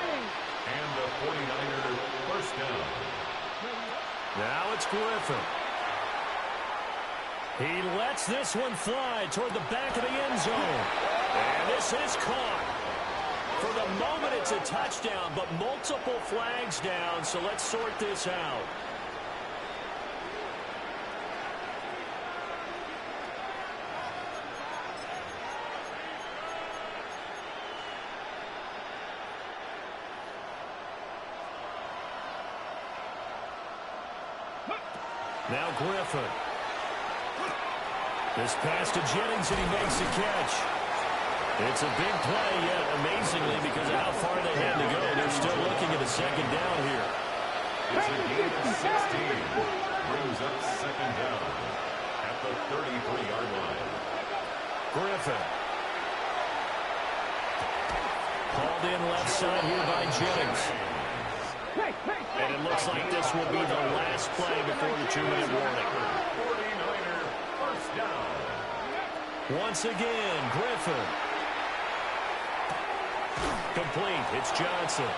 And the 49er first down. Now it's Griffin. He lets this one fly toward the back of the end zone. And this is caught. For the moment, it's a touchdown, but multiple flags down, so let's sort this out. Now Griffin. This pass to Jennings, and he makes a catch. It's a big play, yet amazingly, because of how far they had to go, they're still looking at a second down here. It's a gain of 16. Brings up second down at the 33-yard line. Griffin. Called in left side here by Jennings. And it looks like this will be the last play before the 2-minute warning. 49er first down. Once again, Griffin. Complete. It's Johnson.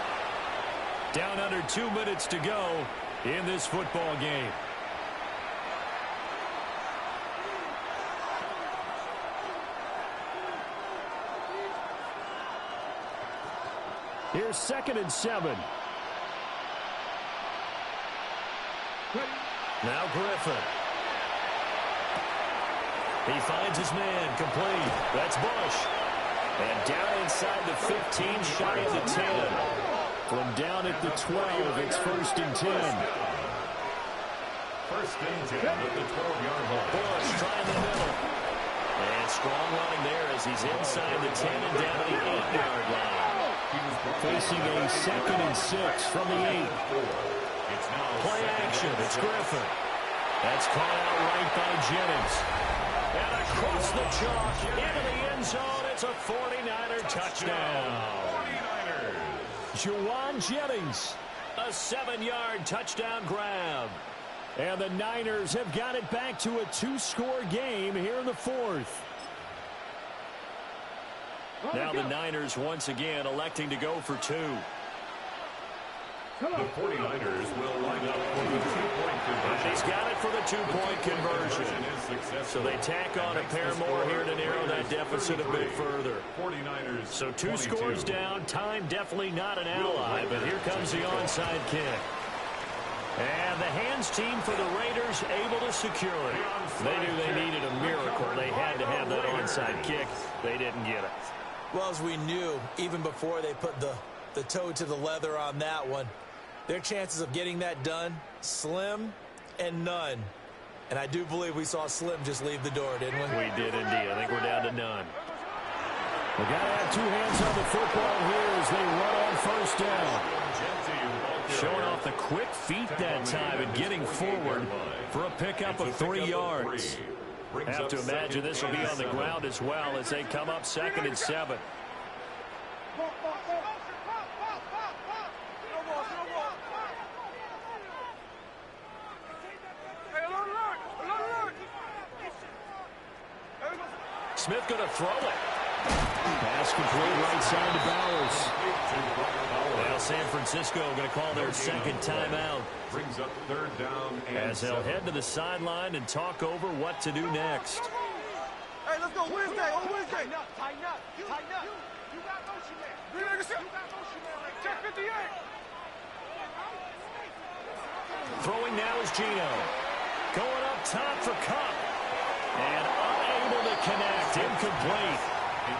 Down under 2 minutes to go in this football game. Here's 2nd and 7. Now Griffin. He finds his man. Complete. That's Bush. And down inside the 15, shy of the 10. From down at the 12, it's 1st and 10. 1st and 10 at the 12-yard line. Bush trying the middle. And strong running there as he's inside the 10 and down to the 8-yard line. Facing a 2nd and 6 from the 8. Play action. It's Griffin. That's caught out right by Jennings. And across the chalk into the end zone. It's a 49er touchdown. 49ers. Juwan Jennings. A 7-yard touchdown grab. And the Niners have got it back to a 2-score game here in the 4th. Now the Niners once again electing to go for 2. The 49ers will line up for the 2-point conversion. He's got it for the 2-point conversion. So they tack on a pair more here to narrow that deficit a bit further. 49ers. So 2 scores down. Time definitely not an ally, but here comes the onside kick. And the hands team for the Raiders able to secure it. They knew they needed a miracle. They had to have that onside kick. They didn't get it. Well, as we knew, even before they put the toe to the leather on that one, their chances of getting that done, slim and none. And I do believe we saw Slim just leave the door, didn't we? We did indeed. I think we're down to none. We got to have 2 hands on the football here as they run on 1st down. Showing off the quick feet that time and getting forward for a pickup of 3 yards. Have to imagine this will be on the ground as well as they come up 2nd and 7. Smith going to throw it. Pass complete right side to Bowers. Now San Francisco going to call their 2nd timeout. Brings up 3rd down as they'll head to the sideline and talk over what to do next. Hey, let's go Wednesday. On Wednesday. Tighten up. Tighten up. Tighten up. You got motion man. You got motion man. Check 58. Throwing now is Gino. Going up top for Cup. And unable to connect. Incomplete.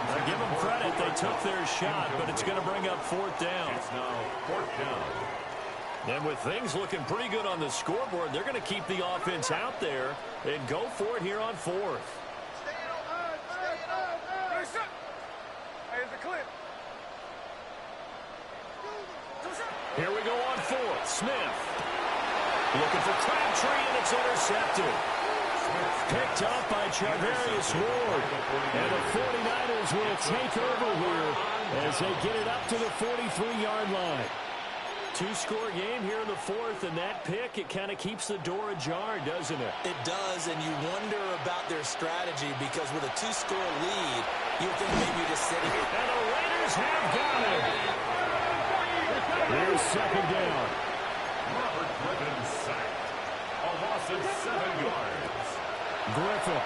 Now give them credit. They took their shot, but it's going to bring up 4th down. It's now 4th down. And with things looking pretty good on the scoreboard, they're going to keep the offense out there and go for it here on 4th. Here we go on 4th. Smith. Looking for Crabtree, and it's intercepted. Picked up by Charvarius Ward. And the 49ers will take over here as they get it up to the 43-yard line. 2-score game here in the 4th, and that pick, it kind of keeps the door ajar, doesn't it? It does, and you wonder about their strategy because with a 2-score lead, you think maybe you're just sitting here. And the Raiders have got it. Here's 2nd down. Robert Griffin sacked. A loss of 7 yards. Griffin.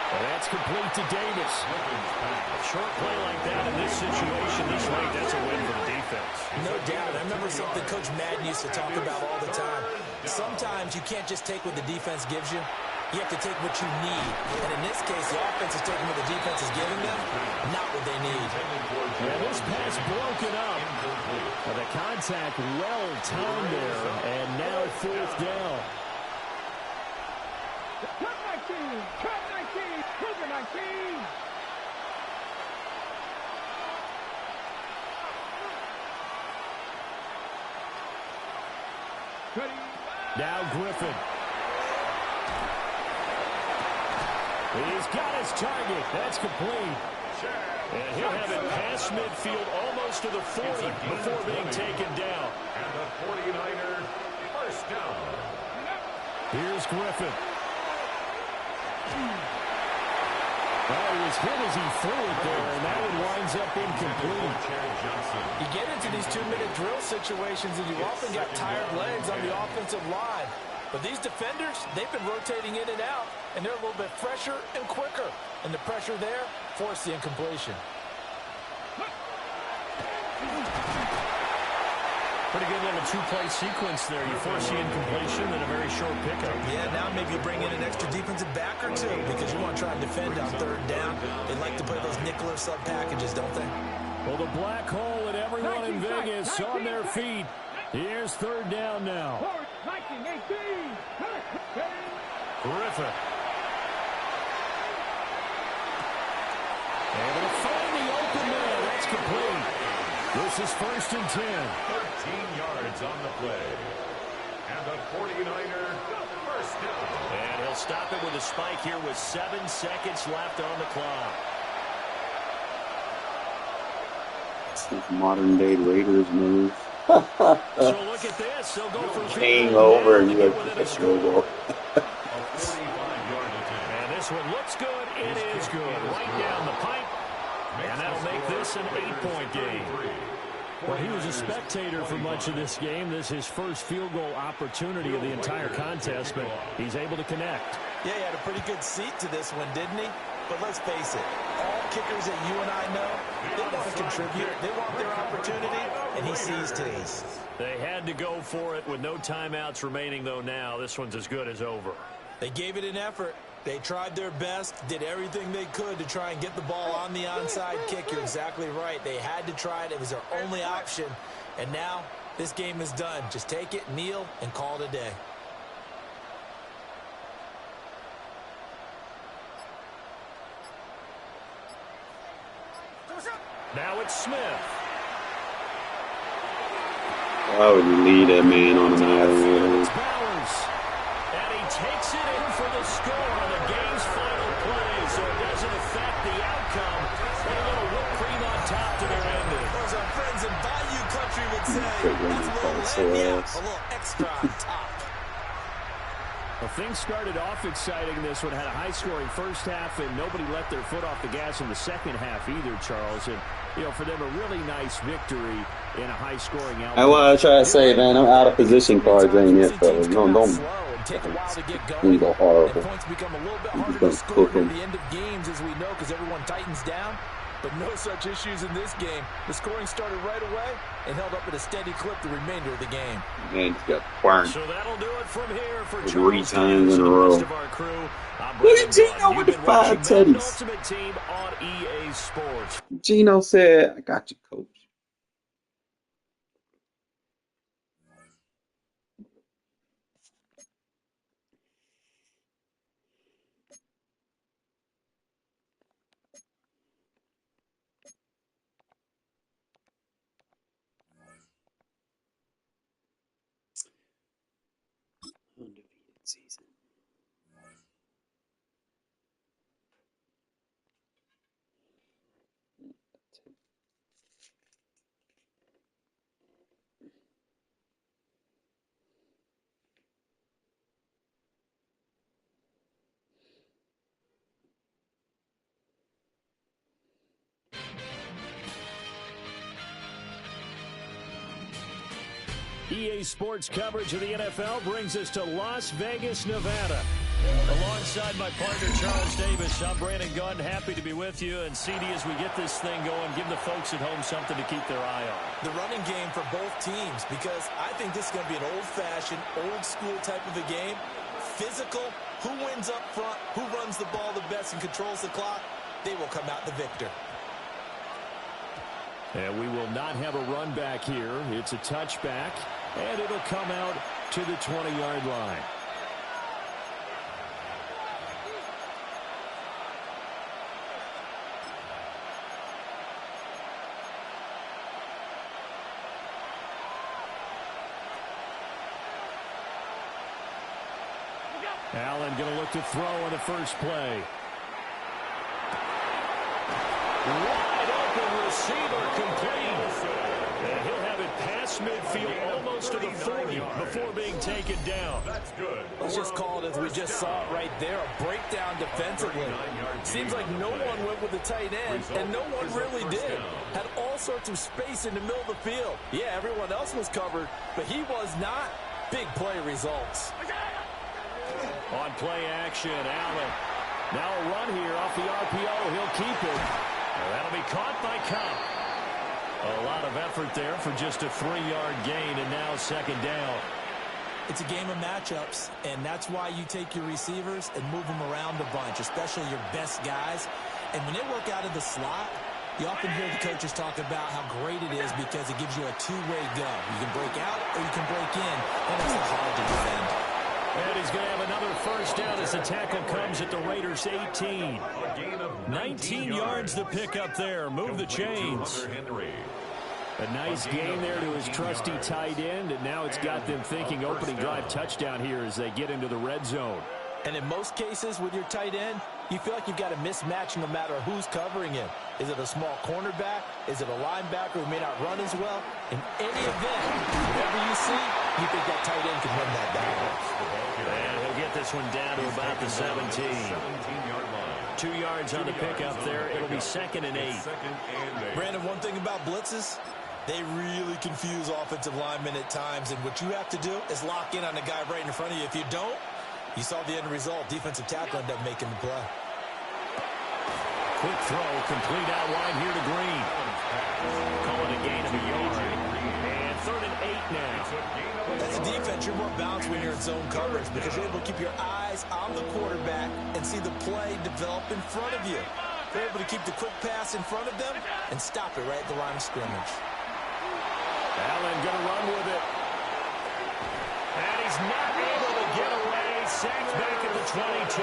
And that's complete to Davis. A short play like that in this situation, this late, that's a win for the defense. No doubt. I remember something Coach Madden used to talk about all the time. Sometimes you can't just take what the defense gives you. You have to take what you need. And in this case, the offense is taking what the defense is giving them, not what they need. Yeah, this pass broken up. Well, the contact well timed there, and now 4th down. Cut 19. Cut 19. Cougar 19. Now Griffin. He's got his target. That's complete. And he'll have it past midfield almost to the 40 before being taken down. And the 49er first down. Here's Griffin. Well, he was hit as he threw it there, and that one winds up incomplete. You get into these 2-minute drill situations, and you often got tired legs on the offensive line. But these defenders, they've been rotating in and out, and they're a little bit fresher and quicker. And the pressure there forced the incompletion. Pretty good little two-play sequence there. You force the incompletion and a very short pickup. Yeah, now maybe you bring in an extra defensive back or two because you want to try and defend on third down. They like to play those nickel or sub packages, don't they? Well, the black hole and everyone in Vegas on their feet. Here's third down now. 19-18. Griffin. Able to find the open man. That's complete. This is 1st and 10. 13 yards on the play. And the 49er first down. And he'll stop it with a spike here with 7 seconds left on the clock. It's like modern day Raiders move. So look at this. They'll go for Game over and you have to get field goal. And this one looks good. It is good. Right down the pipe. And that'll make this an 8-point game. Well, he was a spectator for much of this game. This is his first field goal opportunity of the entire contest, but he's able to connect. Yeah, he had a pretty good seat to this one, didn't he? But let's face it, all kickers that you and I know, they want to contribute. They want their opportunity, and he seized his. They had to go for it with no timeouts remaining, though, now. This one's as good as over. They gave it an effort. They tried their best, did everything they could to try and get the ball on the onside kick. You're exactly right. They had to try it. It was their only option. And now this game is done. Just take it, kneel, and call it a day. Now it's Smith. Why would you lead a man on an island? And he takes it in for the score on the game's final play, so it doesn't affect the outcome. And a little whipped cream on top to their ending. As our friends in Bayou Country would say, that's a little lagniappe, a little extra on top. Well, things started off exciting. This one had a high-scoring first half, and nobody let their foot off the gas in the second half either, Charles. And, you know, for them, a really nice victory in a high-scoring outcome. I want to try to say, man, I'm out of position cards ain't it, fellas. Don't we go horrible. Points become a little bit harder to score at the end of games, as we know, because everyone tightens down. But no such issues in this game. The scoring started right away and held up at a steady clip the remainder of the game. Man, he's got quirked. So that'll do it from here for 3 times in a row. Look at Gino with the 5 teddies. Ultimate Team on EA Sports. Gino said, I got you, coach. Undefeated season. EA Sports coverage of the NFL brings us to Las Vegas, Nevada. Alongside my partner, Charles Davis, I'm Brandon Gunn. Happy to be with you. And, CD, as we get this thing going, give the folks at home something to keep their eye on. The running game for both teams, because I think this is going to be an old-fashioned, old-school type of a game. Physical, who wins up front, who runs the ball the best and controls the clock, they will come out the victor. And we will not have a run back here. It's a touchback, and it'll come out to the 20-yard line. Allen going to look to throw on the first play. Wide open receiver complete. And he'll have it past midfield almost to the 40 before being taken down. That's good. Let's just call it as we just saw it right there, a breakdown defensively. Seems like no one went with the tight end, and no one really did. Had all sorts of space in the middle of the field. Yeah, everyone else was covered, but he was not. Big play results. On play action, Allen. Now a run here off the RPO. He'll keep it. That'll be caught by Cobb. A lot of effort there for just a 3-yard gain, and now second down. It's a game of matchups, and that's why you take your receivers and move them around a bunch, especially your best guys. And when they work out of the slot, you often hear the coaches talk about how great it is because it gives you a two-way go. You can break out or you can break in, and it's hard to defend. And he's going to have another first down as the tackle comes at the Raiders' 18. 19 yards to pick up there. Move the chains. A nice gain there to his trusty tight end, and now it's got them thinking opening drive touchdown here as they get into the red zone. And in most cases with your tight end, you feel like you've got a mismatch no matter who's covering him. Is it a small cornerback? Is it a linebacker who may not run as well? In any event, whatever you see, you think that tight end can win that battle. And he'll get this one down to about the 17. 2 yards on the pickup there. It'll be 2nd and 8. Brandon, one thing about blitzes, they really confuse offensive linemen at times, and what you have to do is lock in on the guy right in front of you. If you don't, you saw the end result. Defensive tackle ended up making the play. Quick throw, complete out wide here to Green. Calling a gain of a yard. And 3rd and 8 now. As a defense, you're more balanced when you're in zone coverage because you're able to keep your eyes on the quarterback and see the play develop in front of you. They're able to keep the quick pass in front of them and stop it right at the line of scrimmage. Allen going to run with it. And he's not able to get away. Sacked back at the 22.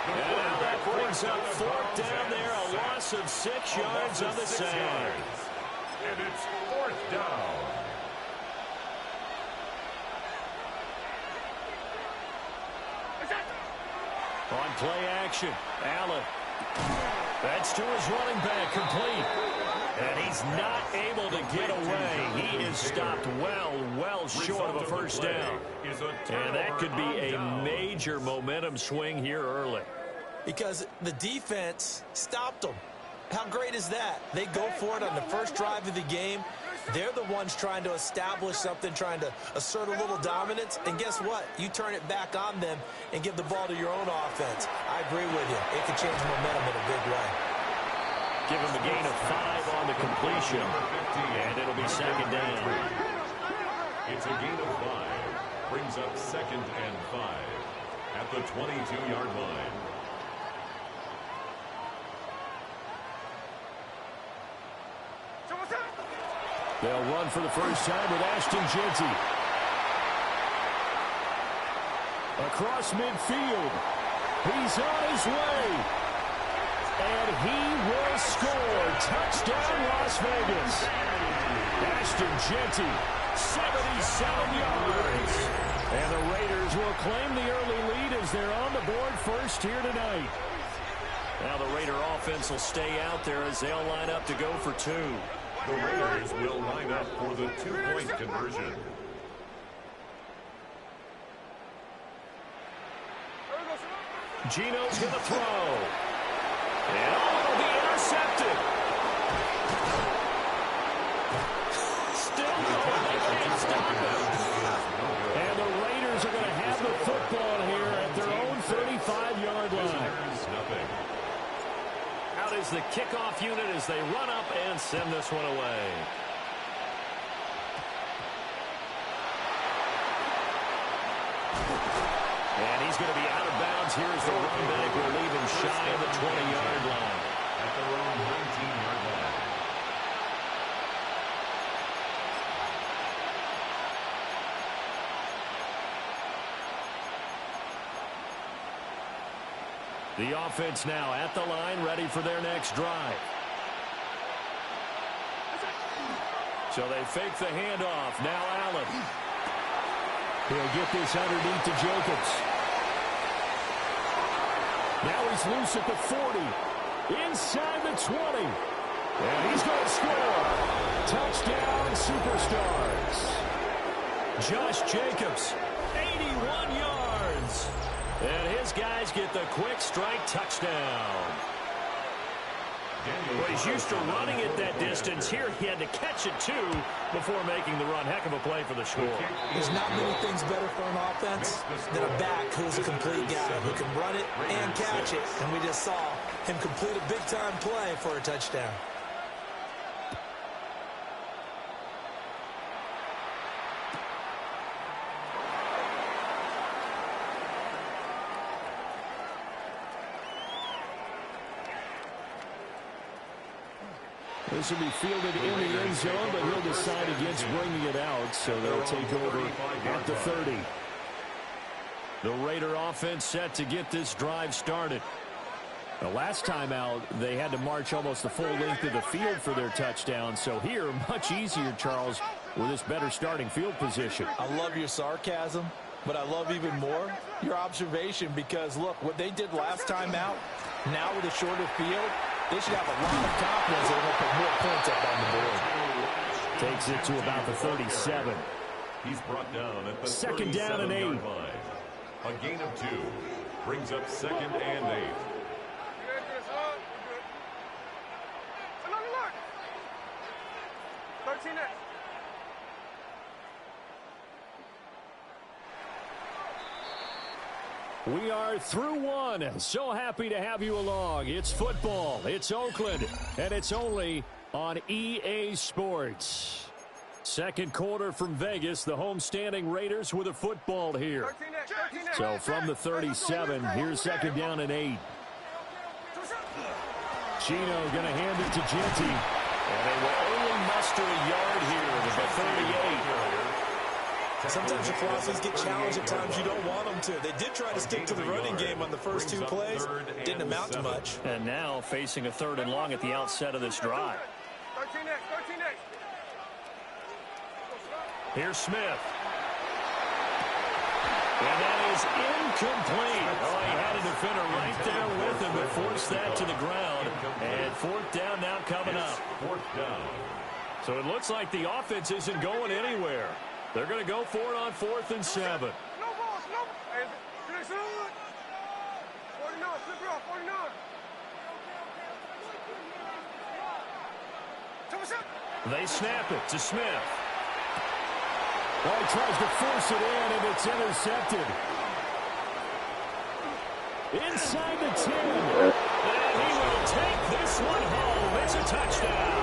And now that brings up 4th down there. A loss of 6 yards on the sack. And it's 4th down. On play action, Allen. That's to his running back, complete. And he's not able to get away. He is stopped well short of a first down. And that could be a major momentum swing here early. Because the defense stopped them. How great is that? They go for it on the first drive of the game. They're the ones trying to establish something, trying to assert a little dominance. And guess what? You turn it back on them and give the ball to your own offense. I agree with you. It can change momentum in a big way. Give him a gain of 5 on the completion. And it'll be 2nd down. It's a gain of 5. Brings up 2nd and 5 at the 22-yard line. They'll run for the first time with Ashton Jeanty. Across midfield. He's on his way. And he will score. Touchdown, Las Vegas. Ashton Jeanty, 77 yards. And the Raiders will claim the early lead as they're on the board first here tonight. Now the Raider offense will stay out there as they'll line up to go for 2. The Raiders will line up for the 2-point conversion. Gino's going to throw. And it'll be intercepted. Still going. They can't stop him. And the Raiders are going to have the football here at their own 35-yard line. Out is the kickoff unit as they run up and send this one away. And he's going to be out of bounds here as the running back will leave him shy of the 20-yard line. At their own 19-yard line. The offense now at the line, ready for their next drive. So they fake the handoff. Now Allen. He'll get this underneath to Jacobs. Now he's loose at the 40. Inside the 20. And he's going to score. Touchdown, Superstars. Josh Jacobs, 81 yards. And his guys get the quick strike touchdown. Well, he's used to running it that distance. Here he had to catch it, too, before making the run. Heck of a play for the score. There's not many things better for an offense than a back who's a complete guy who can run it and catch it. And we just saw him complete a big-time play for a touchdown. This will be fielded in the end zone, but he'll decide against bringing it out, so they'll take over at the 30. The Raider offense set to get this drive started. The last time out, they had to march almost the full length of the field for their touchdown, so here, much easier, Charles, with this better starting field position. I love your sarcasm, but I love even more your observation because, look, what they did last time out, now with a shorter field, they should have a lot of confidence they're going to put more points up on the board. Takes it to about the 37. He's brought down at the second down and 8. Line. A gain of 2 brings up second and 8. Look. 13X. We are through one. So happy to have you along. It's football. It's Oakland. And it's only on EA Sports. Second quarter from Vegas. The homestanding Raiders with a football here. So from the 37, here's second down and 8. Chino going to hand it to Genty. And they will only muster a yard here to the 38. Sometimes your philosophies get challenged at times you don't want them to. They did try to stick to the running game on the first 2 plays. Didn't amount to much. And now facing a 3rd and long at the outset of this drive. 13X. Here's Smith. And that is incomplete. Oh, he had a defender right there with him to force that to the ground. And 4th down now coming up. 4th down. So it looks like the offense isn't going anywhere. They're going to go for it on 4th and 7. No balls, no. 49, flip it off, 49. They snap it to Smith. Well, he tries to force it in, and it's intercepted. Inside the 10. And he will take this one home. It's a touchdown.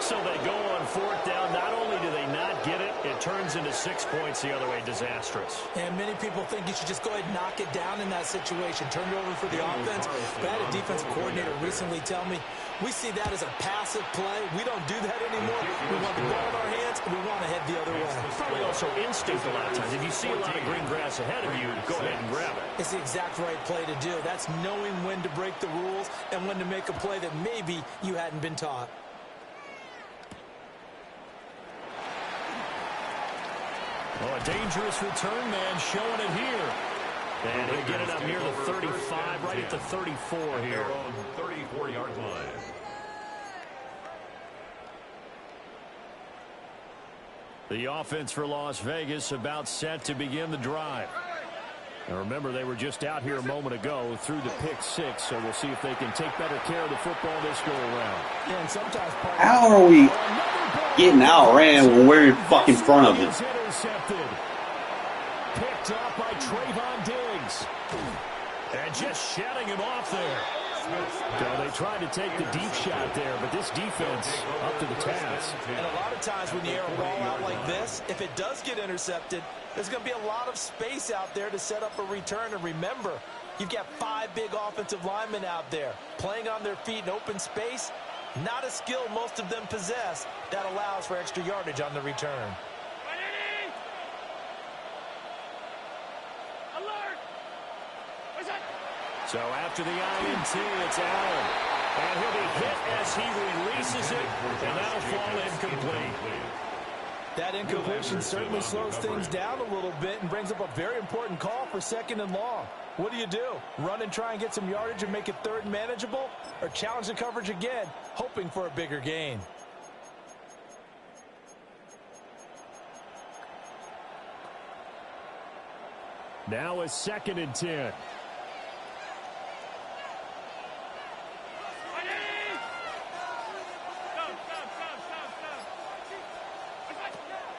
So they go on 4th down. Not only do they not get it, it turns into 6 points the other way. Disastrous. And many people think you should just go ahead and knock it down in that situation. Turn it over for the offense. But I had a defensive coordinator recently tell me, we see that as a passive play. We don't do that anymore. We want the ball in our hands, and we want to head the other way. Probably also instinct a lot of times. If you see a lot of green grass ahead of you, go ahead and grab it. It's the exact right play to do. That's knowing when to break the rules and when to make a play that maybe you hadn't been taught. Oh, a dangerous return man showing it here. And he'll get it up near the 35, right at the 34 here. On 34-yard line. The offense for Las Vegas about set to begin the drive. Now remember, they were just out here a moment ago through the pick 6, so we'll see if they can take better care of the football this go around. Yeah, and sometimes how are we getting outran when we're in fucking front of him? Intercepted. Picked up by Trayvon Diggs. And just shutting him off there. So they tried to take the deep shot there, but this defense up to the task. And a lot of times when you air a ball out like this, if it does get intercepted, there's going to be a lot of space out there to set up a return. And remember, you've got 5 big offensive linemen out there playing on their feet in open space. Not a skill most of them possess that allows for extra yardage on the return. So after the INT, it's Allen. And he'll be hit as he releases it, and that'll fall incomplete. That incompletion certainly slows things down a little bit and brings up a very important call for 2nd and long. What do? Run and try and get some yardage and make it 3rd and manageable? Or challenge the coverage again, hoping for a bigger gain? Now a 2nd and 10.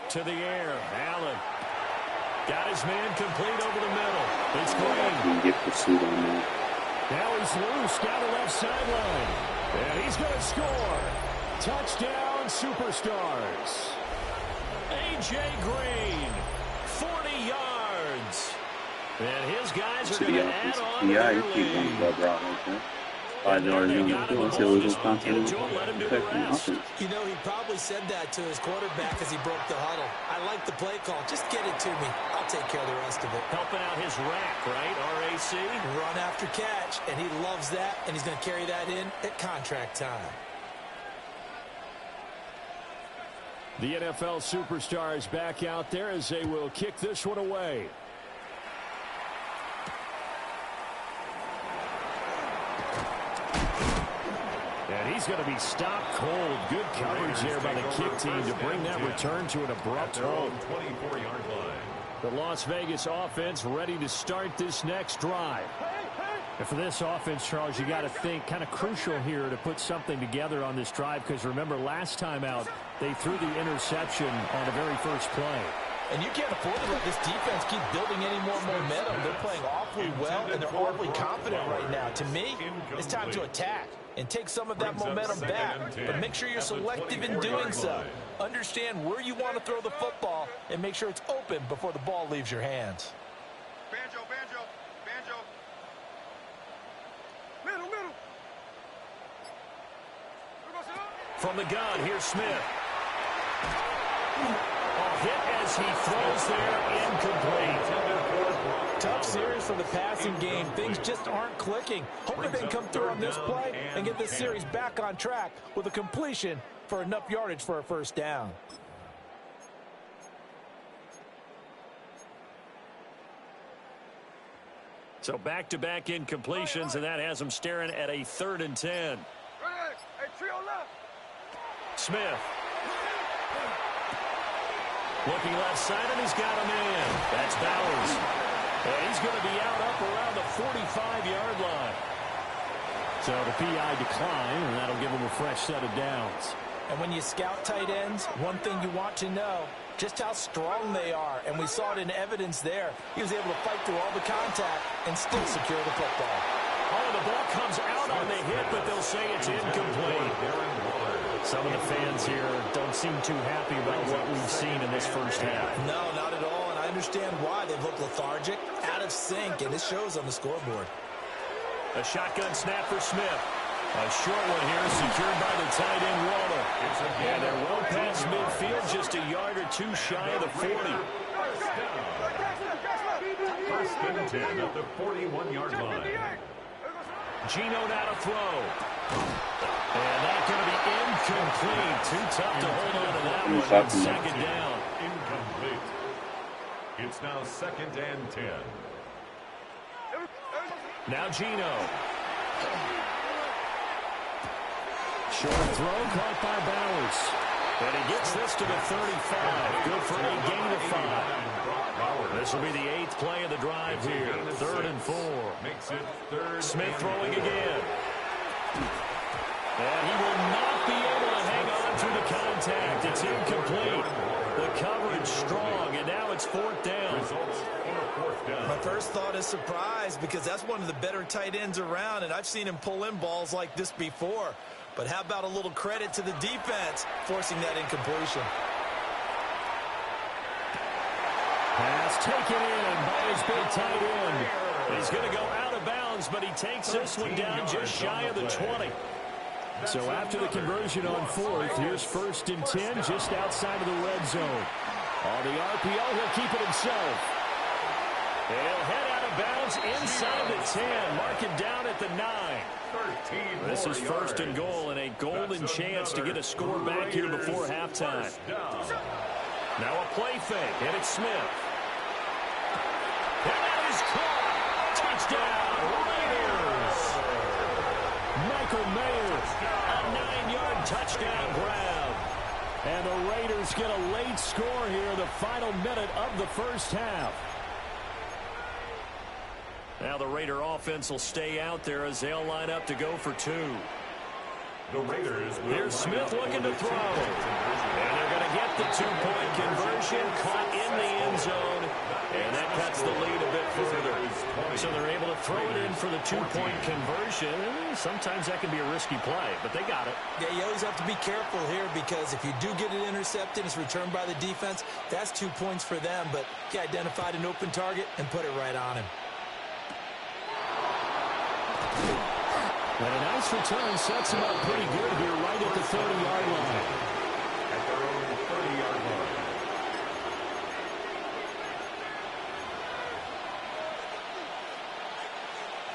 To the air, Allen. Got his man complete over the middle. It's Green. Get pursuit on that. Now he's loose down the left sideline. And he's going to score. Touchdown, Superstars. A.J. Green, 40 yards. And his guys are going to add on to their lead. 5 yards on the field until it was confident. You know, he probably said that to his quarterback as he broke the huddle. I like the play call. Just get it to me. I'll take care of the rest of it. Helping out his rack, right? RAC. Run after catch, and he loves that, and he's going to carry that in at contract time. The NFL Superstars back out there as they will kick this one away. And he's going to be stopped cold. Good coverage there by the kick team to bring that return to an abrupt halt. 24-yard line. The Las Vegas offense ready to start this next drive. And for this offense, Charles, you got to think kind of crucial here to put something together on this drive, because remember last time out they threw the interception on the very first play. And you can't afford to let this defense keep building any more momentum. They're playing awfully well, and they're awfully confident right now. To me, it's time to attack and take some of that momentum back, but make sure you're selective in doing so. Understand where you want to throw the football and make sure it's open before the ball leaves your hands. Banjo. Middle. From the gun, here's Smith. A hit as he throws there, incomplete. Tough series for the passing game. Things just aren't clicking. Hoping they can come through on this play and get this series back on track with a completion for enough yardage for a first down. So back-to-back incompletions, and that has them staring at a 3rd and 10. Hey, trio left. Smith. Looking left side, and he's got a man. That's Bowers. And he's going to be out up around the 45-yard line. So the PI decline, and that'll give him a fresh set of downs. And when you scout tight ends, one thing you want to know, just how strong they are. And we saw it in evidence there. He was able to fight through all the contact and still secure the football. Oh, the ball comes out on the hit, but they'll say it's incomplete. Some of the fans here don't seem too happy about what we've seen in this first half. No, not at all, and I understand why. They've looked lethargic, out of sync, and it shows on the scoreboard. A shotgun snap for Smith. A short one here, secured by the tight end, Waller. And they're well past midfield, just a yard or two shy of the 40. First and 10 at the 41-yard line. Gino now to throw. And that's going to be incomplete. Too tough to hold on to that one. Second down. Incomplete. It's now 2nd and 10. Now Gino. Short throw caught by Bowers. And he gets this to the 35. Good for a gain of 5. This will be the 8th play of the drive here. 3rd and 4. Makes it 3rd. Smith throwing again. And he will not be able to hang on through the contact. It's incomplete. The coverage strong, and now it's 4th down. My first thought is surprise, because that's one of the better tight ends around, and I've seen him pull in balls like this before. But how about a little credit to the defense forcing that incompletion? Pass taken in by his big tight end. He's going to go out of bounds, but he takes this one down just shy of the 20. So after the conversion on 4th, here's 1st and 10 just outside of the red zone. On the RPO, he'll keep it himself. He'll head out of bounds inside the 10. Mark it down at the 9. This is 1st and goal, and a golden chance to get a score back here before halftime. Now a play fake, and it's Smith. And that is caught. Touchdown, Raiders. Michael Mayer, a 9-yard touchdown grab. And the Raiders get a late score here, the final minute of the first half. Now the Raider offense will stay out there as they'll line up to go for 2. The Raiders. Here's Smith looking to throw. And they're going to get the 2-point conversion, caught in the end zone. And that cuts the lead a bit further. So they're able to throw it in for the 2-point conversion. Sometimes that can be a risky play, but they got it. Yeah, you always have to be careful here because if you do get it intercepted, it's returned by the defense, that's 2 points for them. But he identified an open target and put it right on him. And a nice return sets him up pretty good here right at the 30-yard line. At their own 30-yard line.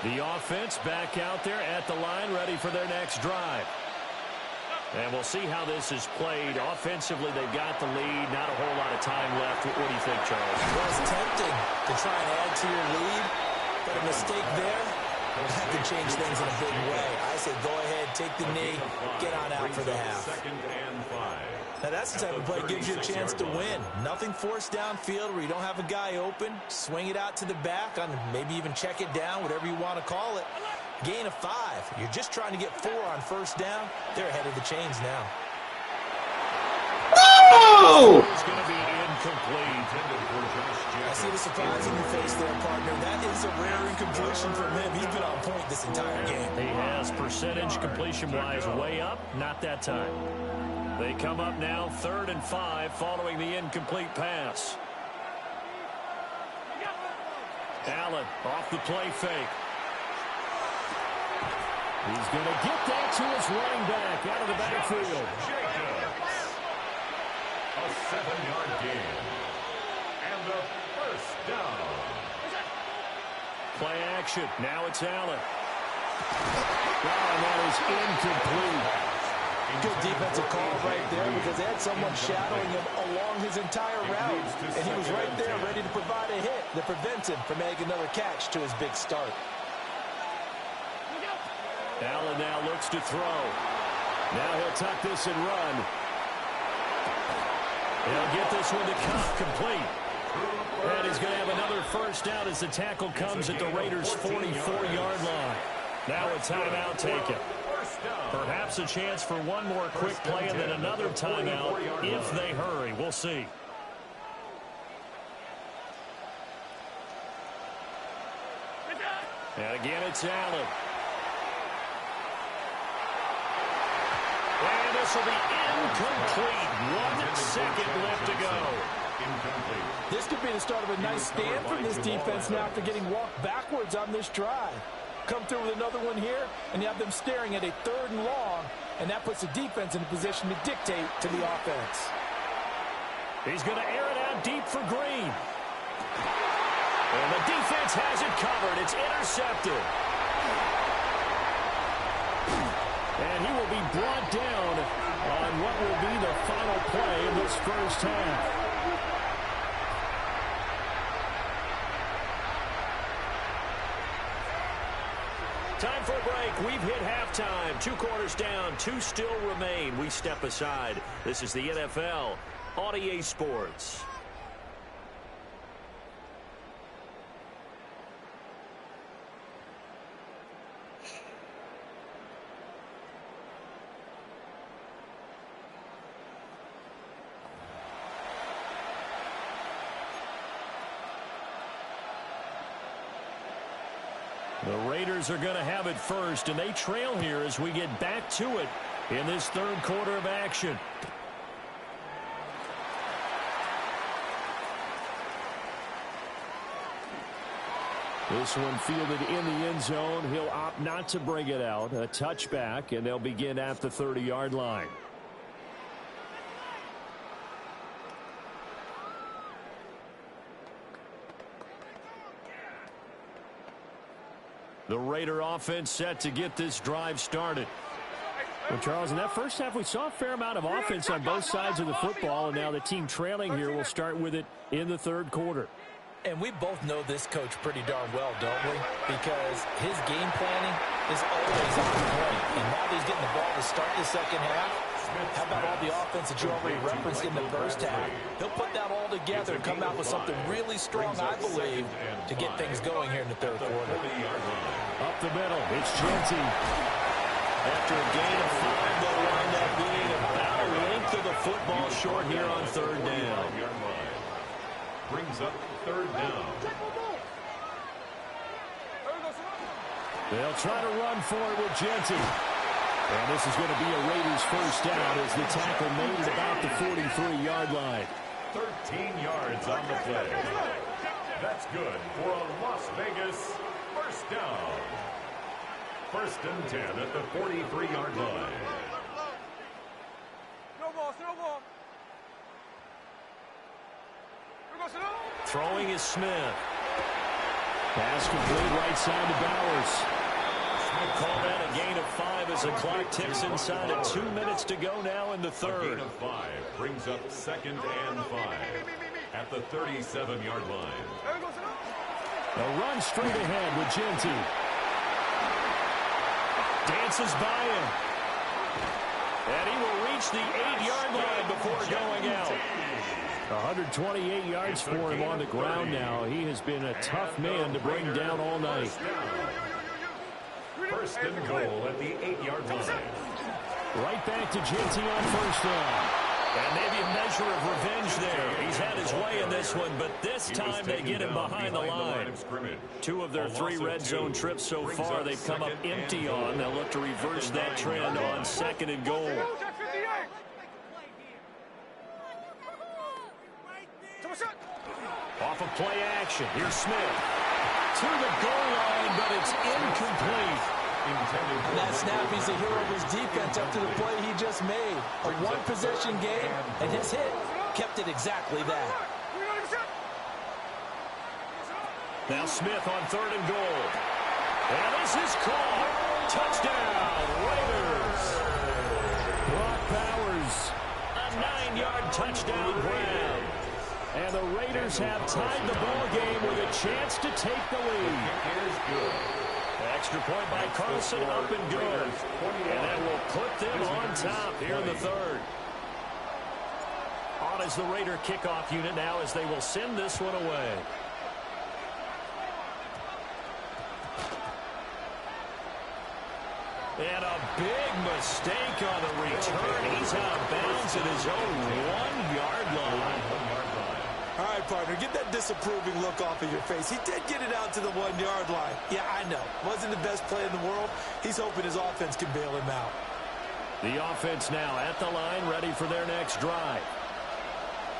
The offense back out there at the line, ready for their next drive. And we'll see how this is played. Offensively, they've got the lead. Not a whole lot of time left. What do you think, Charles? Well, it's tempting to try and add to your lead, but a mistake there, that can change things in a big way. I say go ahead, take the knee, get on out for the half. Second and 5. Now that's the type of play that gives you a chance to win. Nothing forced downfield where you don't have a guy open. Swing it out to the back, on maybe even check it down, whatever you want to call it. Gain of 5. You're just trying to get 4 on first down. They're ahead of the chains now. Oh! It's going to be incomplete. I see the surprise in your face there, partner. That is a rare incompletion from him. He's been on point this entire game. He has percentage completion-wise way up. Not that time. They come up now 3rd and 5 following the incomplete pass. Allen off the play fake. He's going to get that to his running back out of the backfield. A 7-yard gain. And the first down. Play action. Now it's Allen. That is incomplete. Good defensive call right there because they had someone shadowing him along his entire route. And he was right there ready to provide a hit that prevents him from making another catch to his big start. Allen now looks to throw. Now he'll tuck this and run. He'll get this one to Cup complete. And he's going to have another first down as the tackle comes at the Raiders' 44-yard line. Now a timeout taken. Perhaps a chance for one more quick play and then another timeout if they hurry. We'll see. And again, it's Allen. And this will be incomplete. 1 second left to go. This could be the start of a nice stand from this defense now after getting walked backwards on this drive. Come through with another one here, and you have them staring at a 3rd and long, and that puts the defense in a position to dictate to the offense. He's going to air it out deep for Green. And the defense has it covered. It's intercepted. And he will be brought down on what will be the final play in this first half. Time for a break. We've hit halftime. 2 quarters down. 2 still remain. We step aside. This is the NFL on EA Sports. The Raiders are going to have it first, and they trail here as we get back to it in this 3rd quarter of action. This one fielded in the end zone. He'll opt not to bring it out. A touchback, and they'll begin at the 30-yard line. The Raider offense set to get this drive started. Well, Charles, in that first half, we saw a fair amount of offense on both sides of the football, and now the team trailing here will start with it in the third quarter. And we both know this coach pretty darn well, don't we? Because his game planning is always on point. And now that he's getting the ball to start the second half, how about all the offense that you already referenced in the first half? He'll put that all together and come out with something really strong, I believe, to get things going here in the third quarter. Up the middle, it's Genty. After a gain of 5, they'll wind up being about a length of the football short here on third down. Brings up third down. They'll try to run for it with Genty. And this is going to be a Raiders first down as the tackle made at about the 43-yard line. 13 yards on the play. That's good for a Las Vegas first down. First and 10 at the 43-yard line. Throwing is Smith. Pass complete right side to Bowers. Call that a gain of 5 as the clock ticks inside of 2 minutes to go now in the third. A gain of 5 brings up second and 5 at the 37-yard line. A run straight ahead with Genty. Dances by him. And he will reach the 8-yard line before going out. 128 yards for him on the ground now. He has been a tough man to bring down all night. First and goal at the 8-yard line. Right back to Genty on first down. And maybe a measure of revenge there. He's had his way in this one, but this time they get him behind the line. 2 of their 3 red zone trips so far they've come up empty on. They'll look to reverse that trend on second and goal. Off of play action. Here's Smith. To the goal line, but it's incomplete. That snap, he's a hero of his defense up to the play he just made. A one-possession game, and his hit kept it exactly that. Now Smith on third and goal. And this is caught. Touchdown, Raiders. Brock Bowers. A 9-yard touchdown grab. And the Raiders have tied the ball game with a chance to take the lead. Extra point by Carlson, up and good. And that will put them on top here in the third. On is the Raider kickoff unit now as they will send this one away. And a big mistake on the return. He's out of bounds at his own 1-yard line. All right, partner, get that disapproving look off of your face. He did get it out to the 1-yard line. Yeah, I know. Wasn't the best play in the world. He's hoping his offense can bail him out. The offense now at the line, ready for their next drive.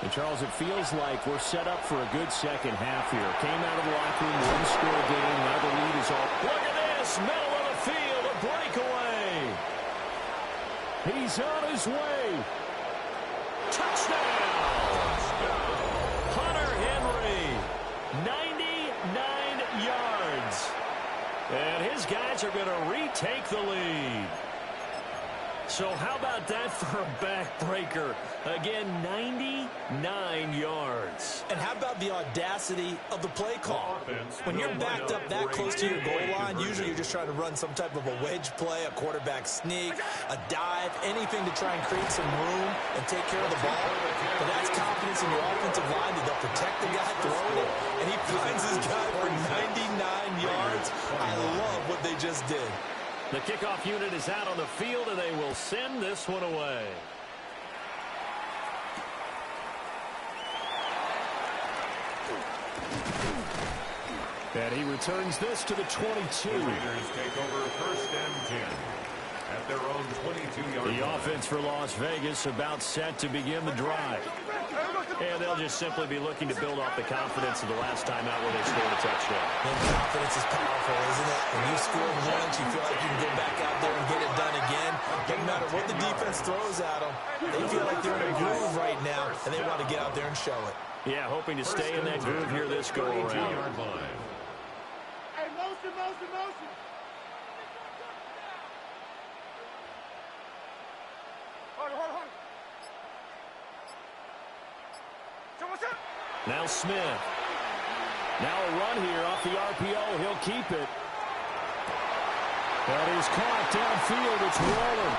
And, Charles, it feels like we're set up for a good second half here. Came out of the locker room, one-score game. Now the lead is all. Look at this. Middle of the field, a breakaway. He's on his way. Touchdown. 99 yards. And his guys are going to retake the lead. So how about that for a backbreaker? Again, 99 yards. And how about the audacity of the play call? When you're backed up that close to your goal line, usually you're just trying to run some type of a wedge play, a quarterback sneak, a dive, anything to try and create some room and take care of the ball. But that's confidence in your offensive line that they'll protect the guy throwing it, and he finds his guy for 99 yards. I love what they just did. The kickoff unit is out on the field, and they will send this one away. And he returns this to the 22. The Raiders take over first and 10 at their own 22-yard line. The offense for Las Vegas about set to begin the drive. And they'll just simply be looking to build off the confidence of the last time out where they scored a touchdown. And confidence is powerful, isn't it? When you scored once, you feel like you can go back out there and get it done again. Doesn't matter what the defense throws at them. They feel like they're in a groove right now, and they want to get out there and show it. Yeah, hoping to stay in that groove here this go-around. Hey, motion. Now Smith. Now a run here off the RPO. He'll keep it. That is caught downfield. It's rolling.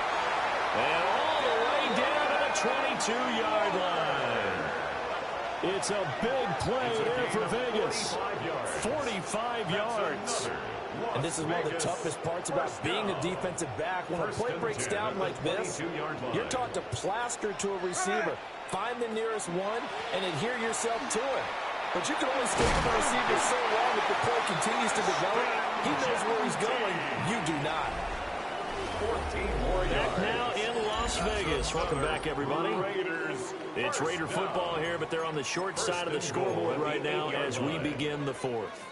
And all the way down to the 22-yard line. It's a big play there for Vegas. 45 yards. And this is one of the toughest parts about being a defensive back. When a play breaks down like this, you're taught to plaster to a receiver. Find the nearest one and adhere yourself to it. But you can only stay with the receiver so long if the play continues to develop. He knows where he's going. You do not. Back now in Las Vegas. Welcome back, everybody. It's Raider football here, but they're on the short side of the scoreboard right now as we begin the fourth.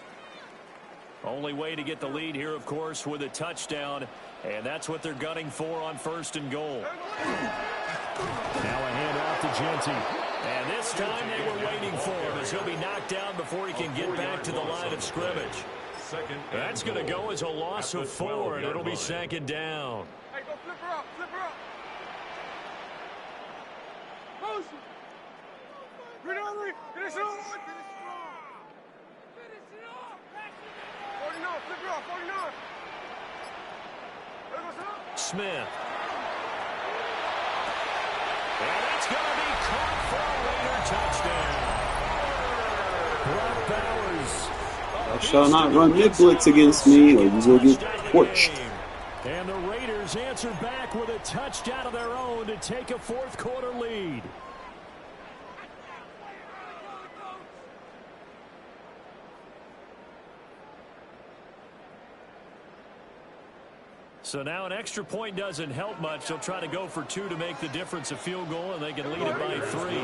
Only way to get the lead here, of course, with a touchdown, and that's what they're gunning for on 1st and goal. Now a handoff to Genty. And this time they were waiting for him as he'll be knocked down before he can get back to the line of scrimmage. That's going to go as a loss of 4, and it'll be 2nd down. Hey, go flip her up, flip her up. Motion. Get on me. Finish it off. Finish it off. 49, flip her off, 49. There goes up. Smith. And that's going to be caught for a Raider touchdown. Brock Bowers. Thou shalt not run mid blitz against me, or you will get torched. And the Raiders answer back with a touchdown of their own to take a 4th quarter lead. So now an extra point doesn't help much. They'll try to go for 2 to make the difference a field goal, and they can lead it by 3. They're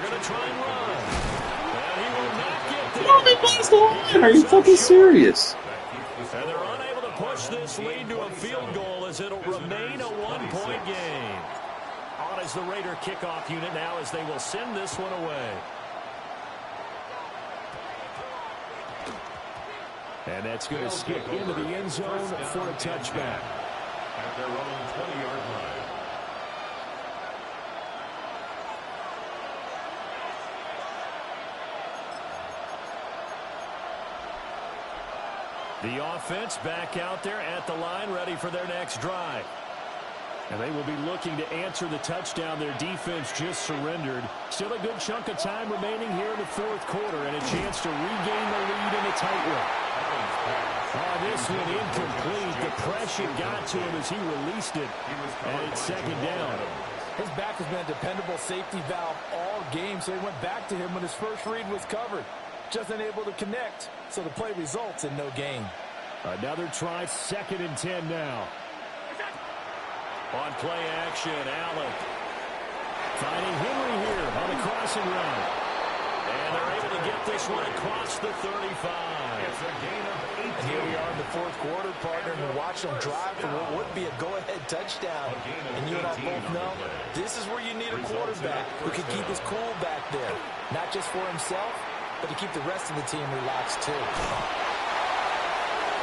going to try and run. And he will not get there. No, they passed the line. Are you fucking serious? And they're unable to push this lead to a field goal as it'll remain a 1-point game. On is the Raider kickoff unit now as they will send this one away. And that's going to skip into the end zone for a touchback. At their own 20-yard line. The offense back out there at the line, ready for their next drive. And they will be looking to answer the touchdown their defense just surrendered. Still a good chunk of time remaining here in the 4th quarter, and a chance to regain the lead in a tight one. This one incomplete. The pressure got to him as he released it, and it's 2nd down. His back has been a dependable safety valve all game, so he went back to him when his first read was covered. Just unable to connect, so the play results in no gain. Another try, 2nd and 10 now. On play action, Allen. Finding Henry here on the crossing route. And they're able to get this one across the 35. It's a gain of 8. And here we are in the 4th quarter, partner, and we're watching them drive for what would be a go-ahead touchdown. And you and I both know this is where you need a quarterback who can keep his cool back there. Not just for himself, but to keep the rest of the team relaxed, too.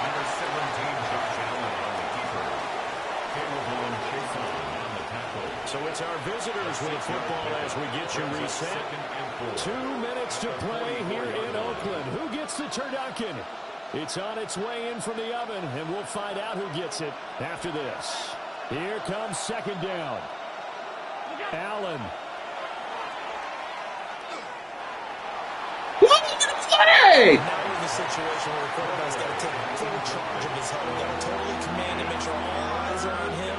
Number 17, Josh Allen on the keeper. Caleb on the tackle. So it's our visitors with the football as we get you reset. 2 minutes to play here in Oakland. Who gets the turducken? It's on its way in from the oven, and we'll find out who gets it after this. Here comes 2nd down. Allen. Hey! Now we're in a situation where the quarterback's got to take full charge of his huddle. Got to totally command and make sure all eyes are on him.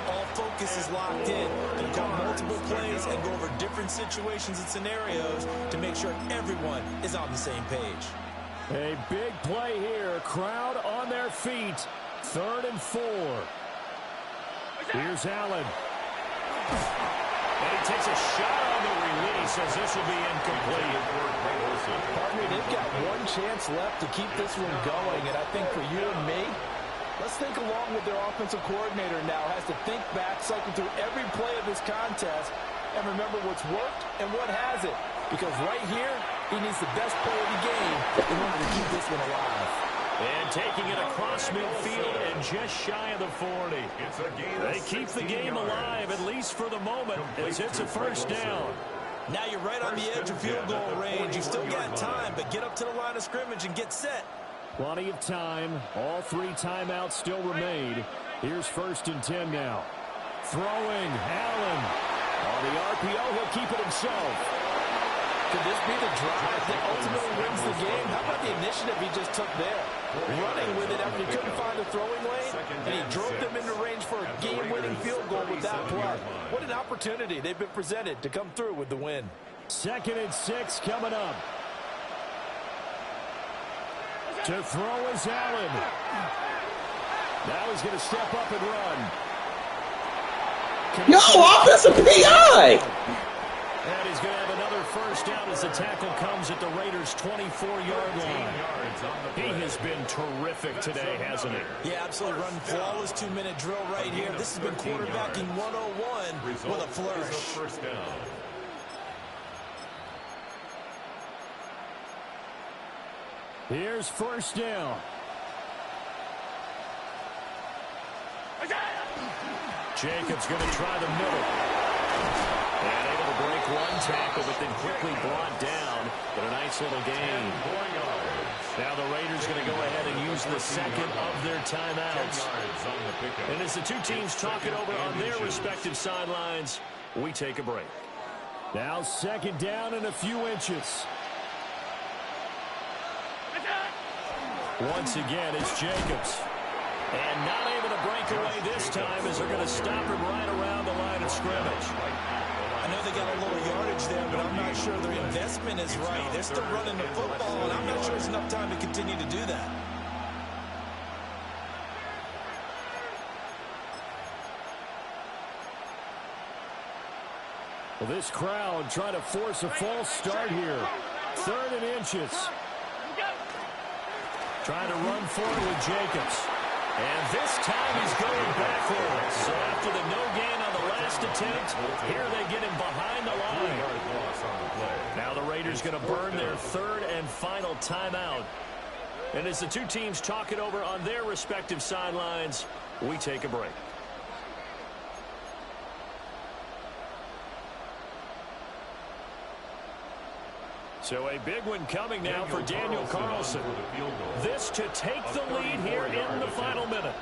All focus is locked in. Going to call multiple plays and go over different situations and scenarios to make sure everyone is on the same page. A big play here. Crowd on their feet. 3rd and 4. Here's Allen. And he takes a shot on the release as this will be incomplete. Partner, they've got one chance left to keep this one going, and I think for you and me, let's think along with their offensive coordinator now. Has to think back, cycle through every play of this contest, and remember what's worked and what hasn't. Because right here, he needs the best play of the game in order to keep this one alive. And taking it across midfield and just shy of the 40. It's a gain They keep the game alive, at least for the moment, as it's a 1st down. Now you're right on the edge of field goal range. You've still got time, but get up to the line of scrimmage and get set. Plenty of time. All 3 timeouts still remain. Here's 1st and 10 now. Throwing, Allen. On the RPO, he'll keep it himself. Could this be the drive that ultimately wins the game? How about the initiative he just took there? Running with it after he couldn't find a throwing lane, and he drove them into range for a game-winning field goal with that play. What an opportunity they've been presented to come through with the win. 2nd and 6 coming up. To throw is Allen. Now he's going to step up and run. Yo, offensive PI! And he's going to have another 1st down as the tackle comes at the Raiders' 24-yard line. He has been terrific today, hasn't he? Yeah, absolutely. Running flawless 2-minute drill right here. This has been quarterbacking 101 with a flourish. Here's 1st down. Jacobs going to try the middle. And able to break one tackle, but then quickly brought down. But a nice little gain. Now the Raiders going to go ahead and use the 2nd of their timeouts. And as the 2 teams talk it over on their respective sidelines, we take a break. Now 2nd down and a few inches. Once again, it's Jacobs. And not able to break away this time as they're going to stop him right around the line of scrimmage. I know they got a little yardage there, but I'm not sure their investment is right. They're still running the football, and I'm not sure it's enough time to continue to do that. Well, this crowd trying to force a false start here. 3rd and inches. Trying to run forward with Jacobs. And this time he's going backwards. So after the no gain on the last attempt, here they get him behind the line. Now the Raiders going to burn their 3rd and final timeout. And as the 2 teams talk it over on their respective sidelines, we take a break. So a big one coming now for Daniel Carlson. This to take the lead here in the final minute.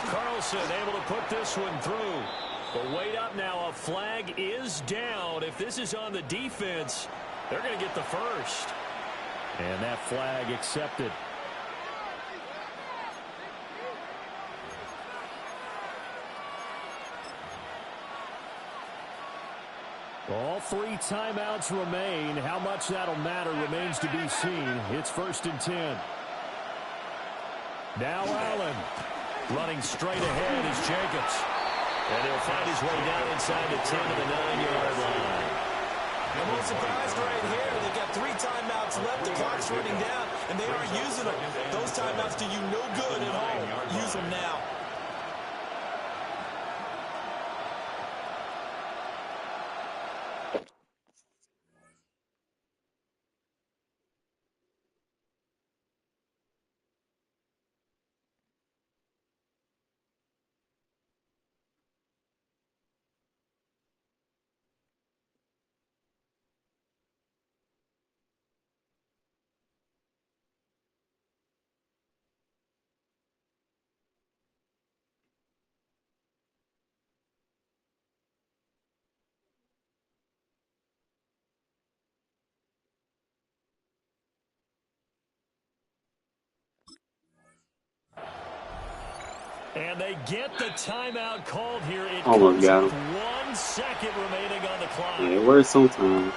Carlson able to put this one through. But wait up now, a flag is down. If this is on the defense, they're going to get the 1st. And that flag accepted. All 3 timeouts remain. How much that'll matter remains to be seen. It's 1st and 10. Now Allen. Running straight ahead is Jacobs. And he'll find his way down inside the 10 to the 9-yard line. I'm a little surprised right here. They've got 3 timeouts left. The clock's running down, and they aren't using them. Those timeouts do you no good at home. Use them now. And they get the timeout called here. It Almost comes got with him. 1 second remaining on the clock. Yeah, where's some time?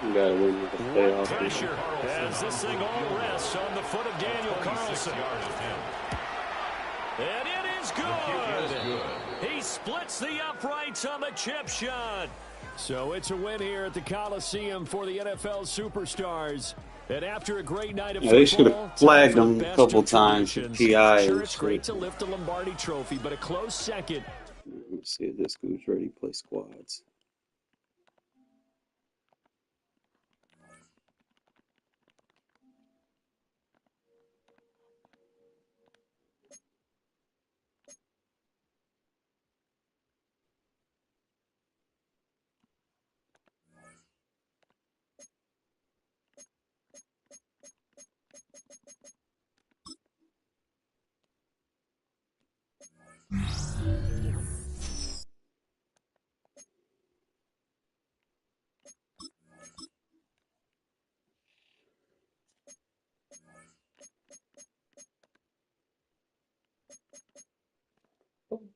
You gotta win with the playoff. Pressure as this thing all rests on the foot of Daniel Carlson. And it is good. He splits the uprights on the chip shot. So it's a win here at the Coliseum for the NFL Superstars. And after a great night of Yeah, they should football, have flagged time for the him a best couple of times for traditions. PI. Sure, and it's great shit. to lift the Lombardi trophy, but a close second. Let's see if this dude's ready to play squads.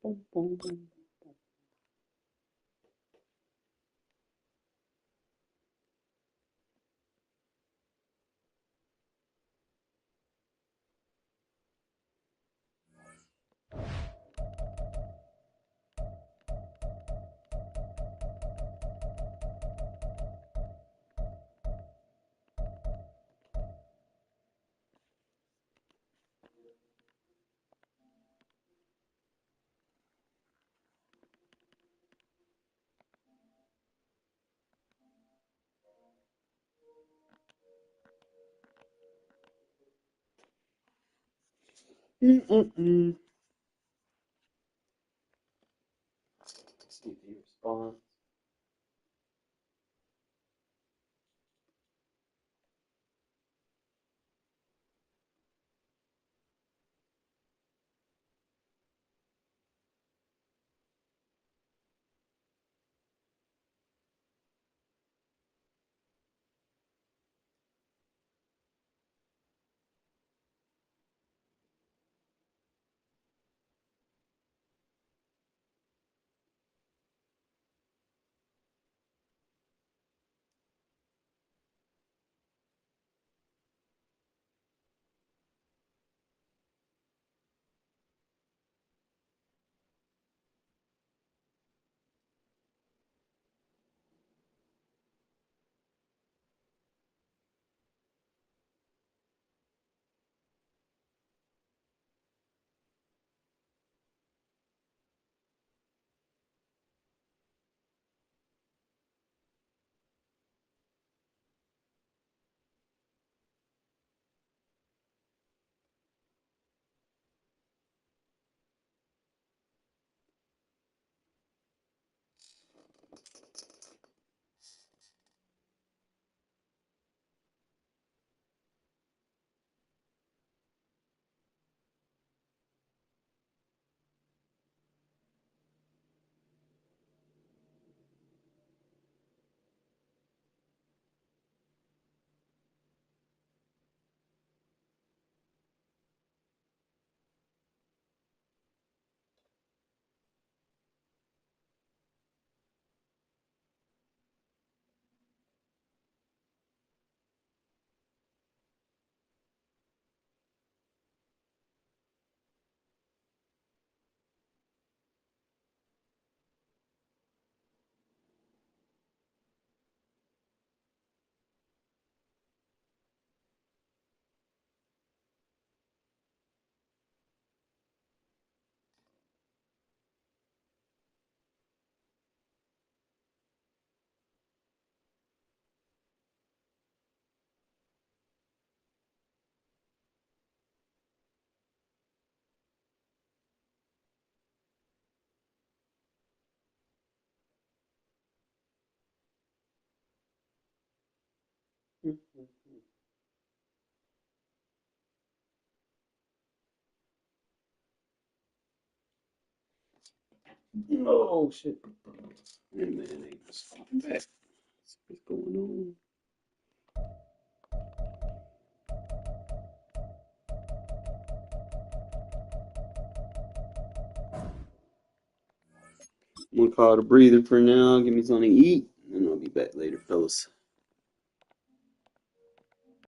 Boom, boom, boom. Mm-mm-mm. See if he responds. Oh shit. Wait a minute, I ain't just falling back. What's going on? I'm gonna call it a breather for now, give me something to eat, and I'll be back later, fellas.